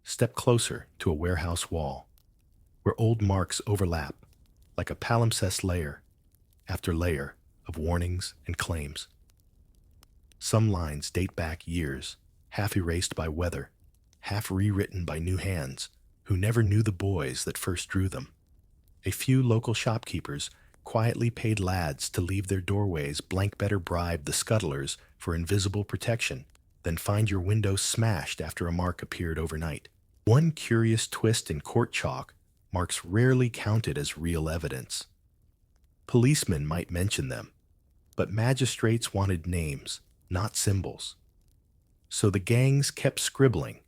Step closer to a warehouse wall, where old marks overlap like a palimpsest layer after layer of warnings and claims. Some lines date back years, half erased by weather, half rewritten by new hands who never knew the boys that first drew them. A few local shopkeepers quietly paid lads to leave their doorways blank better bribe the scuttlers for invisible protection than find your window smashed after a mark appeared overnight. One curious twist in court chalk marks rarely counted as real evidence. Policemen might mention them, but magistrates wanted names, not symbols. So the gangs kept scribbling,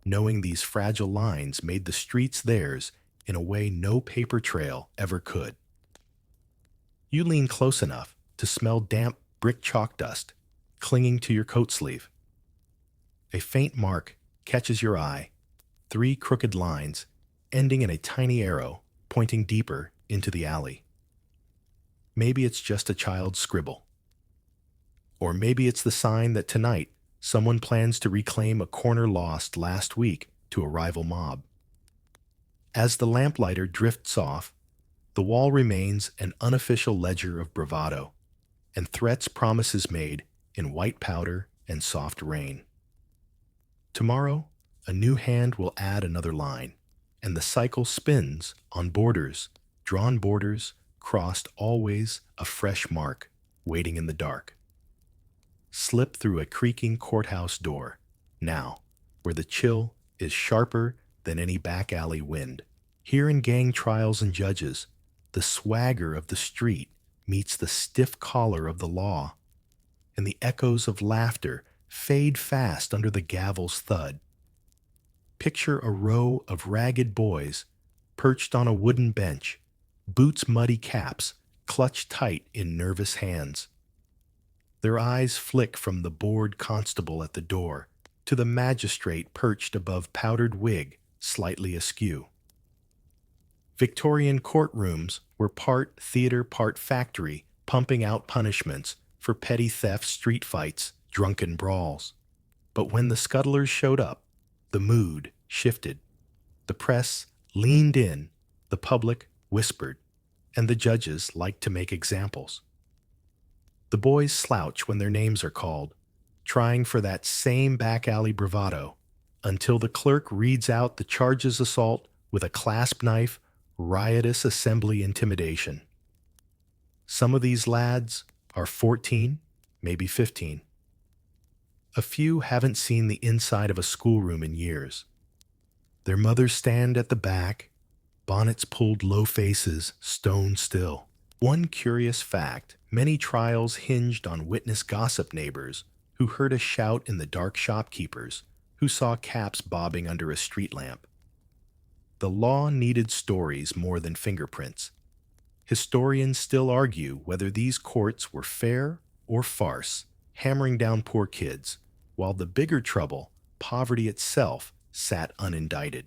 knowing these fragile lines made the streets theirs in a way no paper trail ever could. You lean close enough to smell damp brick chalk dust clinging to your coat sleeve. A faint mark catches your eye, 3 crooked lines ending in a tiny arrow pointing deeper into the alley. Maybe it's just a child's scribble. Or maybe it's the sign that tonight someone plans to reclaim a corner lost last week to a rival mob. As the lamplighter drifts off, the wall remains an unofficial ledger of bravado and threats promises made in white powder and soft rain. Tomorrow, a new hand will add another line, and the cycle spins on borders, drawn borders, crossed always a fresh mark, waiting in the dark. Slip through a creaking courthouse door, now, where the chill is sharper than any back alley wind. Here in gang trials and judges, the swagger of the street meets the stiff collar of the law, and the echoes of laughter fade fast under the gavel's thud. Picture a row of ragged boys perched on a wooden bench, boots' muddy caps clutched tight in nervous hands. Their eyes flick from the bored constable at the door to the magistrate perched above powdered wig, slightly askew. Victorian courtrooms were part theater, part factory, pumping out punishments for petty theft, street fights, drunken brawls. But when the scuttlers showed up, the mood shifted. The press leaned in, the public whispered, and the judges liked to make examples. The boys slouch when their names are called, trying for that same back alley bravado, until the clerk reads out the charges assault with a clasp knife, riotous assembly intimidation. Some of these lads are 14, maybe 15. A few haven't seen the inside of a schoolroom in years. Their mothers stand at the back, bonnets pulled, low faces, stone still. One curious fact, many trials hinged on witness gossip neighbors who heard a shout in the dark, shopkeepers who saw caps bobbing under a street lamp. The law needed stories more than fingerprints. Historians still argue whether these courts were fair or farce, hammering down poor kids, while the bigger trouble, poverty itself, sat unindicted.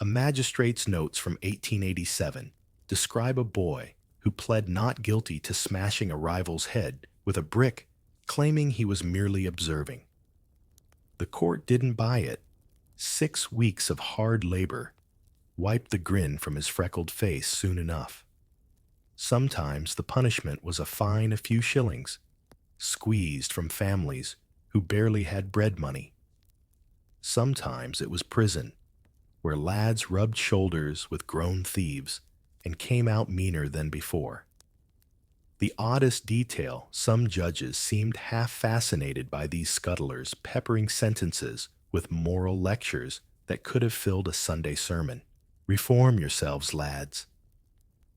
A magistrate's notes from 1887 describe a boy who pled not guilty to smashing a rival's head with a brick, claiming he was merely observing. The court didn't buy it. 6 weeks of hard labor wiped the grin from his freckled face soon enough. Sometimes the punishment was a fine a few shillings, squeezed from families who barely had bread money. Sometimes it was prison, where lads rubbed shoulders with grown thieves and came out meaner than before. The oddest detail, some judges seemed half fascinated by these scuttlers peppering sentences with moral lectures that could have filled a Sunday sermon. Reform yourselves, lads.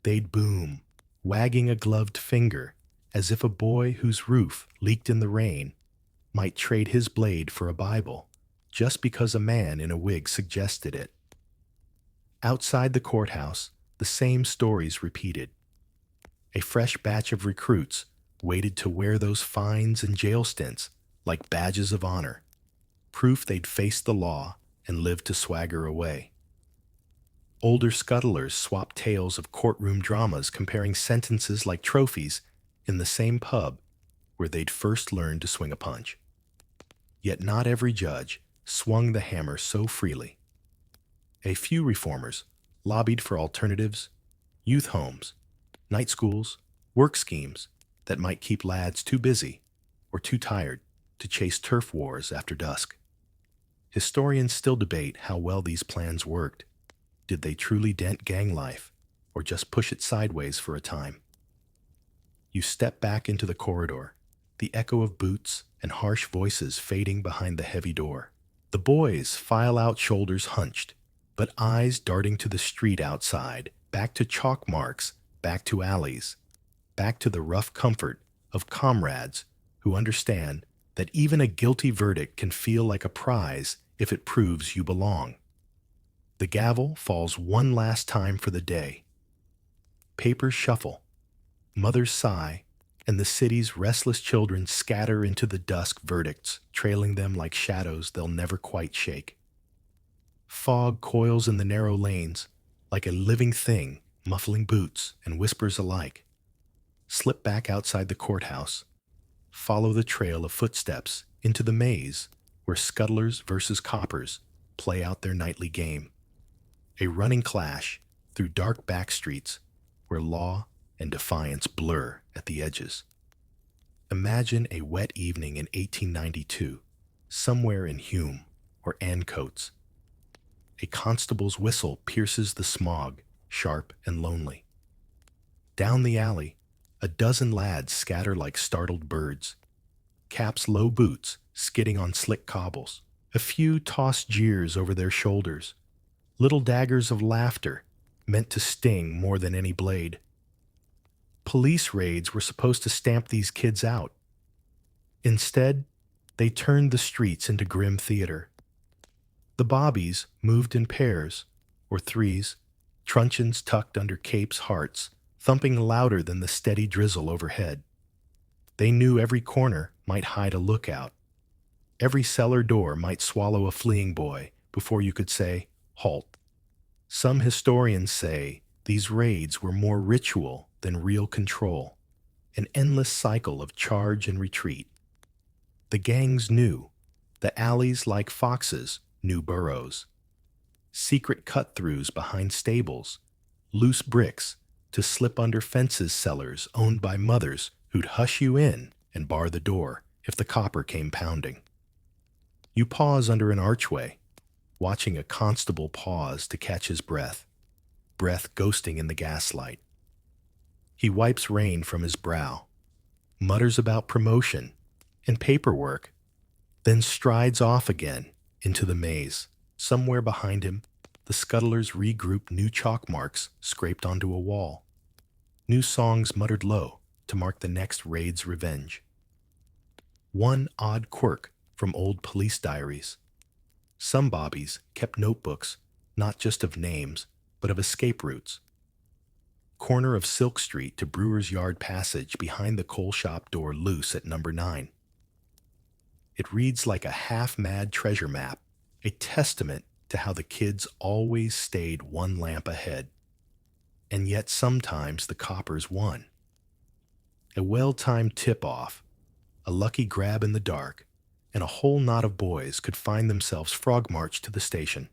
They'd boom, wagging a gloved finger, as if a boy whose roof leaked in the rain might trade his blade for a Bible just because a man in a wig suggested it. Outside the courthouse, the same stories repeated. A fresh batch of recruits waited to wear those fines and jail stints like badges of honor, proof they'd faced the law and lived to swagger away. Older scuttlers swapped tales of courtroom dramas comparing sentences like trophies in the same pub where they'd first learned to swing a punch. Yet not every judge swung the hammer so freely. A few reformers lobbied for alternatives, youth homes, night schools, work schemes that might keep lads too busy or too tired to chase turf wars after dusk. Historians still debate how well these plans worked. Did they truly dent gang life, or just push it sideways for a time? You step back into the corridor, the echo of boots and harsh voices fading behind the heavy door. The boys file out, shoulders hunched, but eyes darting to the street outside, back to chalk marks, back to alleys, back to the rough comfort of comrades who understand that even a guilty verdict can feel like a prize if it proves you belong. The gavel falls one last time for the day. Papers shuffle, mothers sigh, and the city's restless children scatter into the dusk, verdicts trailing them like shadows they'll never quite shake. Fog coils in the narrow lanes like a living thing, muffling boots and whispers alike. Slip back outside the courthouse. Follow the trail of footsteps into the maze where scuttlers versus coppers play out their nightly game. A running clash through dark back streets where law and defiance blur at the edges. Imagine a wet evening in 1892, somewhere in Hume or Ancoats. A constable's whistle pierces the smog, sharp and lonely. Down the alley, a dozen lads scatter like startled birds, caps low boots skidding on slick cobbles. A few toss jeers over their shoulders, little daggers of laughter meant to sting more than any blade. Police raids were supposed to stamp these kids out. Instead, they turned the streets into grim theater. The bobbies moved in pairs, or threes, truncheons tucked under capes' hearts, thumping louder than the steady drizzle overhead. They knew every corner might hide a lookout. Every cellar door might swallow a fleeing boy before you could say, halt. Some historians say these raids were more ritual than real control, an endless cycle of charge and retreat. The gangs knew. The alleys, like foxes, knew burrows. Secret cut-throughs behind stables, loose bricks to slip under fences, cellars owned by mothers who'd hush you in and bar the door if the copper came pounding. You pause under an archway, watching a constable pause to catch his breath ghosting in the gaslight. He wipes rain from his brow, mutters about promotion and paperwork, then strides off again into the maze. Somewhere behind him, the scuttlers regroup, new chalk marks scraped onto a wall. New songs muttered low to mark the next raid's revenge. One odd quirk from old police diaries. Some bobbies kept notebooks, not just of names, but of escape routes. corner of Silk Street to Brewer's Yard Passage behind the coal shop door loose at number 9. It reads like a half-mad treasure map, a testament to how the kids always stayed one lamp ahead. And yet sometimes the coppers won. A well-timed tip-off, a lucky grab in the dark, and a whole knot of boys could find themselves frog-marched to the station.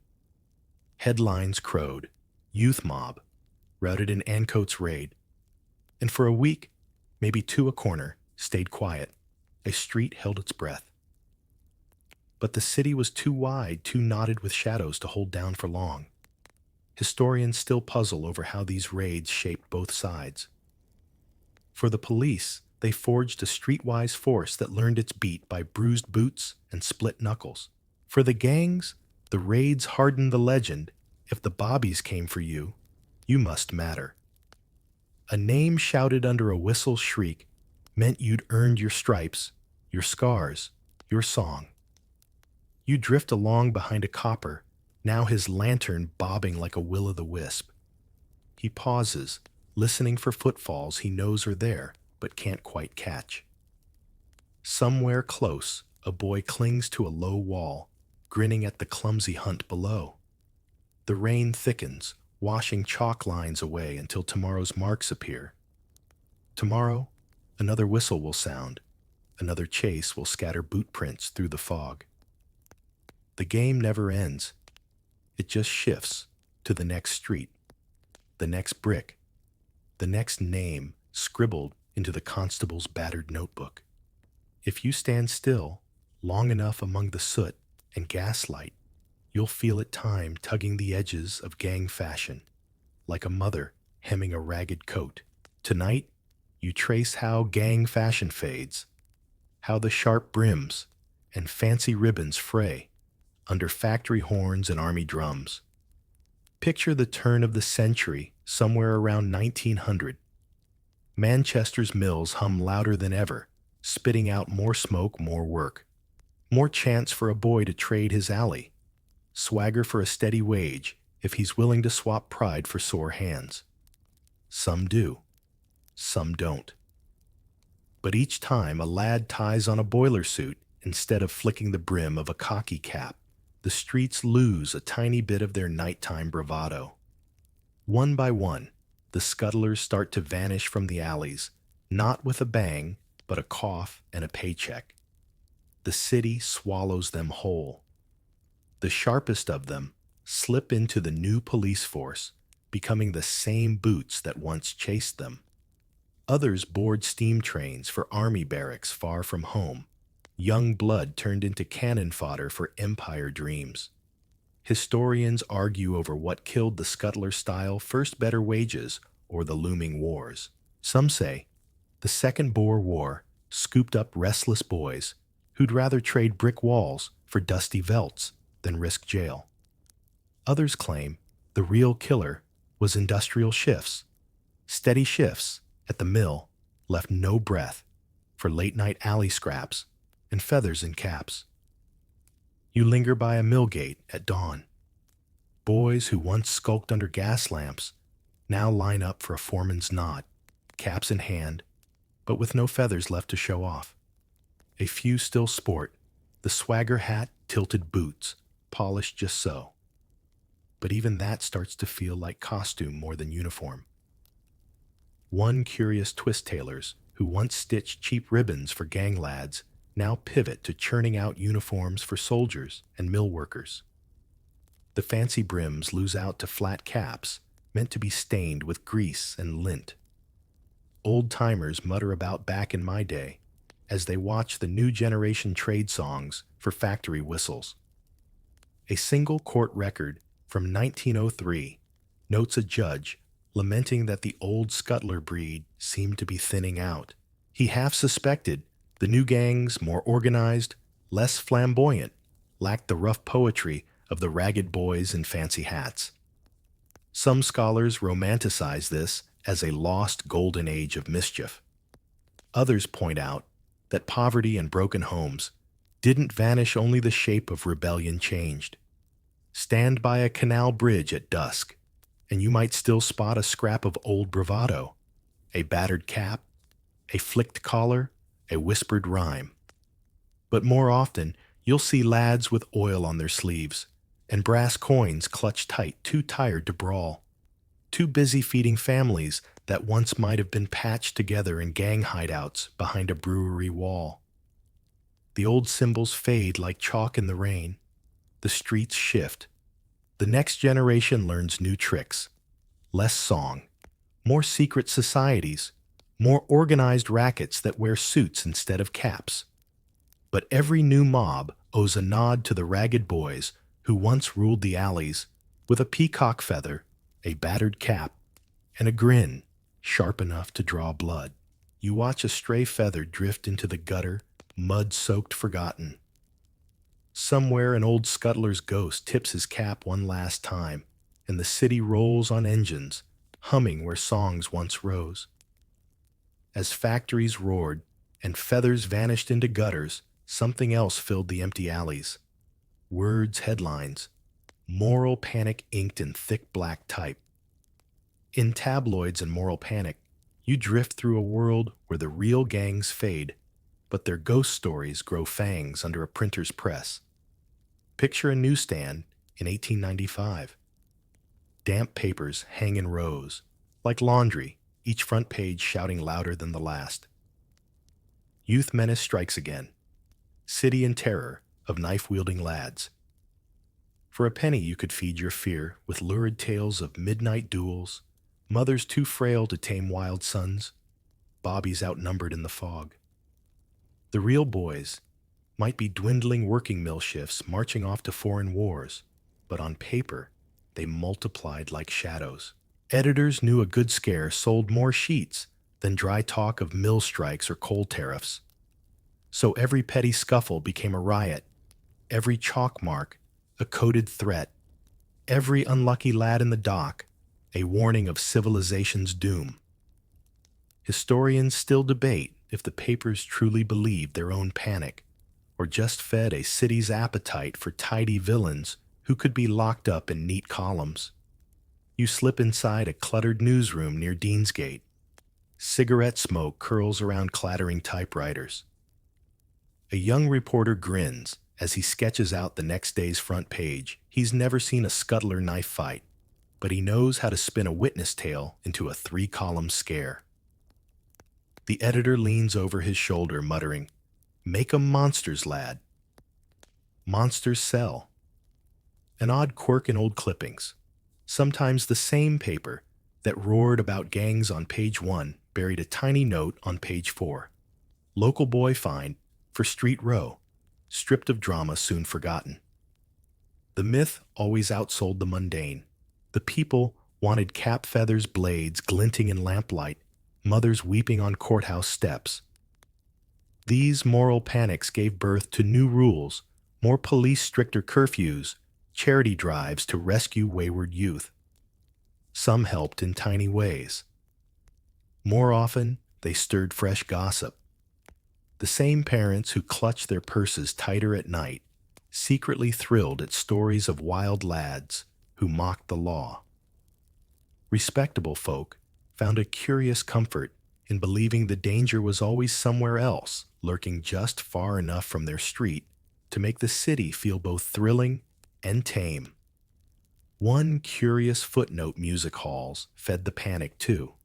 Headlines crowed, "Youth Mob," routed in Ancoats raid. And for a week, maybe 2 a corner, stayed quiet. A street held its breath. But the city was too wide, too knotted with shadows to hold down for long. Historians still puzzle over how these raids shaped both sides. For the police, they forged a streetwise force that learned its beat by bruised boots and split knuckles. For the gangs, the raids hardened the legend: if the bobbies came for you, you must matter. A name shouted under a whistle shriek meant you'd earned your stripes, your scars, your song. You drift along behind a copper, now his lantern bobbing like a will-o'-the-wisp. He pauses, listening for footfalls he knows are there, but can't quite catch. Somewhere close, a boy clings to a low wall, grinning at the clumsy hunt below. The rain thickens, washing chalk lines away until tomorrow's marks appear. Tomorrow, another whistle will sound, another chase will scatter boot prints through the fog. The game never ends. It just shifts to the next street, the next brick, the next name scribbled into the constable's battered notebook. If you stand still long enough among the soot and gaslight, you'll feel it time tugging the edges of gang fashion, like a mother hemming a ragged coat. Tonight, you trace how gang fashion fades, how the sharp brims and fancy ribbons fray under factory horns and army drums. Picture the turn of the century somewhere around 1900. Manchester's mills hum louder than ever, spitting out more smoke, more work, more chance for a boy to trade his alley, swagger for a steady wage if he's willing to swap pride for sore hands. Some do, some don't. But each time a lad ties on a boiler suit instead of flicking the brim of a cocky cap, the streets lose a tiny bit of their nighttime bravado. One by one, the scuttlers start to vanish from the alleys, not with a bang, but a cough and a paycheck. The city swallows them whole. The sharpest of them slip into the new police force, becoming the same boots that once chased them. Others board steam trains for army barracks far from home, young blood turned into cannon fodder for empire dreams. Historians argue over what killed the scuttler style: first better wages or the looming wars. Some say the Second Boer War scooped up restless boys who'd rather trade brick walls for dusty velds than risk jail. Others claim the real killer was industrial shifts. Steady shifts at the mill left no breath for late-night alley scraps and feathers in caps. You linger by a mill gate at dawn. Boys who once skulked under gas lamps now line up for a foreman's nod, caps in hand, but with no feathers left to show off. A few still sport the swagger hat, tilted boots, polished just so. But even that starts to feel like costume more than uniform. One curious twist tailors who once stitched cheap ribbons for gang lads now pivot to churning out uniforms for soldiers and mill workers. The fancy brims lose out to flat caps meant to be stained with grease and lint. Old-timers mutter about back in my day as they watch the new generation trade songs for factory whistles. A single court record from 1903 notes a judge lamenting that the old scuttler breed seemed to be thinning out. He half suspected the new gangs, more organized, less flamboyant, lacked the rough poetry of the ragged boys in fancy hats. Some scholars romanticize this as a lost golden age of mischief. Others point out that poverty and broken homes didn't vanish, only the shape of rebellion changed. Stand by a canal bridge at dusk, and you might still spot a scrap of old bravado, a battered cap, a flicked collar, a whispered rhyme. But more often, you'll see lads with oil on their sleeves and brass coins clutched tight, too tired to brawl, too busy feeding families that once might have been patched together in gang hideouts behind a brewery wall. The old symbols fade like chalk in the rain. The streets shift. The next generation learns new tricks. Less song, more secret societies, more organized rackets that wear suits instead of caps. But every new mob owes a nod to the ragged boys who once ruled the alleys with a peacock feather, a battered cap, and a grin sharp enough to draw blood. You watch a stray feather drift into the gutter, mud-soaked forgotten. Somewhere an old scuttler's ghost tips his cap one last time, and the city rolls on engines, humming where songs once rose. As factories roared and feathers vanished into gutters, something else filled the empty alleys. Words, headlines, moral panic inked in thick black type. In tabloids and moral panic, you drift through a world where the real gangs fade, but their ghost stories grow fangs under a printer's press. Picture a newsstand in 1895. Damp papers hang in rows, like laundry, each front page shouting louder than the last. Youth menace strikes again. City in terror of knife-wielding lads. For a penny you could feed your fear with lurid tales of midnight duels, mothers too frail to tame wild sons, bobbies outnumbered in the fog. The real boys might be dwindling working mill shifts marching off to foreign wars, but on paper they multiplied like shadows. Editors knew a good scare sold more sheets than dry talk of mill strikes or coal tariffs. So every petty scuffle became a riot, every chalk mark a coded threat, every unlucky lad in the dock a warning of civilization's doom. Historians still debate if the papers truly believed their own panic, or just fed a city's appetite for tidy villains who could be locked up in neat columns. You slip inside a cluttered newsroom near Deansgate. Cigarette smoke curls around clattering typewriters. A young reporter grins as he sketches out the next day's front page. He's never seen a scuttler knife fight, but he knows how to spin a witness tale into a 3-column scare. The editor leans over his shoulder, muttering, "Make 'em monsters, lad." Monsters sell. An odd quirk in old clippings. Sometimes the same paper that roared about gangs on page 1 buried a tiny note on page 4. Local boy fined for street row, stripped of drama soon forgotten. The myth always outsold the mundane. The people wanted cap feathers, blades glinting in lamplight, mothers weeping on courthouse steps. These moral panics gave birth to new rules, more police, stricter curfews, charity drives to rescue wayward youth. Some helped in tiny ways. More often, they stirred fresh gossip. The same parents who clutched their purses tighter at night secretly thrilled at stories of wild lads who mocked the law. Respectable folk found a curious comfort in believing the danger was always somewhere else, lurking just far enough from their street to make the city feel both thrilling and tame. One curious footnote: music halls fed the panic too.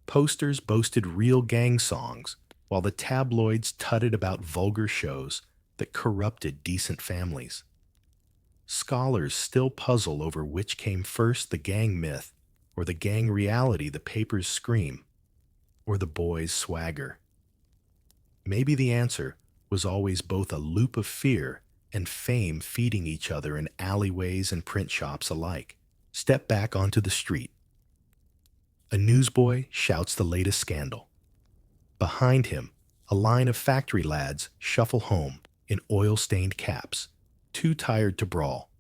Posters boasted real gang songs, while the tabloids tutted about vulgar shows that corrupted decent families. Scholars still puzzle over which came first, the gang myth or the gang reality the papers scream, or the boys' swagger. Maybe the answer was always both a loop of fear and fame feeding each other in alleyways and print shops alike. Step back onto the street. A newsboy shouts the latest scandal. Behind him, a line of factory lads shuffle home in oil-stained caps, too tired to brawl,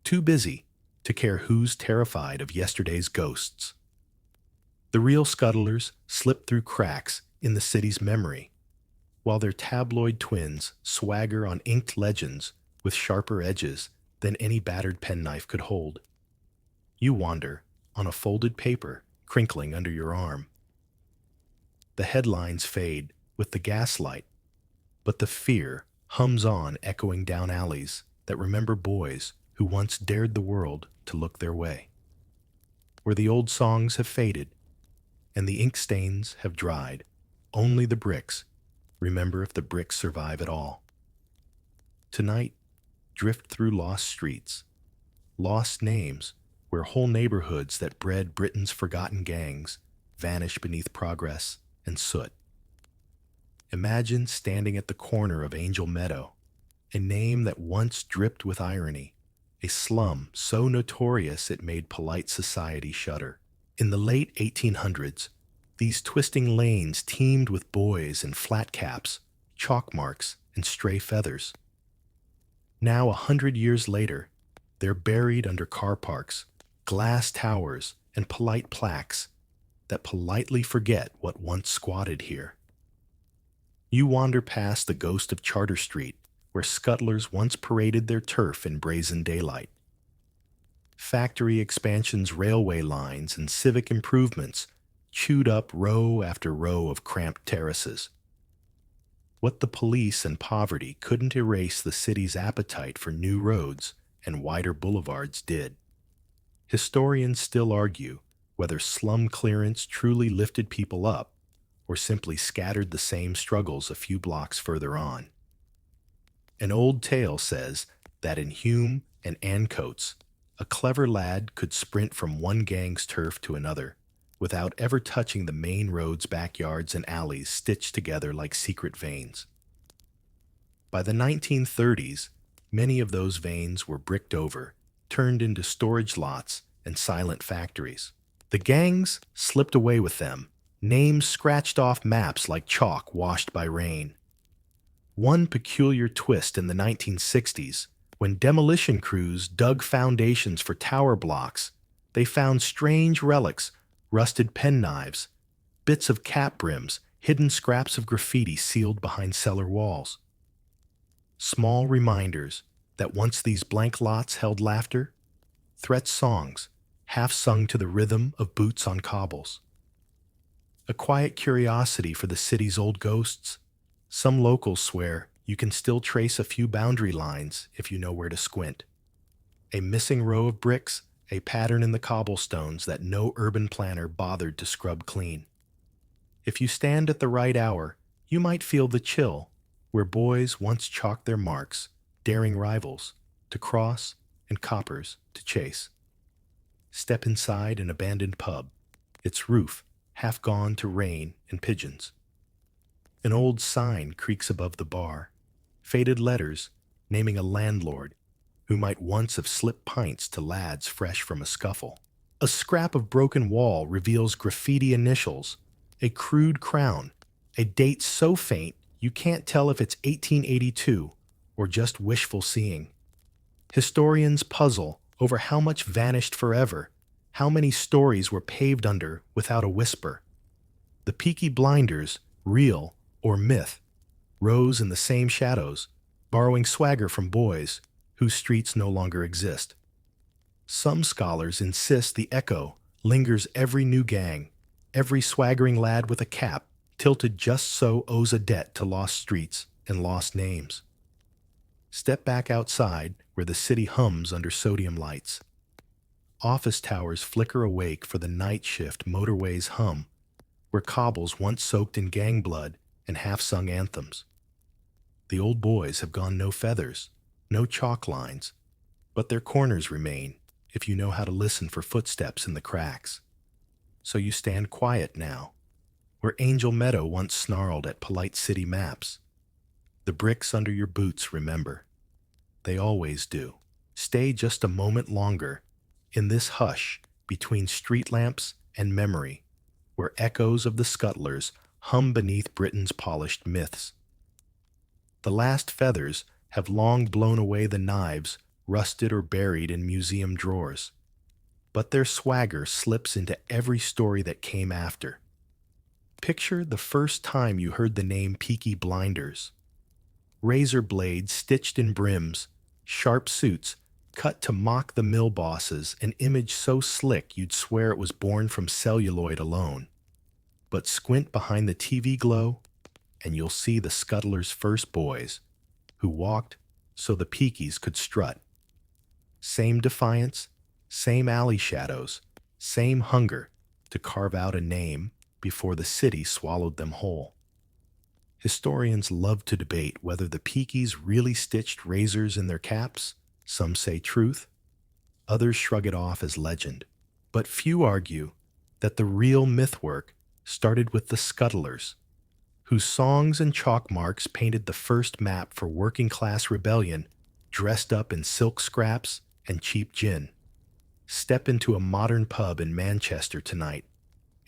too busy to care who's terrified of yesterday's ghosts. The real scuttlers slip through cracks in the city's memory, while their tabloid twins swagger on inked legends with sharper edges than any battered penknife could hold. You wander, on a folded paper crinkling under your arm. The headlines fade with the gaslight, but the fear hums on, echoing down alleys that remember boys who once dared the world to look their way. Where the old songs have faded and the ink stains have dried, only the bricks remember, if the bricks survive at all. Tonight, drift through lost streets, lost names, where whole neighborhoods that bred Britain's forgotten gangs vanish beneath progress and soot. Imagine standing at the corner of Angel Meadow, a name that once dripped with irony, a slum so notorious it made polite society shudder. In the late 1800s, these twisting lanes teemed with boys in flat caps, chalk marks, and stray feathers. Now, 100 years later, they're buried under car parks, glass towers, and polite plaques that politely forget what once squatted here. You wander past the ghost of Charter Street, where scuttlers once paraded their turf in brazen daylight. Factory expansions, railway lines, and civic improvements chewed up row after row of cramped terraces. What the police and poverty couldn't erase, the city's appetite for new roads and wider boulevards did. Historians still argue whether slum clearance truly lifted people up or simply scattered the same struggles a few blocks further on. An old tale says that in Hume and Ancoats, a clever lad could sprint from one gang's turf to another without ever touching the main road's backyards and alleys stitched together like secret veins. By the 1930s, many of those veins were bricked over, turned into storage lots and silent factories. The gangs slipped away with them, names scratched off maps like chalk washed by rain. One peculiar twist in the 1960s, when demolition crews dug foundations for tower blocks, they found strange relics, rusted penknives, bits of cap brims, hidden scraps of graffiti sealed behind cellar walls. Small reminders that once these blank lots held laughter, threat songs, half sung to the rhythm of boots on cobbles. A quiet curiosity for the city's old ghosts. Some locals swear you can still trace a few boundary lines if you know where to squint. A missing row of bricks, a pattern in the cobblestones that no urban planner bothered to scrub clean. If you stand at the right hour, you might feel the chill where boys once chalked their marks, daring rivals to cross and coppers to chase. Step inside an abandoned pub, its roof half gone to rain and pigeons. An old sign creaks above the bar, faded letters naming a landlord who might once have slipped pints to lads fresh from a scuffle. A scrap of broken wall reveals graffiti initials, a crude crown, a date so faint you can't tell if it's 1882 or just wishful seeing. Historians puzzle over how much vanished forever, how many stories were paved under without a whisper. The Peaky Blinders, real or myth, rose in the same shadows, borrowing swagger from boys whose streets no longer exist. Some scholars insist the echo lingers every new gang, every swaggering lad with a cap, tilted just so, owes a debt to lost streets and lost names. Step back outside where the city hums under sodium lights. Office towers flicker awake for the night shift motorways hum, where cobbles once soaked in gang blood and half-sung anthems. The old boys have gone no feathers, no chalk lines, but their corners remain if you know how to listen for footsteps in the cracks. So you stand quiet now, where Angel Meadow once snarled at polite city maps. The bricks under your boots remember. They always do. Stay just a moment longer in this hush between street lamps and memory, where echoes of the scuttlers hum beneath Britain's polished myths. The last feathers have long blown away the knives rusted or buried in museum drawers, but their swagger slips into every story that came after. Picture the first time you heard the name Peaky Blinders. Razor blades stitched in brims, sharp suits, cut to mock the mill bosses, an image so slick you'd swear it was born from celluloid alone. But squint behind the TV glow, and you'll see the Scuttler's first boys, who walked so the Peakies could strut. Same defiance, same alley shadows, same hunger to carve out a name before the city swallowed them whole. Historians love to debate whether the Peakies really stitched razors in their caps. Some say truth, others shrug it off as legend. But few argue that the real myth work started with the Scuttlers, whose songs and chalk marks painted the first map for working-class rebellion dressed up in silk scraps and cheap gin. Step into a modern pub in Manchester tonight,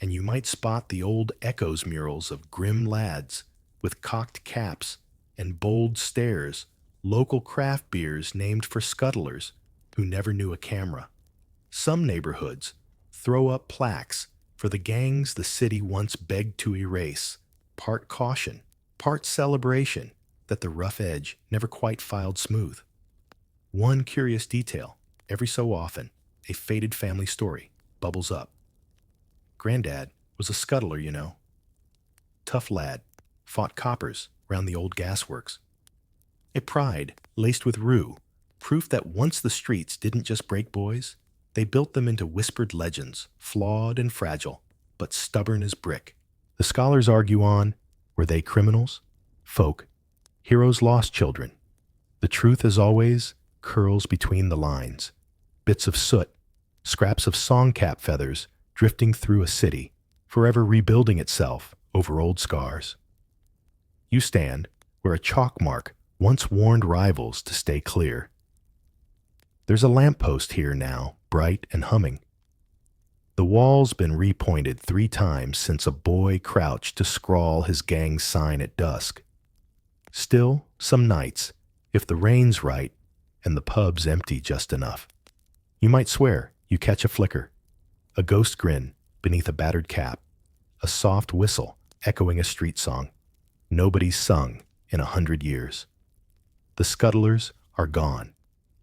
and you might spot the old Echoes murals of grim lads with cocked caps and bold stares, local craft beers named for scuttlers who never knew a camera. Some neighborhoods throw up plaques for the gangs the city once begged to erase, part caution, part celebration that the rough edge never quite filed smooth. One curious detail, every so often, a faded family story bubbles up. Granddad was a scuttler, you know. Tough lad, fought coppers round the old gasworks. A pride laced with rue, proof that once the streets didn't just break boys, they built them into whispered legends, flawed and fragile, but stubborn as brick. The scholars argue on, were they criminals? Folk, heroes lost children. The truth, as always, curls between the lines. Bits of soot, scraps of song cap feathers drifting through a city, forever rebuilding itself over old scars. You stand where a chalk mark once warned rivals to stay clear. There's a lamppost here now, bright and humming. The wall's been repointed 3 times since a boy crouched to scrawl his gang's sign at dusk. Still, some nights, if the rain's right and the pub's empty just enough, you might swear you catch a flicker, a ghost grin beneath a battered cap, a soft whistle echoing a street song nobody's sung in 100 years. The scuttlers are gone,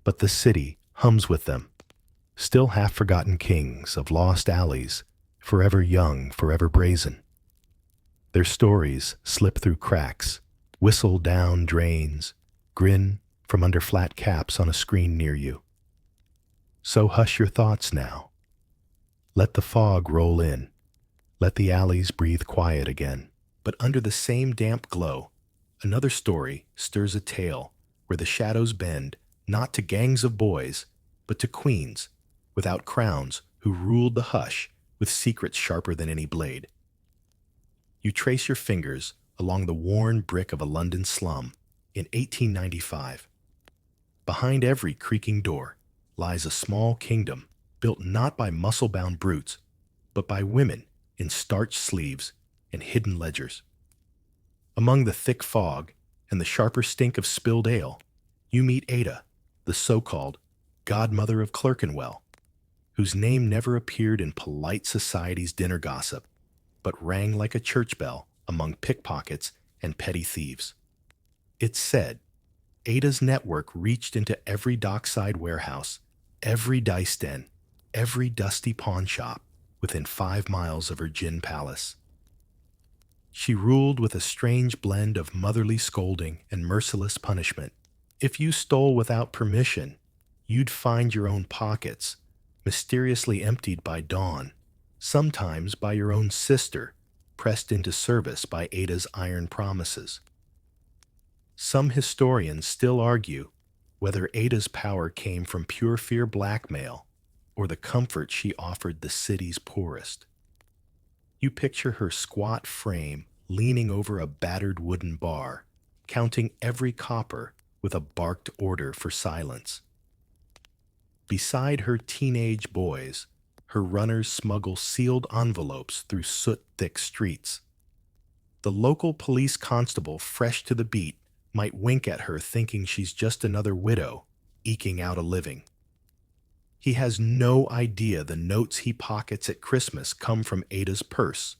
but the city hums with them, still half-forgotten kings of lost alleys, forever young, forever brazen. Their stories slip through cracks, whistle down drains, grin from under flat caps on a screen near you. So hush your thoughts now. Let the fog roll in. Let the alleys breathe quiet again. But under the same damp glow, another story stirs a tale where the shadows bend not to gangs of boys, but to queens without crowns who ruled the hush with secrets sharper than any blade. You trace your fingers along the worn brick of a London slum in 1895. Behind every creaking door lies a small kingdom built not by muscle-bound brutes, but by women in starched sleeves and hidden ledgers. Among the thick fog and the sharper stink of spilled ale, you meet Ada, the so-called godmother of Clerkenwell, whose name never appeared in polite society's dinner gossip, but rang like a church bell among pickpockets and petty thieves. It's said Ada's network reached into every dockside warehouse, every dice den, every dusty pawn shop within 5 miles of her gin palace. She ruled with a strange blend of motherly scolding and merciless punishment. If you stole without permission, you'd find your own pockets, mysteriously emptied by dawn, sometimes by your own sister, pressed into service by Ada's iron promises. Some historians still argue whether Ada's power came from pure fear blackmail or the comfort she offered the city's poorest. You picture her squat frame leaning over a battered wooden bar, counting every copper with a barked order for silence. Beside her teenage boys, her runners smuggle sealed envelopes through soot-thick streets. The local police constable fresh to the beat might wink at her thinking she's just another widow, eking out a living. He has no idea the notes he pockets at Christmas come from Ada's purse,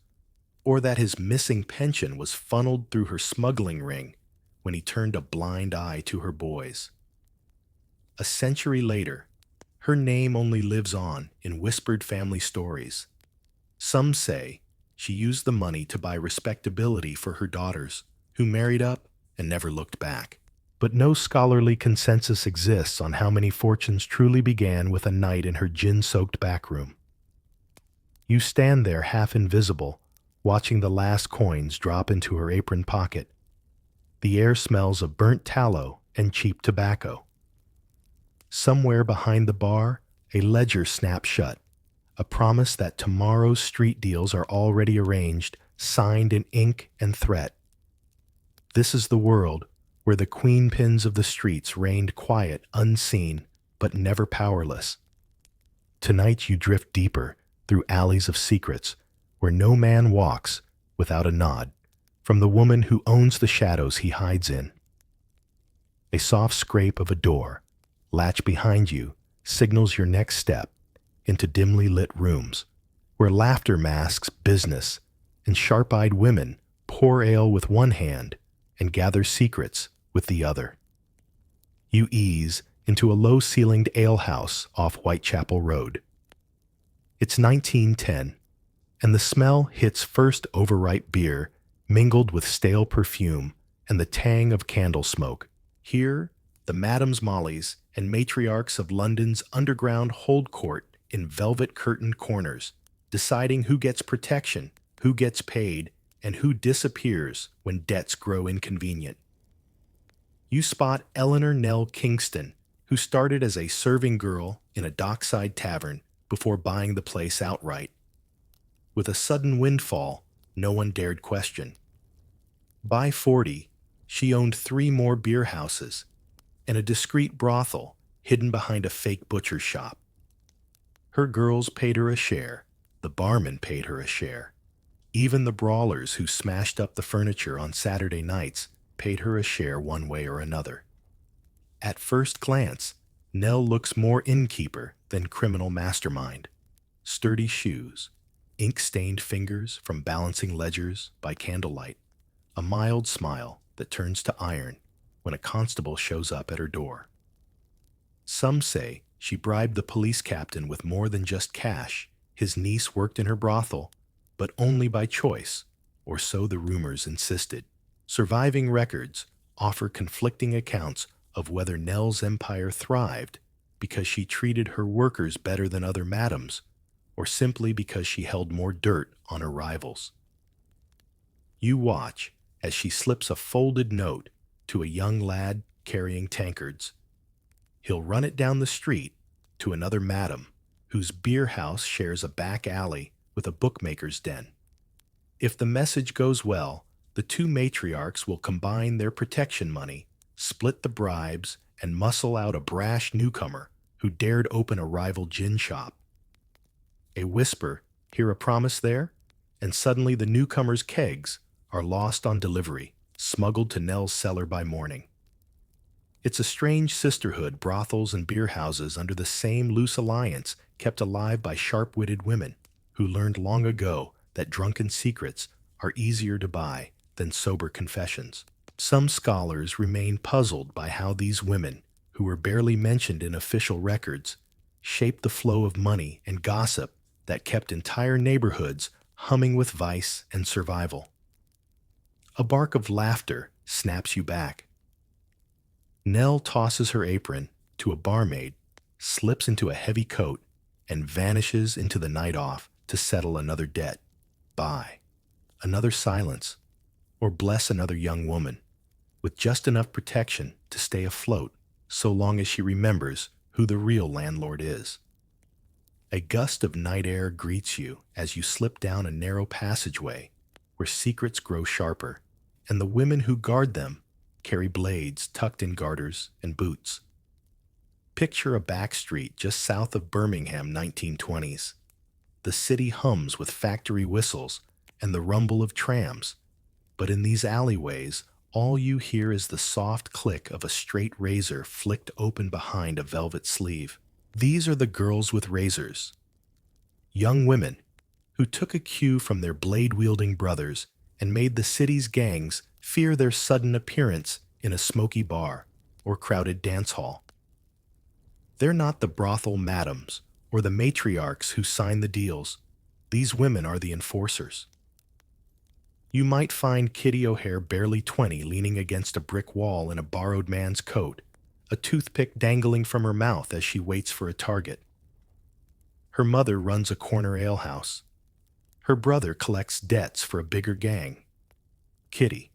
or that his missing pension was funneled through her smuggling ring when he turned a blind eye to her boys. A century later, her name only lives on in whispered family stories. Some say she used the money to buy respectability for her daughters, who married up and never looked back. But no scholarly consensus exists on how many fortunes truly began with a night in her gin-soaked backroom. You stand there half invisible, watching the last coins drop into her apron pocket. The air smells of burnt tallow and cheap tobacco. Somewhere behind the bar, a ledger snaps shut, a promise that tomorrow's street deals are already arranged, signed in ink and threat. This is the world where the queen pins of the streets reigned quiet, unseen, but never powerless. Tonight you drift deeper through alleys of secrets, where no man walks without a nod from the woman who owns the shadows he hides in. A soft scrape of a door, latch behind you, signals your next step into dimly lit rooms, where laughter masks business and sharp-eyed women pour ale with one hand and gather secrets with the other. You ease into a low-ceilinged alehouse off Whitechapel Road. It's 1910, and the smell hits first overripe beer mingled with stale perfume and the tang of candle smoke. Here, the Madams Mollies and matriarchs of London's underground hold court in velvet-curtained corners, deciding who gets protection, who gets paid, and who disappears when debts grow inconvenient. You spot Eleanor Nell Kingston, who started as a serving girl in a dockside tavern before buying the place outright. With a sudden windfall, no one dared question. By 40, she owned 3 more beer houses and a discreet brothel hidden behind a fake butcher's shop. Her girls paid her a share, the barman paid her a share. Even the brawlers who smashed up the furniture on Saturday nights paid her a share one way or another. At first glance, Nell looks more innkeeper than criminal mastermind. Sturdy shoes, ink-stained fingers from balancing ledgers by candlelight, a mild smile that turns to iron when a constable shows up at her door. Some say she bribed the police captain with more than just cash. His niece worked in her brothel, but only by choice, or so the rumors insisted. Surviving records offer conflicting accounts of whether Nell's empire thrived because she treated her workers better than other madams, or simply because she held more dirt on her rivals. You watch as she slips a folded note to a young lad carrying tankards. He'll run it down the street to another madam whose beer house shares a back alley with a bookmaker's den. If the message goes well, the 2 matriarchs will combine their protection money, split the bribes, and muscle out a brash newcomer who dared open a rival gin shop. A whisper, hear a promise there, and suddenly the newcomer's kegs are lost on delivery, smuggled to Nell's cellar by morning. It's a strange sisterhood, brothels and beer houses under the same loose alliance kept alive by sharp-witted women who learned long ago that drunken secrets are easier to buy than sober confessions. Some scholars remain puzzled by how these women, who were barely mentioned in official records, shaped the flow of money and gossip that kept entire neighborhoods humming with vice and survival. A bark of laughter snaps you back. Nell tosses her apron to a barmaid, slips into a heavy coat, and vanishes into the night off to settle another debt, buy another silence, or bless another young woman, with just enough protection to stay afloat so long as she remembers who the real landlord is. A gust of night air greets you as you slip down a narrow passageway where secrets grow sharper, and the women who guard them carry blades tucked in garters and boots. Picture a back street just south of Birmingham, 1920s. The city hums with factory whistles and the rumble of trams, but in these alleyways, all you hear is the soft click of a straight razor flicked open behind a velvet sleeve. These are the girls with razors, young women who took a cue from their blade-wielding brothers and made the city's gangs fear their sudden appearance in a smoky bar or crowded dance hall. They're not the brothel madams or the matriarchs who sign the deals. These women are the enforcers. You might find Kitty O'Hare barely 20 leaning against a brick wall in a borrowed man's coat, a toothpick dangling from her mouth as she waits for a target. Her mother runs a corner alehouse. Her brother collects debts for a bigger gang. Kitty.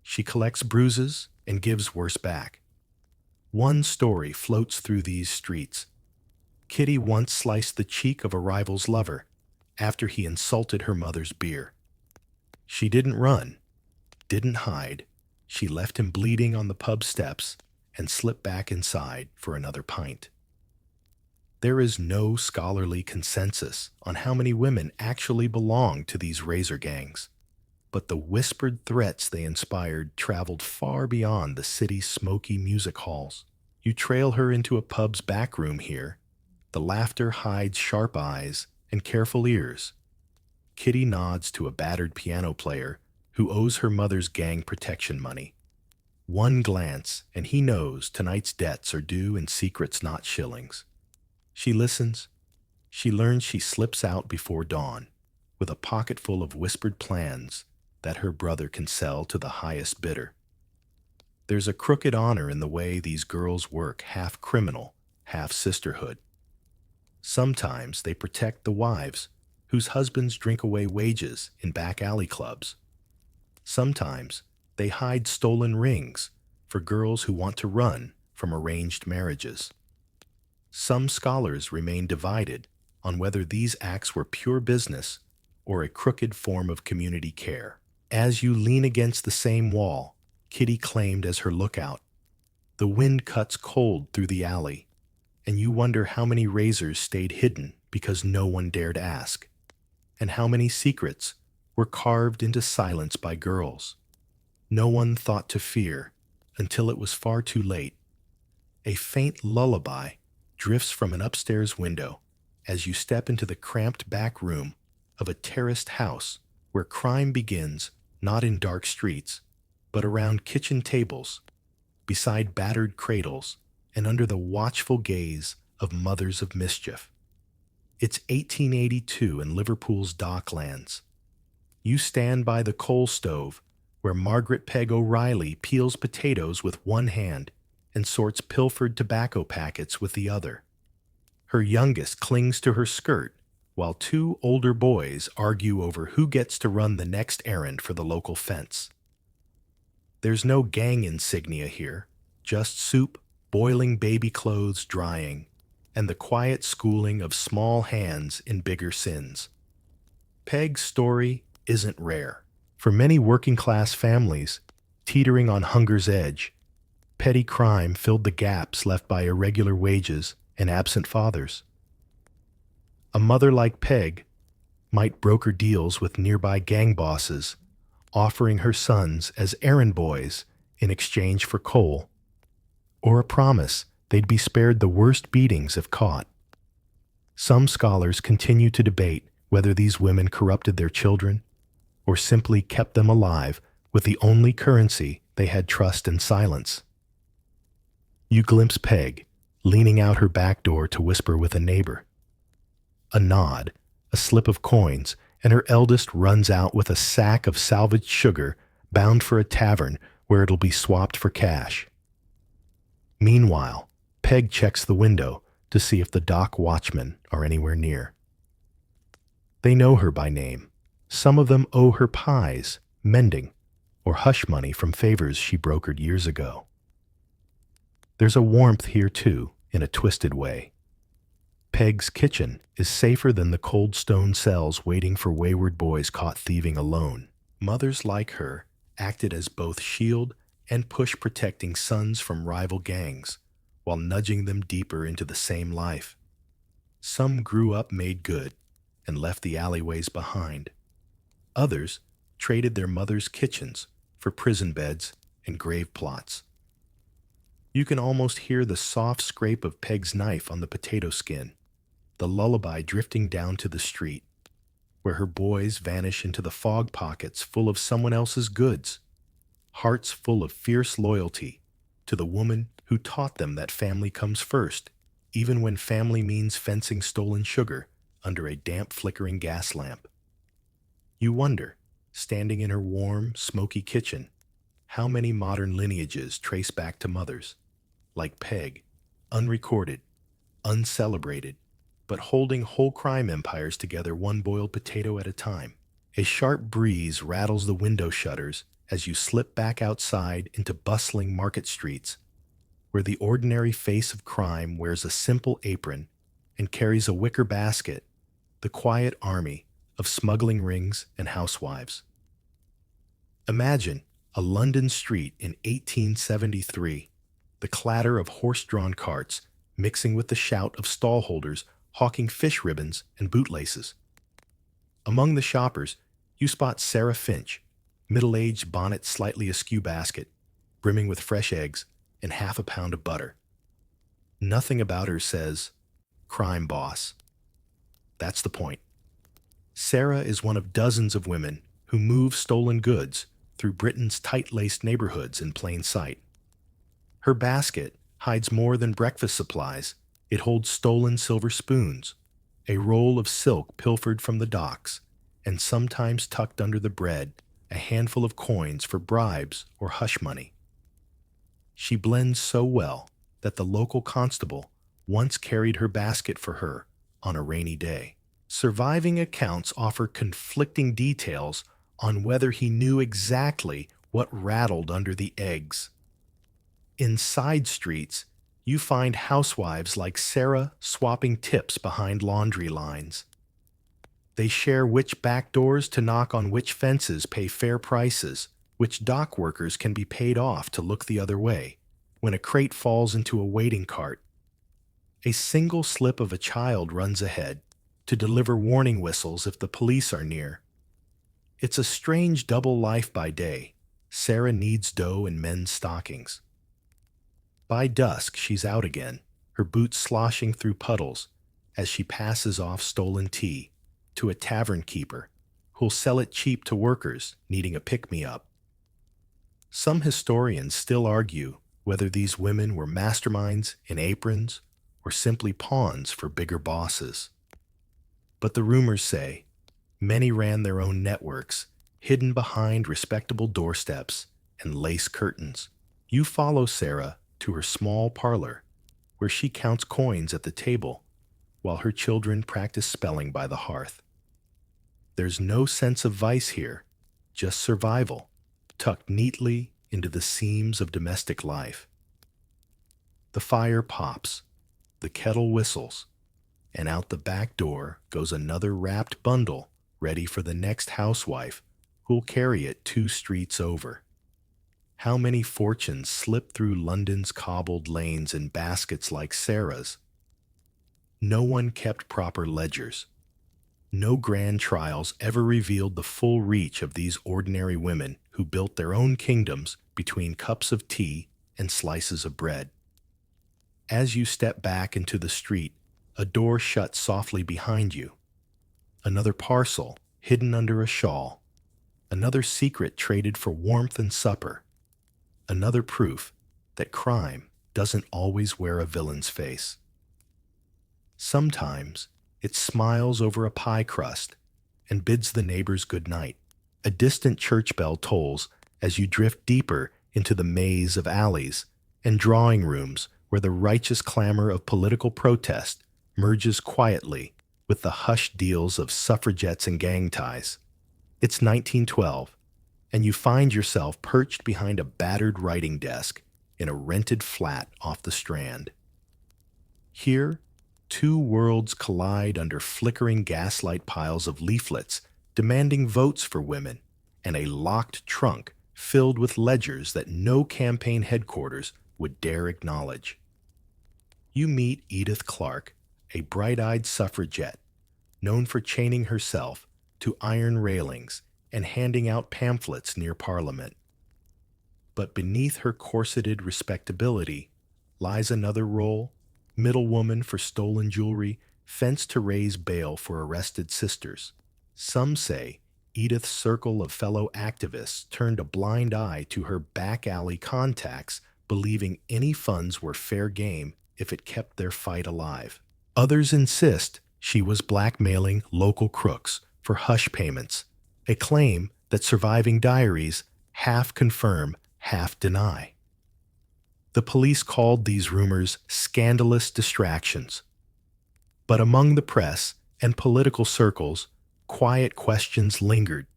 She collects bruises and gives worse back. One story floats through these streets. Kitty once sliced the cheek of a rival's lover after he insulted her mother's beer. She didn't run, didn't hide. She left him bleeding on the pub steps and slipped back inside for another pint. There is no scholarly consensus on how many women actually belong to these razor gangs, but the whispered threats they inspired traveled far beyond the city's smoky music halls. You trail her into a pub's back room here. The laughter hides sharp eyes and careful ears. Kitty nods to a battered piano player who owes her mother's gang protection money. One glance, and he knows tonight's debts are due in secrets, not shillings. She listens. She learns she slips out before dawn, with a pocket full of whispered plans that her brother can sell to the highest bidder. There's a crooked honor in the way these girls work, half criminal, half sisterhood. Sometimes they protect the wives whose husbands drink away wages in back alley clubs. Sometimes they hide stolen rings for girls who want to run from arranged marriages. Some scholars remain divided on whether these acts were pure business or a crooked form of community care. As you lean against the same wall Kitty claimed as her lookout, the wind cuts cold through the alley, and you wonder how many razors stayed hidden because no one dared ask, and how many secrets were carved into silence by girls no one thought to fear until it was far too late. A faint lullaby drifts from an upstairs window as you step into the cramped back room of a terraced house where crime begins not in dark streets, but around kitchen tables, beside battered cradles, and under the watchful gaze of mothers of mischief. It's 1882 in Liverpool's Docklands. You stand by the coal stove where Margaret Peg O'Reilly peels potatoes with one hand and sorts pilfered tobacco packets with the other. Her youngest clings to her skirt while two older boys argue over who gets to run the next errand for the local fence. There's no gang insignia here, just soup, boiling baby clothes drying, and the quiet schooling of small hands in bigger sins. Peg's story isn't rare. For many working-class families, teetering on hunger's edge, petty crime filled the gaps left by irregular wages and absent fathers. A mother like Peg might broker deals with nearby gang bosses, offering her sons as errand boys in exchange for coal, or a promise they'd be spared the worst beatings if caught. Some scholars continue to debate whether these women corrupted their children or simply kept them alive with the only currency they had: trust and silence. You glimpse Peg, leaning out her back door to whisper with a neighbor. A nod, a slip of coins, and her eldest runs out with a sack of salvaged sugar bound for a tavern where it'll be swapped for cash. Meanwhile, Peg checks the window to see if the dock watchmen are anywhere near. They know her by name. Some of them owe her pies, mending, or hush money from favors she brokered years ago. There's a warmth here, too, in a twisted way. Peg's kitchen is safer than the cold stone cells waiting for wayward boys caught thieving alone. Mothers like her acted as both shield and push, protecting sons from rival gangs while nudging them deeper into the same life. Some grew up made good and left the alleyways behind. Others traded their mothers' kitchens for prison beds and grave plots. You can almost hear the soft scrape of Peg's knife on the potato skin, the lullaby drifting down to the street, where her boys vanish into the fog pockets full of someone else's goods, hearts full of fierce loyalty to the woman who taught them that family comes first, even when family means fencing stolen sugar under a damp, flickering gas lamp. You wonder, standing in her warm, smoky kitchen, how many modern lineages trace back to mothers, like Peg, unrecorded, uncelebrated, but holding whole crime empires together one boiled potato at a time. A sharp breeze rattles the window shutters as you slip back outside into bustling market streets, where the ordinary face of crime wears a simple apron and carries a wicker basket, the quiet army of smuggling rings and housewives. Imagine a London street in 1873, the clatter of horse-drawn carts mixing with the shout of stallholders hawking fish ribbons and bootlaces. Among the shoppers, you spot Sarah Finch, middle-aged, bonnet slightly askew basket, brimming with fresh eggs and half a pound of butter. Nothing about her says, "Crime boss." That's the point. Sarah is one of dozens of women who move stolen goods through Britain's tight-laced neighborhoods in plain sight. Her basket hides more than breakfast supplies. It holds stolen silver spoons, a roll of silk pilfered from the docks, and sometimes tucked under the bread, a handful of coins for bribes or hush money. She blends so well that the local constable once carried her basket for her on a rainy day. Surviving accounts offer conflicting details on whether he knew exactly what rattled under the eggs. In side streets, you find housewives like Sarah swapping tips behind laundry lines. They share which back doors to knock on, which fences pay fair prices, which dock workers can be paid off to look the other way when a crate falls into a waiting cart. A single slip of a child runs ahead to deliver warning whistles if the police are near. It's a strange double life by day. Sarah kneads dough and mends stockings. By dusk, she's out again, her boots sloshing through puddles as she passes off stolen tea to a tavern keeper who'll sell it cheap to workers needing a pick-me-up. Some historians still argue whether these women were masterminds in aprons or simply pawns for bigger bosses. But the rumors say many ran their own networks, hidden behind respectable doorsteps and lace curtains. You follow Sarah to her small parlor, where she counts coins at the table while her children practice spelling by the hearth. There's no sense of vice here, just survival, tucked neatly into the seams of domestic life. The fire pops, the kettle whistles, and out the back door goes another wrapped bundle ready for the next housewife who'll carry it 2 streets over. How many fortunes slip through London's cobbled lanes in baskets like Sarah's? No one kept proper ledgers. No grand trials ever revealed the full reach of these ordinary women who built their own kingdoms between cups of tea and slices of bread. As you step back into the street, a door shuts softly behind you. Another parcel hidden under a shawl. Another secret traded for warmth and supper. Another proof that crime doesn't always wear a villain's face. Sometimes it smiles over a pie crust and bids the neighbors good night. A distant church bell tolls as you drift deeper into the maze of alleys and drawing rooms where the righteous clamor of political protest merges quietly with the hushed deals of suffragettes and gang ties. It's 1912, and you find yourself perched behind a battered writing desk in a rented flat off the Strand. Here, 2 worlds collide under flickering gaslight piles of leaflets demanding votes for women and a locked trunk filled with ledgers that no campaign headquarters would dare acknowledge. You meet Edith Clark, a bright-eyed suffragette, known for chaining herself to iron railings and handing out pamphlets near Parliament. But beneath her corseted respectability lies another role, middlewoman for stolen jewelry, fenced to raise bail for arrested sisters. Some say Edith's circle of fellow activists turned a blind eye to her back alley contacts, believing any funds were fair game if it kept their fight alive. Others insist she was blackmailing local crooks for hush payments, a claim that surviving diaries half confirm, half deny. The police called these rumors scandalous distractions. But among the press and political circles, quiet questions lingered.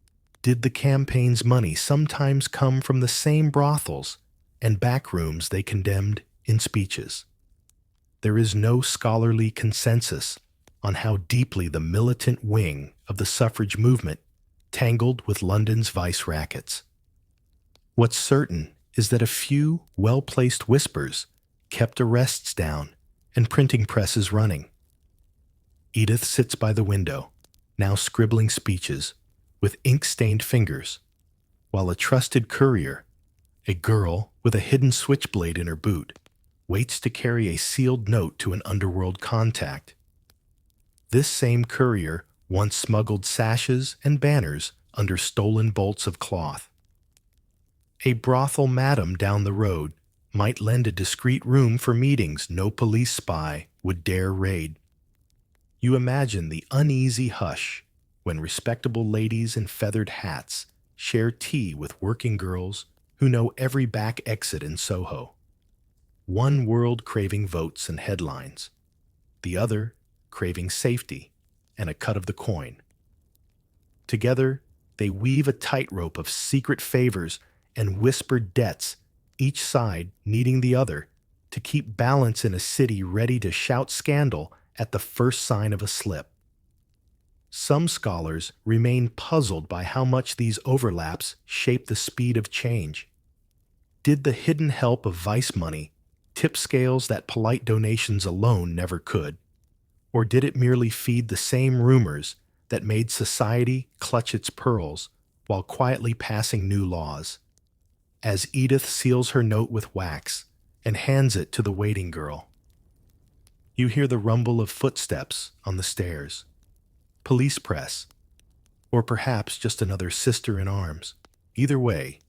Did the campaign's money sometimes come from the same brothels and backrooms they condemned in speeches? There is no scholarly consensus on how deeply the militant wing of the suffrage movement tangled with London's vice rackets. What's certain is that a few well-placed whispers kept arrests down and printing presses running. Edith sits by the window, now scribbling speeches with ink-stained fingers, while a trusted courier, a girl with a hidden switchblade in her boot, waits to carry a sealed note to an underworld contact. This same courier once smuggled sashes and banners under stolen bolts of cloth. A brothel madam down the road might lend a discreet room for meetings no police spy would dare raid. You imagine the uneasy hush when respectable ladies in feathered hats share tea with working girls who know every back exit in Soho. One world craving votes and headlines, the other craving safety and a cut of the coin. Together, they weave a tightrope of secret favors and whispered debts, each side needing the other to keep balance in a city ready to shout scandal at the first sign of a slip. Some scholars remain puzzled by how much these overlaps shape the speed of change. Did the hidden help of vice money tip scales that polite donations alone never could? Or did it merely feed the same rumors that made society clutch its pearls while quietly passing new laws? As Edith seals her note with wax and hands it to the waiting girl, you hear the rumble of footsteps on the stairs. Police press, or perhaps just another sister in arms. Either way,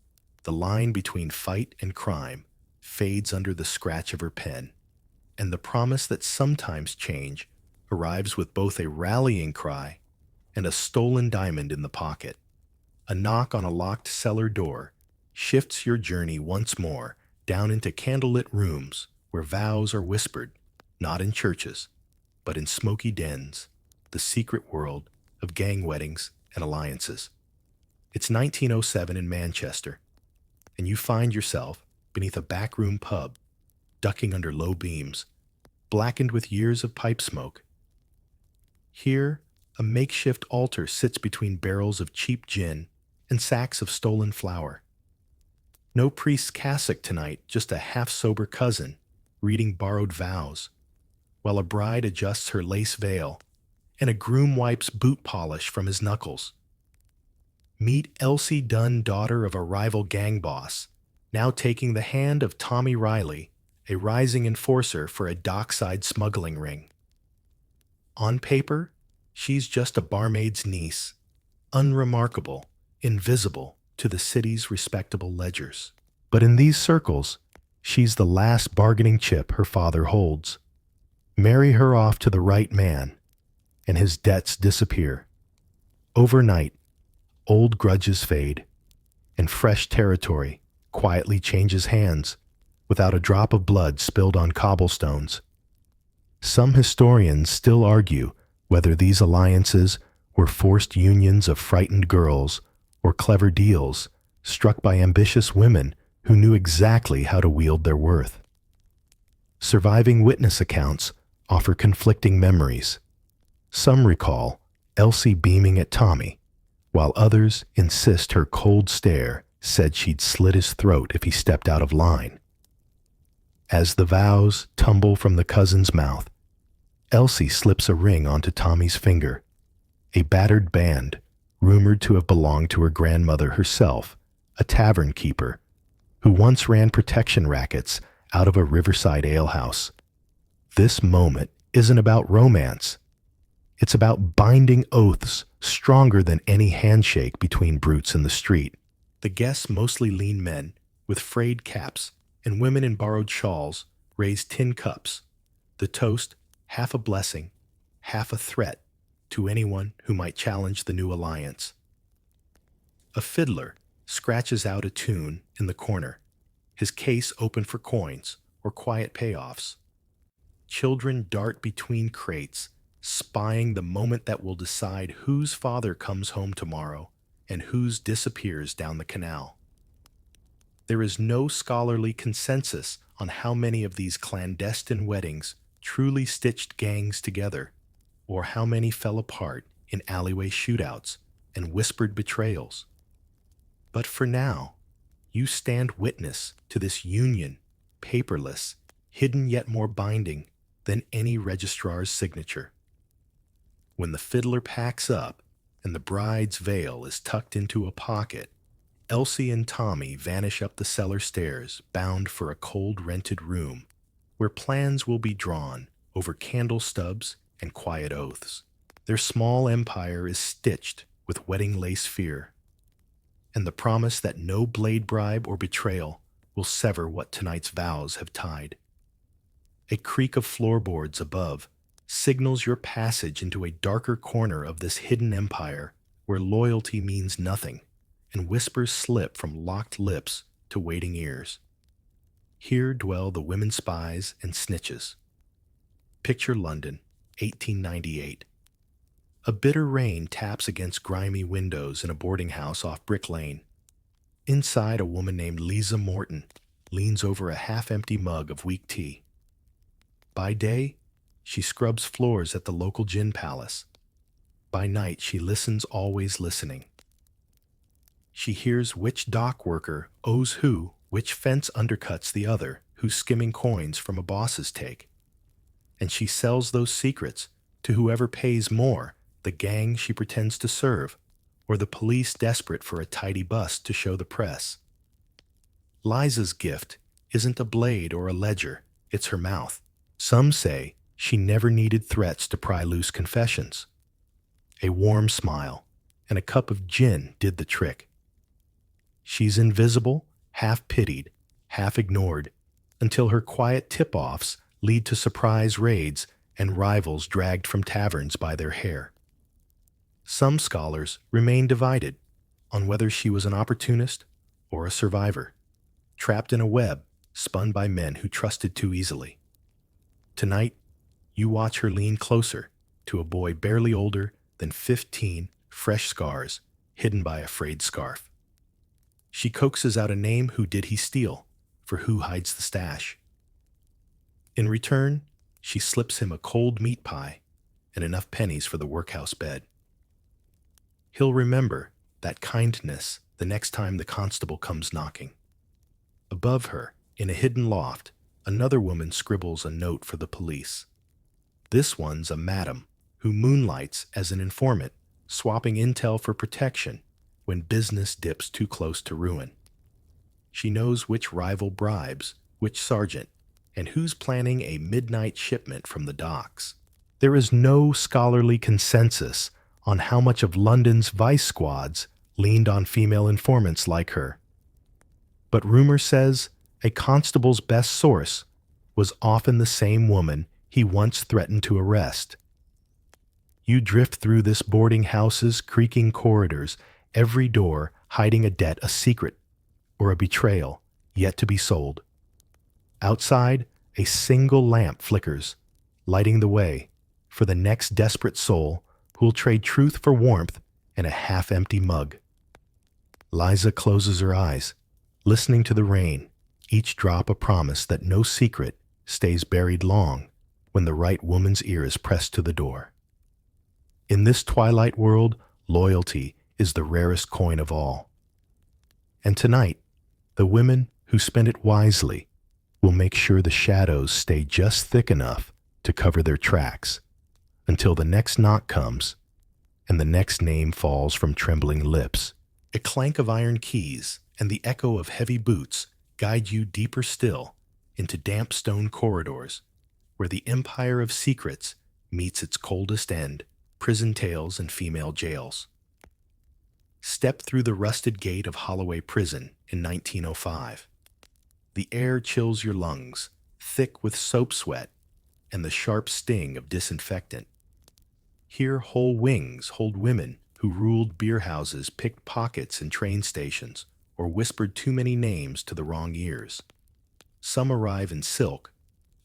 the line between fight and crime fades under the scratch of her pen, and the promise that sometimes change arrives with both a rallying cry and a stolen diamond in the pocket. A knock on a locked cellar door shifts your journey once more down into candlelit rooms where vows are whispered, not in churches, but in smoky dens, the secret world of gang weddings and alliances. It's 1907 in Manchester, and you find yourself beneath a backroom pub, ducking under low beams, blackened with years of pipe smoke. Here, a makeshift altar sits between barrels of cheap gin and sacks of stolen flour. No priest's cassock tonight, just a half-sober cousin reading borrowed vows, while a bride adjusts her lace veil and a groom wipes boot polish from his knuckles. Meet Elsie Dunn, daughter of a rival gang boss, now taking the hand of Tommy Riley, a rising enforcer for a dockside smuggling ring. On paper, she's just a barmaid's niece, unremarkable, invisible to the city's respectable ledgers. But in these circles, she's the last bargaining chip her father holds. Marry her off to the right man, and his debts disappear. Overnight, old grudges fade, and fresh territory quietly changes hands without a drop of blood spilled on cobblestones. Some historians still argue whether these alliances were forced unions of frightened girls or clever deals struck by ambitious women who knew exactly how to wield their worth. Surviving witness accounts offer conflicting memories. Some recall Elsie beaming at Tommy, while others insist her cold stare said she'd slit his throat if he stepped out of line. As the vows tumble from the cousin's mouth, Elsie slips a ring onto Tommy's finger, a battered band rumored to have belonged to her grandmother herself, a tavern keeper, who once ran protection rackets out of a riverside alehouse. This moment isn't about romance. It's about binding oaths stronger than any handshake between brutes in the street. The guests, mostly lean men with frayed caps, and women in borrowed shawls, raise tin cups, The toast, half a blessing, half a threat to anyone who might challenge the new alliance. A fiddler scratches out a tune in the corner, his case open for coins or quiet payoffs. Children dart between crates, spying the moment that will decide whose father comes home tomorrow and whose disappears down the canal. There is no scholarly consensus on how many of these clandestine weddings truly stitched gangs together, or how many fell apart in alleyway shootouts and whispered betrayals. But for now, you stand witness to this union, paperless, hidden yet more binding than any registrar's signature. When the fiddler packs up and the bride's veil is tucked into a pocket, Elsie and Tommy vanish up the cellar stairs, bound for a cold rented room, where plans will be drawn over candle stubs and quiet oaths. Their small empire is stitched with wedding lace fear, and the promise that no blade bribe or betrayal will sever what tonight's vows have tied. A creak of floorboards above signals your passage into a darker corner of this hidden empire where loyalty means nothing and whispers slip from locked lips to waiting ears. Here dwell the women spies and snitches. Picture London, 1898. A bitter rain taps against grimy windows in a boarding house off Brick Lane. Inside, a woman named Lisa Morton leans over a half-empty mug of weak tea. By day, she scrubs floors at the local gin palace. By night, she listens, always listening. She hears which dock worker owes who, which fence undercuts the other, who's skimming coins from a boss's take. And she sells those secrets to whoever pays more, the gang she pretends to serve, or the police desperate for a tidy bust to show the press. Liza's gift isn't a blade or a ledger, it's her mouth. Some say she never needed threats to pry loose confessions. A warm smile and a cup of gin did the trick. She's invisible, half pitied, half ignored, until her quiet tip-offs lead to surprise raids and rivals dragged from taverns by their hair. Some scholars remain divided on whether she was an opportunist or a survivor, trapped in a web spun by men who trusted too easily. Tonight, you watch her lean closer to a boy barely older than 15, fresh scars hidden by a frayed scarf. She coaxes out a name: who did he steal, for who hides the stash. In return, she slips him a cold meat pie and enough pennies for the workhouse bed. He'll remember that kindness the next time the constable comes knocking. Above her, in a hidden loft, another woman scribbles a note for the police. This one's a madam who moonlights as an informant, swapping intel for protection when business dips too close to ruin. She knows which rival bribes, which sergeant, and who's planning a midnight shipment from the docks. There is no scholarly consensus on how much of London's vice squads leaned on female informants like her. But rumor says a constable's best source was often the same woman he once threatened to arrest. You drift through this boarding house's creaking corridors, every door hiding a debt, a secret, or a betrayal yet to be sold. Outside, a single lamp flickers, lighting the way for the next desperate soul who'll trade truth for warmth and a half-empty mug. Liza closes her eyes, listening to the rain, each drop a promise that no secret stays buried long when the right woman's ear is pressed to the door. In this twilight world, loyalty is the rarest coin of all. And tonight, the women who spend it wisely will make sure the shadows stay just thick enough to cover their tracks until the next knock comes and the next name falls from trembling lips. A clank of iron keys and the echo of heavy boots guide you deeper still into damp stone corridors where the empire of secrets meets its coldest end, prison tales and female jails. Step through the rusted gate of Holloway Prison in 1905. The air chills your lungs, thick with soap sweat, and the sharp sting of disinfectant. Here whole wings hold women who ruled beer houses, picked pockets in train stations, or whispered too many names to the wrong ears. Some arrive in silk,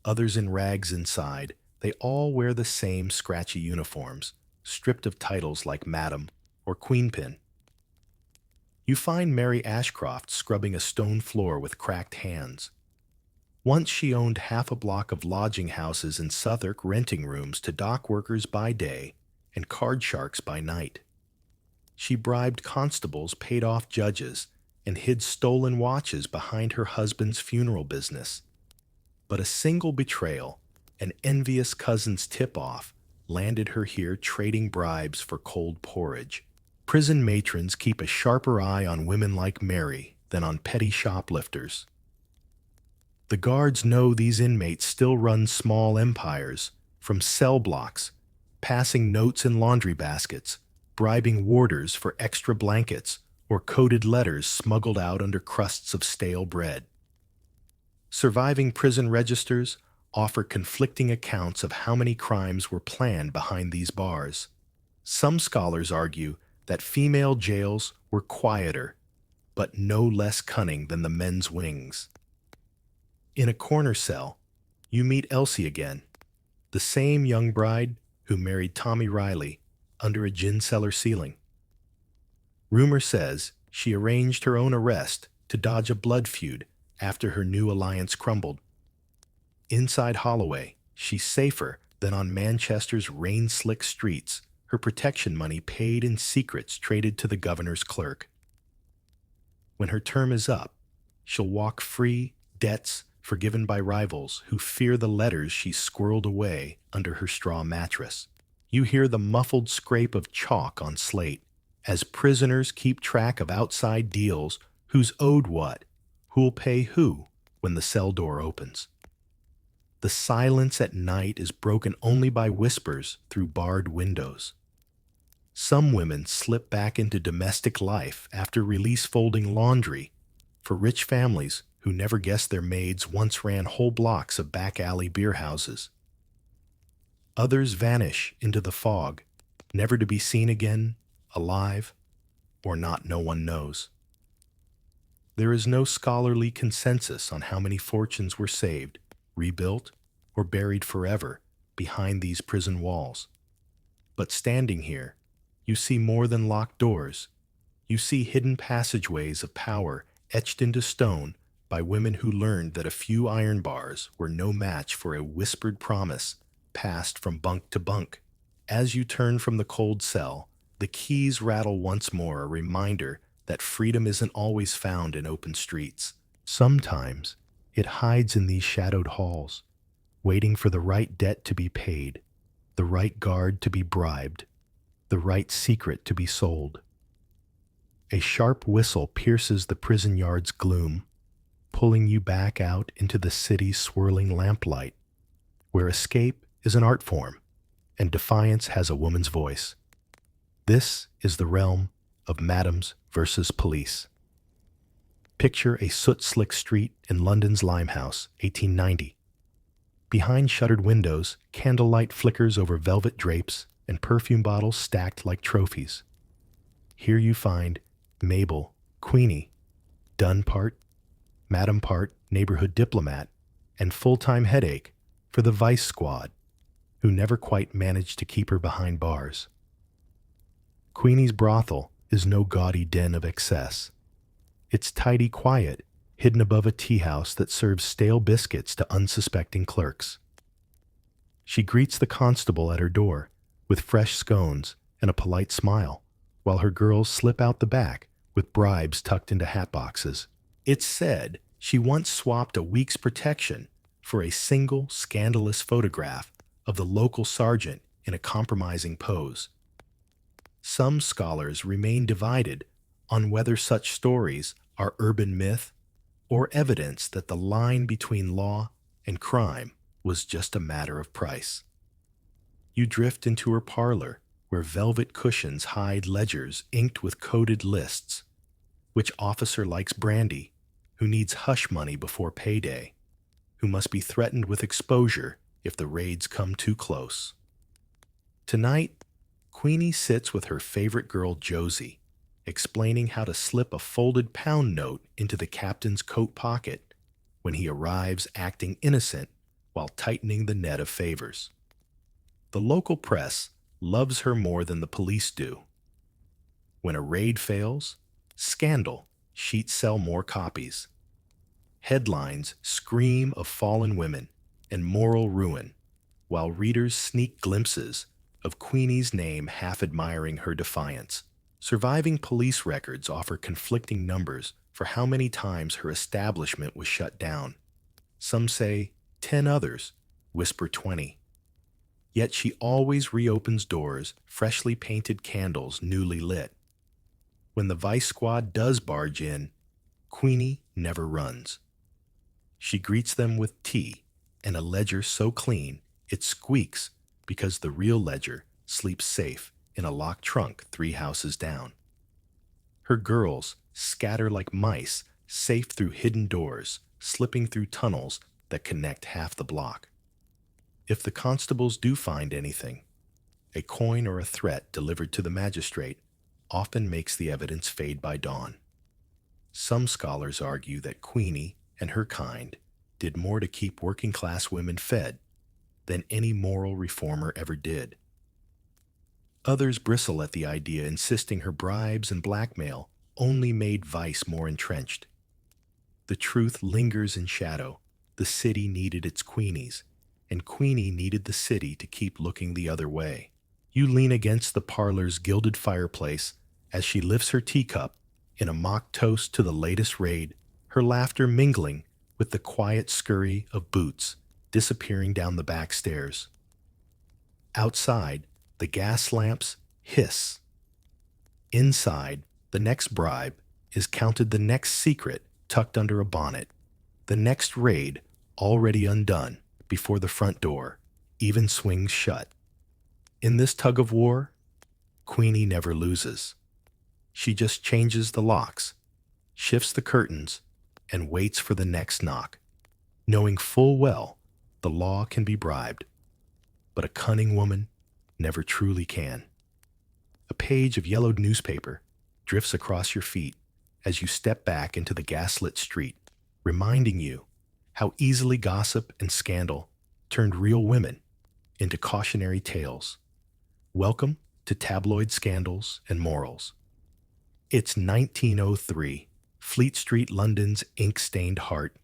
others in rags inside. They all wear the same scratchy uniforms, stripped of titles like Madam or Queenpin. You find Mary Ashcroft scrubbing a stone floor with cracked hands. Once she owned half a block of lodging houses in Southwark, renting rooms to dock workers by day and card sharks by night. She bribed constables, paid off judges, and hid stolen watches behind her husband's funeral business. But a single betrayal, an envious cousin's tip-off, landed her here trading bribes for cold porridge. Prison matrons keep a sharper eye on women like Mary than on petty shoplifters. The guards know these inmates still run small empires, from cell blocks, passing notes in laundry baskets, bribing warders for extra blankets, or coded letters smuggled out under crusts of stale bread. Surviving prison registers offer conflicting accounts of how many crimes were planned behind these bars. Some scholars argue that female jails were quieter, but no less cunning than the men's wings. In a corner cell, you meet Elsie again, the same young bride who married Tommy Riley under a gin cellar ceiling. Rumor says she arranged her own arrest to dodge a blood feud after her new alliance crumbled. Inside Holloway, she's safer than on Manchester's rain-slick streets, her protection money paid in secrets traded to the governor's clerk. When her term is up, she'll walk free, debts forgiven by rivals who fear the letters she squirreled away under her straw mattress. You hear the muffled scrape of chalk on slate as prisoners keep track of outside deals, who's owed what, who'll pay who when the cell door opens. The silence at night is broken only by whispers through barred windows. Some women slip back into domestic life after release folding laundry for rich families who never guessed their maids once ran whole blocks of back alley beer houses. Others vanish into the fog, never to be seen again, alive, or not, no one knows. There is no scholarly consensus on how many fortunes were saved, rebuilt, or buried forever behind these prison walls. But standing here, you see more than locked doors. You see hidden passageways of power etched into stone by women who learned that a few iron bars were no match for a whispered promise passed from bunk to bunk. As you turn from the cold cell, the keys rattle once more, a reminder that freedom isn't always found in open streets. Sometimes it hides in these shadowed halls, waiting for the right debt to be paid, the right guard to be bribed, the right secret to be sold. A sharp whistle pierces the prison yard's gloom, pulling you back out into the city's swirling lamplight, where escape is an art form and defiance has a woman's voice. This is the realm of madams versus police. Picture a soot-slick street in London's Limehouse, 1890. Behind shuttered windows, candlelight flickers over velvet drapes and perfume bottles stacked like trophies. Here you find Mabel, Queenie, Dunn part, Madam part, neighborhood diplomat, and full-time headache for the vice squad, who never quite managed to keep her behind bars. Queenie's brothel is no gaudy den of excess. It's tidy quiet, hidden above a tea house that serves stale biscuits to unsuspecting clerks. She greets the constable at her door with fresh scones and a polite smile, while her girls slip out the back with bribes tucked into hat boxes. It's said she once swapped a week's protection for a single scandalous photograph of the local sergeant in a compromising pose. Some scholars remain divided on whether such stories are urban myth or evidence that the line between law and crime was just a matter of price. You drift into her parlor, where velvet cushions hide ledgers inked with coded lists. Which officer likes brandy, who needs hush money before payday, who must be threatened with exposure if the raids come too close. Tonight, Queenie sits with her favorite girl Josie, explaining how to slip a folded pound note into the captain's coat pocket when he arrives acting innocent while tightening the net of favors. The local press loves her more than the police do. When a raid fails, scandal sheets sell more copies. Headlines scream of fallen women and moral ruin, while readers sneak glimpses of Queenie's name half admiring her defiance. Surviving police records offer conflicting numbers for how many times her establishment was shut down. Some say 10, others whisper 20. Yet she always reopens doors, freshly painted candles newly lit. When the vice squad does barge in, Queenie never runs. She greets them with tea and a ledger so clean it squeaks because the real ledger sleeps safe in a locked trunk 3 houses down. Her girls scatter like mice, safe through hidden doors, slipping through tunnels that connect half the block. If the constables do find anything, a coin or a threat delivered to the magistrate often makes the evidence fade by dawn. Some scholars argue that Queenie and her kind did more to keep working-class women fed than any moral reformer ever did. Others bristle at the idea, insisting her bribes and blackmail only made vice more entrenched. The truth lingers in shadow. The city needed its Queenies, and Queenie needed the city to keep looking the other way. You lean against the parlor's gilded fireplace as she lifts her teacup in a mock toast to the latest raid, her laughter mingling with the quiet scurry of boots disappearing down the back stairs. Outside, the gas lamps hiss. Inside, the next bribe is counted, the next secret tucked under a bonnet, the next raid already undone before the front door even swings shut. In this tug of war, Queenie never loses. She just changes the locks, shifts the curtains, and waits for the next knock, knowing full well the law can be bribed, but a cunning woman never truly can. A page of yellowed newspaper drifts across your feet as you step back into the gaslit street, reminding you how easily gossip and scandal turned real women into cautionary tales. Welcome to tabloid scandals and morals. It's 1903, Fleet Street, London's ink-stained heart.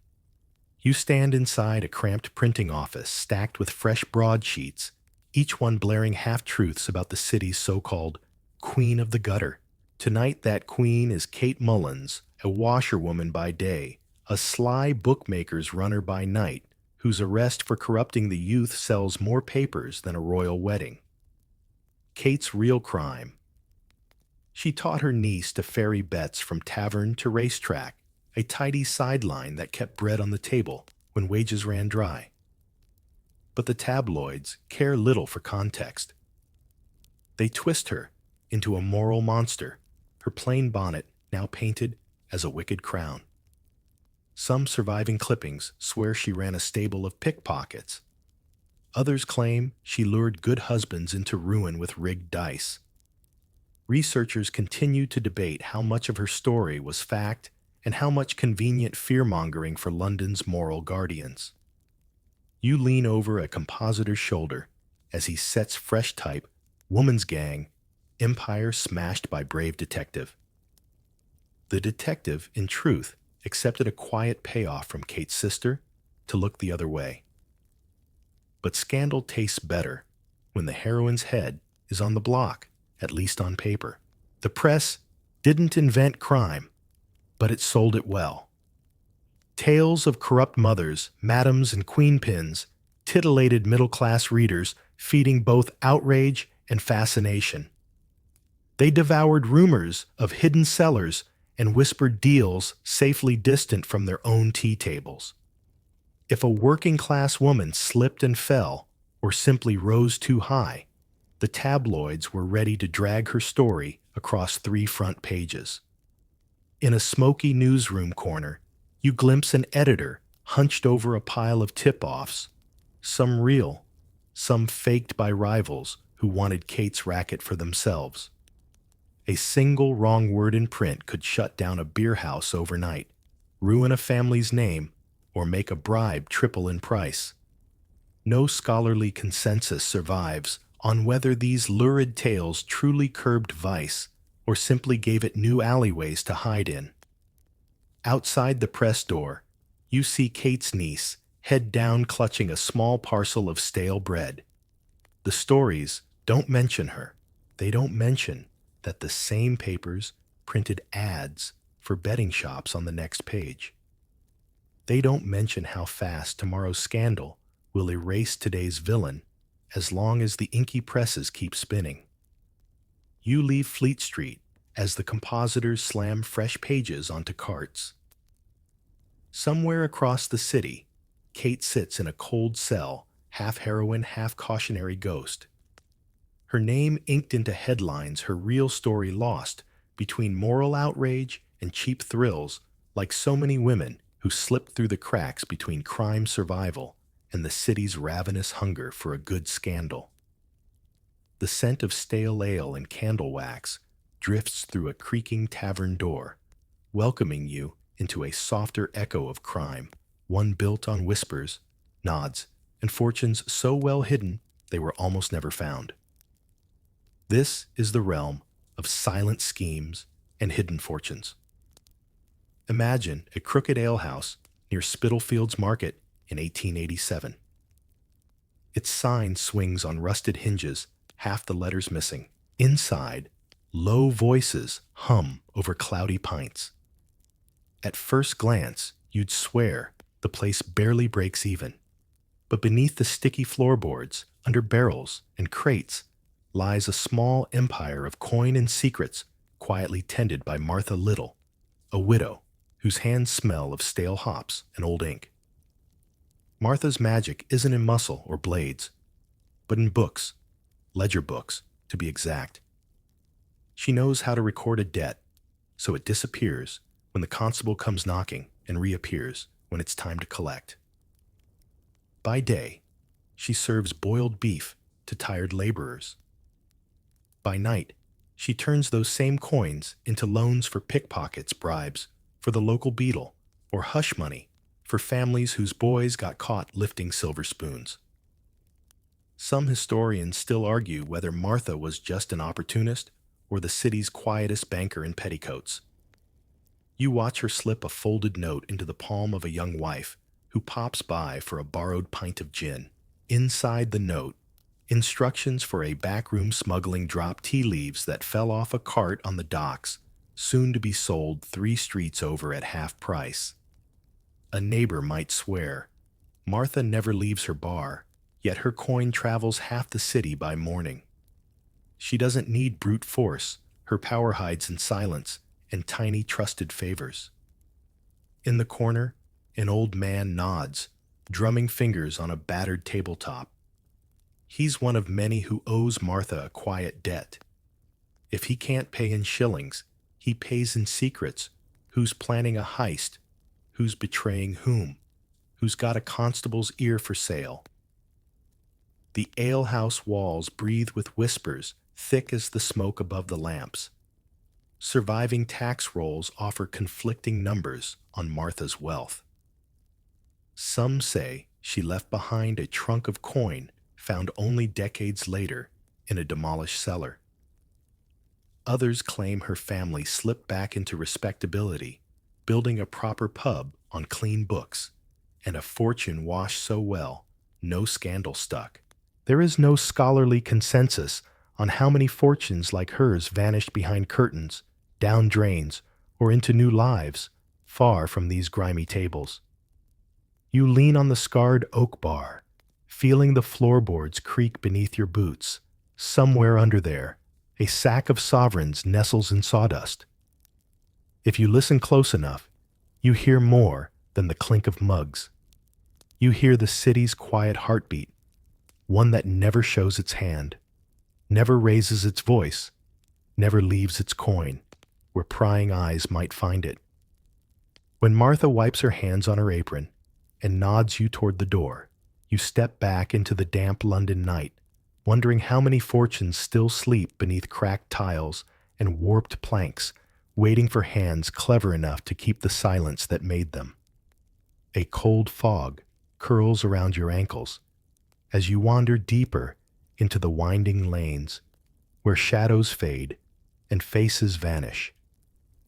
You stand inside a cramped printing office stacked with fresh broadsheets, each one blaring half-truths about the city's so-called Queen of the Gutter. Tonight that queen is Kate Mullins, a washerwoman by day, a sly bookmaker's runner by night, whose arrest for corrupting the youth sells more papers than a royal wedding. Kate's real crime: she taught her niece to ferry bets from tavern to racetrack, a tidy sideline that kept bread on the table when wages ran dry. But the tabloids care little for context. They twist her into a moral monster, her plain bonnet now painted as a wicked crown. Some surviving clippings swear she ran a stable of pickpockets. Others claim she lured good husbands into ruin with rigged dice. Researchers continue to debate how much of her story was fact and how much convenient fear-mongering for London's moral guardians. You lean over a compositor's shoulder as he sets fresh type, Woman's Gang, Empire Smashed by Brave Detective. The detective, in truth, accepted a quiet payoff from Kate's sister to look the other way. But scandal tastes better when the heroine's head is on the block, at least on paper. The press didn't invent crime, but it sold it well. Tales of corrupt mothers, madams, and queenpins titillated middle-class readers, feeding both outrage and fascination. They devoured rumors of hidden cellars and whispered deals safely distant from their own tea tables. If a working-class woman slipped and fell, or simply rose too high, the tabloids were ready to drag her story across 3 front pages. In a smoky newsroom corner, you glimpse an editor hunched over a pile of tip-offs, some real, some faked by rivals who wanted Kate's racket for themselves. A single wrong word in print could shut down a beer house overnight, ruin a family's name, or make a bribe triple in price. No scholarly consensus survives on whether these lurid tales truly curbed vice or simply gave it new alleyways to hide in. Outside the press door, you see Kate's niece, head down clutching a small parcel of stale bread. The stories don't mention her. They don't mention that the same papers printed ads for betting shops on the next page. They don't mention how fast tomorrow's scandal will erase today's villain as long as the inky presses keep spinning. You leave Fleet Street as the compositors slam fresh pages onto carts. Somewhere across the city, Kate sits in a cold cell, half heroine, half cautionary ghost. Her name inked into headlines, her real story lost between moral outrage and cheap thrills, like so many women who slipped through the cracks between crime survival and the city's ravenous hunger for a good scandal. The scent of stale ale and candle wax drifts through a creaking tavern door, welcoming you into a softer echo of crime, one built on whispers, nods, and fortunes so well hidden they were almost never found. This is the realm of silent schemes and hidden fortunes. Imagine a crooked alehouse near Spitalfields Market in 1887. Its sign swings on rusted hinges, half the letters missing. Inside, low voices hum over cloudy pints. At first glance, you'd swear the place barely breaks even. But beneath the sticky floorboards, under barrels and crates, lies a small empire of coin and secrets quietly tended by Martha Little, a widow whose hands smell of stale hops and old ink. Martha's magic isn't in muscle or blades, but in books, ledger books, to be exact. She knows how to record a debt, so it disappears when the constable comes knocking and reappears when it's time to collect. By day, she serves boiled beef to tired laborers. By night, she turns those same coins into loans for pickpockets, bribes for the local beadle, or hush money for families whose boys got caught lifting silver spoons. Some historians still argue whether Martha was just an opportunist or the city's quietest banker in petticoats. You watch her slip a folded note into the palm of a young wife who pops by for a borrowed pint of gin. Inside the note, instructions for a backroom smuggling drop tea leaves that fell off a cart on the docks, soon to be sold 3 streets over at half price. A neighbor might swear Martha never leaves her bar, yet her coin travels half the city by morning. She doesn't need brute force, her power hides in silence and tiny trusted favors. In the corner, an old man nods, drumming fingers on a battered tabletop. He's one of many who owes Martha a quiet debt. If he can't pay in shillings, he pays in secrets. Who's planning a heist? Who's betraying whom? Who's got a constable's ear for sale? The alehouse walls breathe with whispers thick as the smoke above the lamps. Surviving tax rolls offer conflicting numbers on Martha's wealth. Some say she left behind a trunk of coin found only decades later in a demolished cellar. Others claim her family slipped back into respectability, building a proper pub on clean books, and a fortune washed so well, no scandal stuck. There is no scholarly consensus on how many fortunes like hers vanished behind curtains, down drains, or into new lives, far from these grimy tables. You lean on the scarred oak bar, feeling the floorboards creak beneath your boots. Somewhere under there, a sack of sovereigns nestles in sawdust. If you listen close enough, you hear more than the clink of mugs. You hear the city's quiet heartbeat, one that never shows its hand, never raises its voice, never leaves its coin, where prying eyes might find it. When Martha wipes her hands on her apron and nods you toward the door, You step back into the damp London night, wondering how many fortunes still sleep beneath cracked tiles and warped planks, waiting for hands clever enough to keep the silence that made them. A cold fog curls around your ankles as you wander deeper into the winding lanes where shadows fade and faces vanish.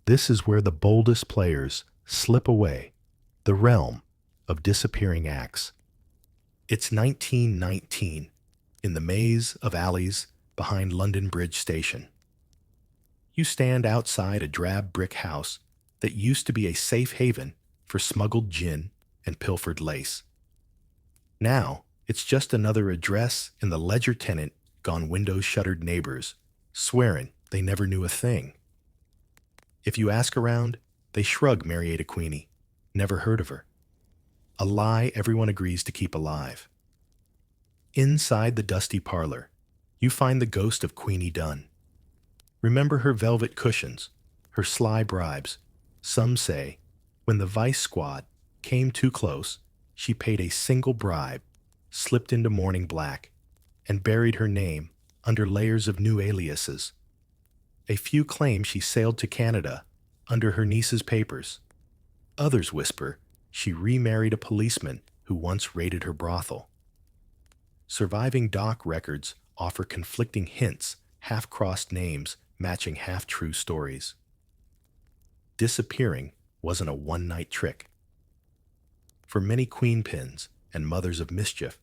This is where the boldest players slip away, the realm of disappearing acts. It's 1919, in the maze of alleys behind London Bridge Station. You stand outside a drab brick house that used to be a safe haven for smuggled gin and pilfered lace. Now, it's just another address in the ledger tenant gone window-shuttered neighbors, swearing they never knew a thing. If you ask around, they shrug Marietta Queenie, never heard of her. A lie everyone agrees to keep alive. Inside the dusty parlor, you find the ghost of Queenie Dunn. Remember her velvet cushions, her sly bribes. Some say, when the vice squad came too close, she paid a single bribe, slipped into mourning black, and buried her name under layers of new aliases. A few claim she sailed to Canada under her niece's papers. Others whisper she remarried a policeman who once raided her brothel. Surviving doc records offer conflicting hints, half-crossed names matching half-true stories. Disappearing wasn't a one-night trick. For many queenpins and mothers of mischief,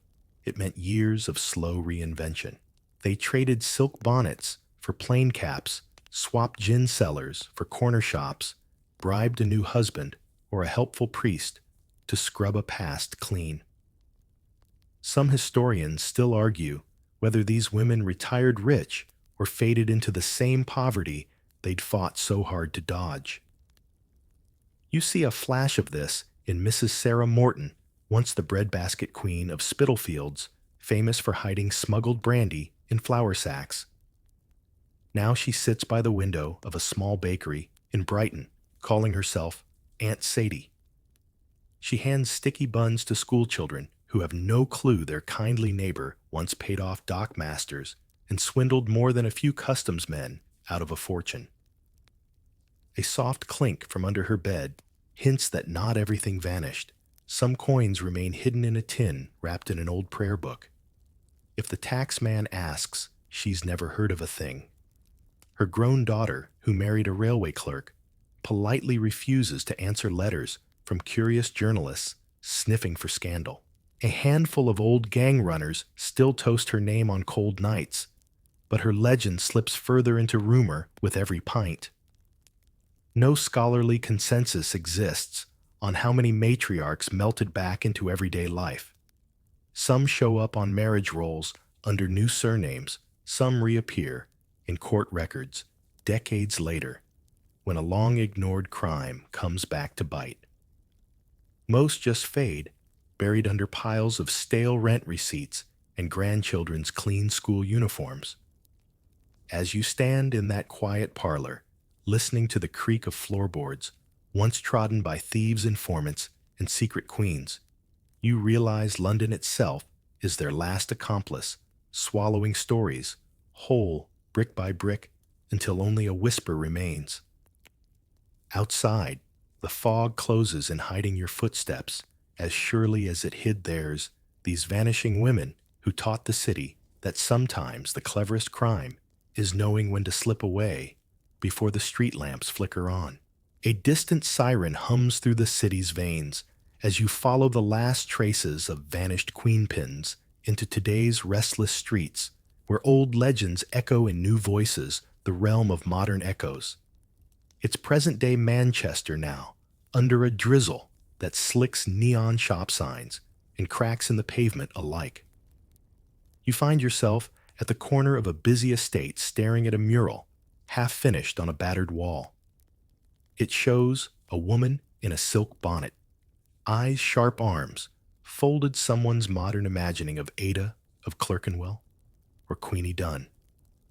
it meant years of slow reinvention. They traded silk bonnets for plain caps, swapped gin cellars for corner shops, bribed a new husband or a helpful priest to scrub a past clean. Some historians still argue whether these women retired rich or faded into the same poverty they'd fought so hard to dodge. You see a flash of this in Mrs. Sarah Morton, once the breadbasket queen of Spitalfields, famous for hiding smuggled brandy in flour sacks. Now she sits by the window of a small bakery in Brighton, calling herself Aunt Sadie. She hands sticky buns to schoolchildren who have no clue their kindly neighbor once paid off dock masters and swindled more than a few customs men out of a fortune. A soft clink from under her bed hints that not everything vanished. Some coins remain hidden in a tin wrapped in an old prayer book. If the tax man asks, she's never heard of a thing. Her grown daughter, who married a railway clerk, politely refuses to answer letters from curious journalists sniffing for scandal. A handful of old gang runners still toast her name on cold nights, but her legend slips further into rumor with every pint. No scholarly consensus exists on how many matriarchs melted back into everyday life. Some show up on marriage rolls under new surnames, some reappear in court records decades later when a long-ignored crime comes back to bite. Most just fade, buried under piles of stale rent receipts and grandchildren's clean school uniforms. As you stand in that quiet parlor, listening to the creak of floorboards, once trodden by thieves, informants, and secret queens, you realize London itself is their last accomplice, swallowing stories, whole, brick by brick, until only a whisper remains. Outside, the fog closes in hiding your footsteps as surely as it hid theirs, these vanishing women who taught the city that sometimes the cleverest crime is knowing when to slip away before the street lamps flicker on. A distant siren hums through the city's veins as you follow the last traces of vanished queenpins into today's restless streets, where old legends echo in new voices, the realm of modern echoes. It's present-day Manchester now, under a drizzle that slicks neon shop signs and cracks in the pavement alike. You find yourself at the corner of a busy estate staring at a mural, half-finished on a battered wall. It shows a woman in a silk bonnet, eyes sharp arms, folded someone's modern imagining of Ada of Clerkenwell or Queenie Dunn,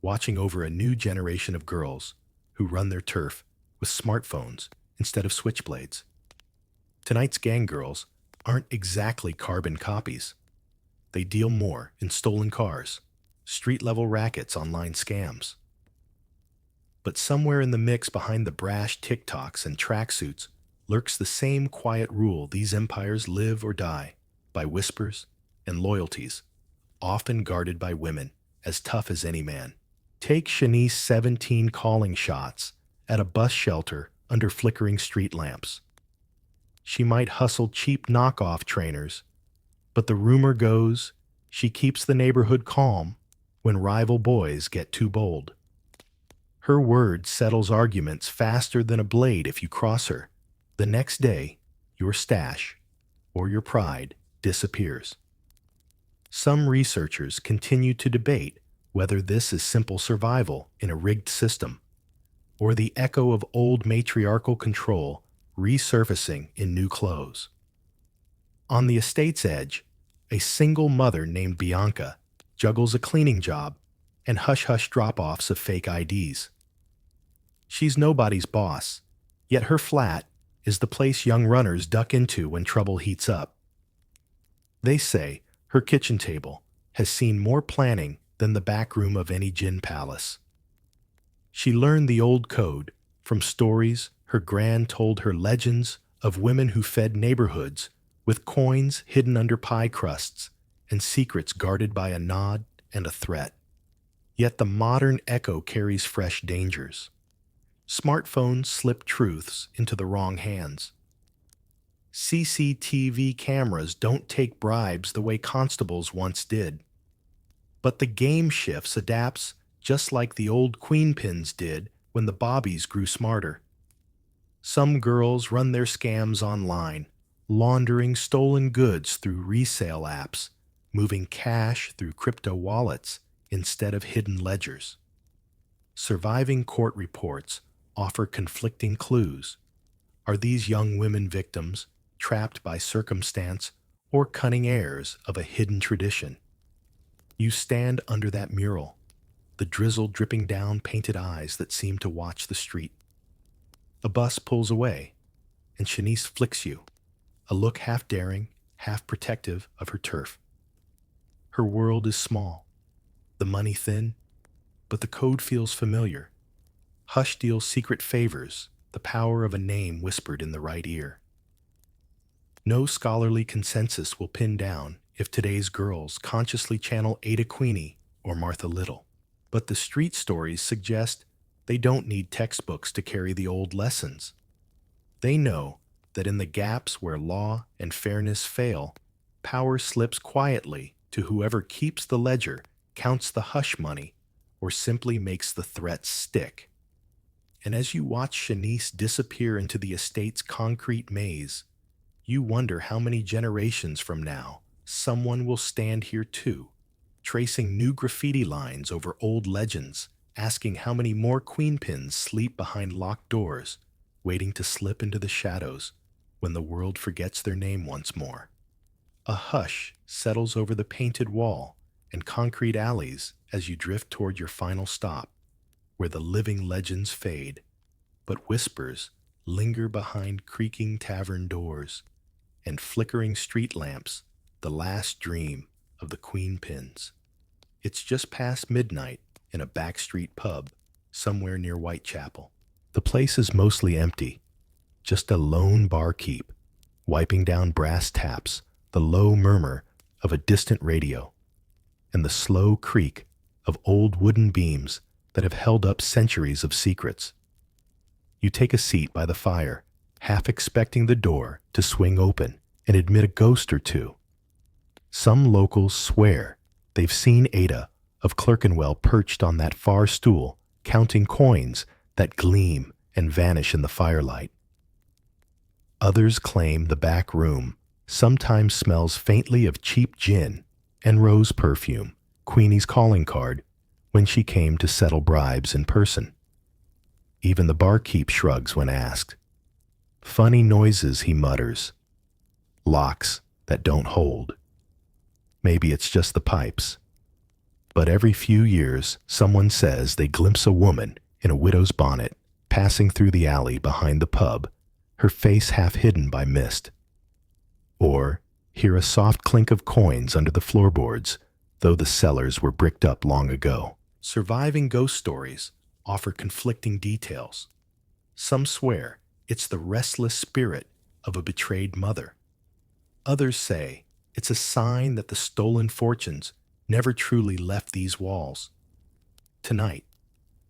watching over a new generation of girls who run their turf with smartphones instead of switchblades. Tonight's gang girls aren't exactly carbon copies. they deal more in stolen cars, street-level rackets, online scams. But somewhere in the mix behind the brash TikToks and tracksuits lurks the same quiet rule: these empires live or die by whispers and loyalties, often guarded by women as tough as any man. Take Shanice's 17 calling shots at a bus shelter under flickering street lamps. She might hustle cheap knockoff trainers, but the rumor goes she keeps the neighborhood calm when rival boys get too bold. Her word settles arguments faster than a blade if you cross her. The next day, your stash, or your pride, disappears. Some researchers continue to debate whether this is simple survival in a rigged system, or the echo of old matriarchal control resurfacing in new clothes. On the estate's edge, a single mother named Bianca juggles a cleaning job and hush-hush drop-offs of fake IDs. She's nobody's boss, yet her flat is the place young runners duck into when trouble heats up. They say her kitchen table has seen more planning than the back room of any gin palace. She learned the old code from stories her gran told her, legends of women who fed neighborhoods with coins hidden under pie crusts and secrets guarded by a nod and a threat. Yet the modern echo carries fresh dangers. Smartphones slip truths into the wrong hands. CCTV cameras don't take bribes the way constables once did. But the game shifts, adapts, just like the old queen pins did when the bobbies grew smarter. Some girls run their scams online, laundering stolen goods through resale apps, moving cash through crypto wallets instead of hidden ledgers. Surviving court reports offer conflicting clues. Are these young women victims, trapped by circumstance, or cunning heirs of a hidden tradition? You stand under that mural, the drizzle dripping down painted eyes that seem to watch the street. A bus pulls away, and Shanice flicks you, a look half daring, half protective of her turf. Her world is small, the money thin, but the code feels familiar. Hush deals secret favors, the power of a name whispered in the right ear. No scholarly consensus will pin down if today's girls consciously channel Ada Queenie or Martha Little, but the street stories suggest they don't need textbooks to carry the old lessons. They know that in the gaps where law and fairness fail, power slips quietly to whoever keeps the ledger, counts the hush money, or simply makes the threats stick. And as you watch Shanice disappear into the estate's concrete maze, you wonder how many generations from now someone will stand here too, tracing new graffiti lines over old legends, asking how many more queen pins sleep behind locked doors, waiting to slip into the shadows when the world forgets their name once more. A hush settles over the painted wall and concrete alleys as you drift toward your final stop, where the living legends fade, but whispers linger behind creaking tavern doors and flickering street lamps, the last dream of the queen pins. It's just past midnight in a backstreet pub somewhere near Whitechapel. The place is mostly empty, just a lone barkeep, wiping down brass taps, the low murmur of a distant radio, and the slow creak of old wooden beams that have held up centuries of secrets. You take a seat by the fire, half expecting the door to swing open and admit a ghost or two. Some locals swear they've seen Ada of Clerkenwell perched on that far stool, counting coins that gleam and vanish in the firelight. Others claim the back room sometimes smells faintly of cheap gin and rose perfume, Queenie's calling card, when she came to settle bribes in person. Even the barkeep shrugs when asked. Funny noises, he mutters. Locks that don't hold. Maybe it's just the pipes. But every few years, someone says they glimpse a woman in a widow's bonnet passing through the alley behind the pub, her face half hidden by mist. Or Hear a soft clink of coins under the floorboards, though the cellars were bricked up long ago. Surviving ghost stories offer conflicting details. Some swear it's the restless spirit of a betrayed mother. Others say it's a sign that the stolen fortunes never truly left these walls. Tonight,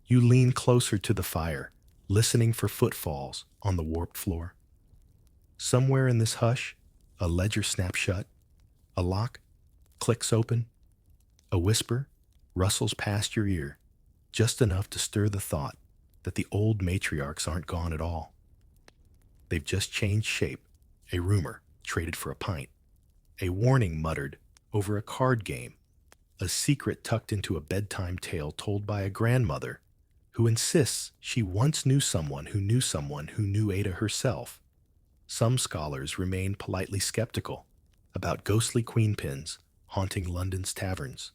you lean closer to the fire, listening for footfalls on the warped floor. Somewhere in this hush, a ledger snaps shut, a lock clicks open, a whisper rustles past your ear, just enough to stir the thought that the old matriarchs aren't gone at all. They've just changed shape, a rumor traded for a pint, a warning muttered over a card game, a secret tucked into a bedtime tale told by a grandmother who insists she once knew someone who knew someone who knew Ada herself. Some scholars remain politely skeptical about ghostly queenpins haunting London's taverns.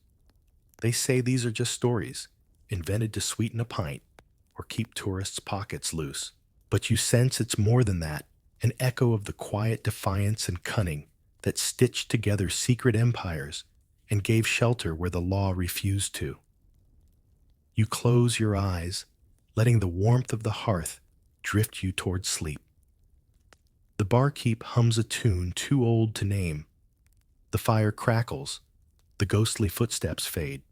They say these are just stories, invented to sweeten a pint or keep tourists' pockets loose. But you sense it's more than that, an echo of the quiet defiance and cunning that stitched together secret empires and gave shelter where the law refused to. You close your eyes, letting the warmth of the hearth drift you toward sleep. The barkeep hums a tune too old to name. The fire crackles, the ghostly footsteps fade.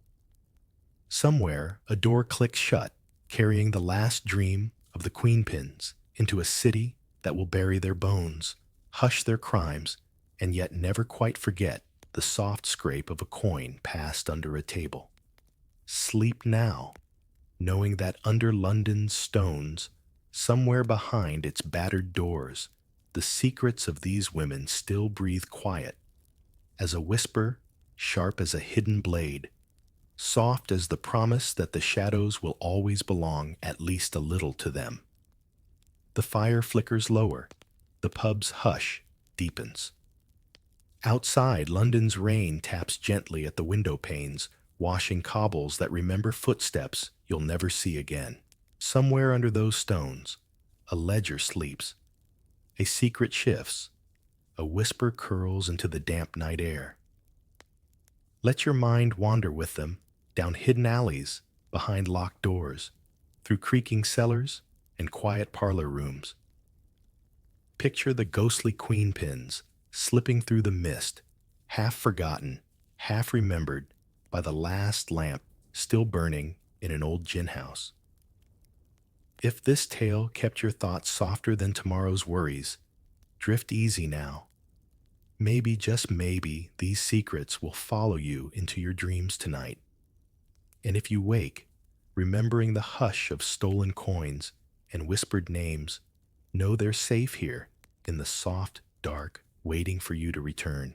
Somewhere, a door clicks shut, carrying the last dream of the queenpins into a city that will bury their bones, hush their crimes, and yet never quite forget the soft scrape of a coin passed under a table. Sleep now, knowing that under London's stones, somewhere behind its battered doors, the secrets of these women still breathe quiet, as a whisper, sharp as a hidden blade, soft as the promise that the shadows will always belong at least a little to them. The fire flickers lower, the pub's hush deepens. Outside, London's rain taps gently at the window panes, washing cobbles that remember footsteps you'll never see again. Somewhere under those stones, a ledger sleeps. A secret shifts. A whisper curls into the damp night air. Let your mind wander with them, down hidden alleys, behind locked doors, through creaking cellars and quiet parlor rooms. Picture the ghostly queenpins slipping through the mist, half forgotten, half remembered by the last lamp still burning in an old gin house. If this tale kept your thoughts softer than tomorrow's worries, drift easy now. Maybe, just maybe, these secrets will follow you into your dreams tonight. And if you wake, remembering the hush of stolen coins and whispered names, know they're safe here in the soft, dark, waiting for you to return.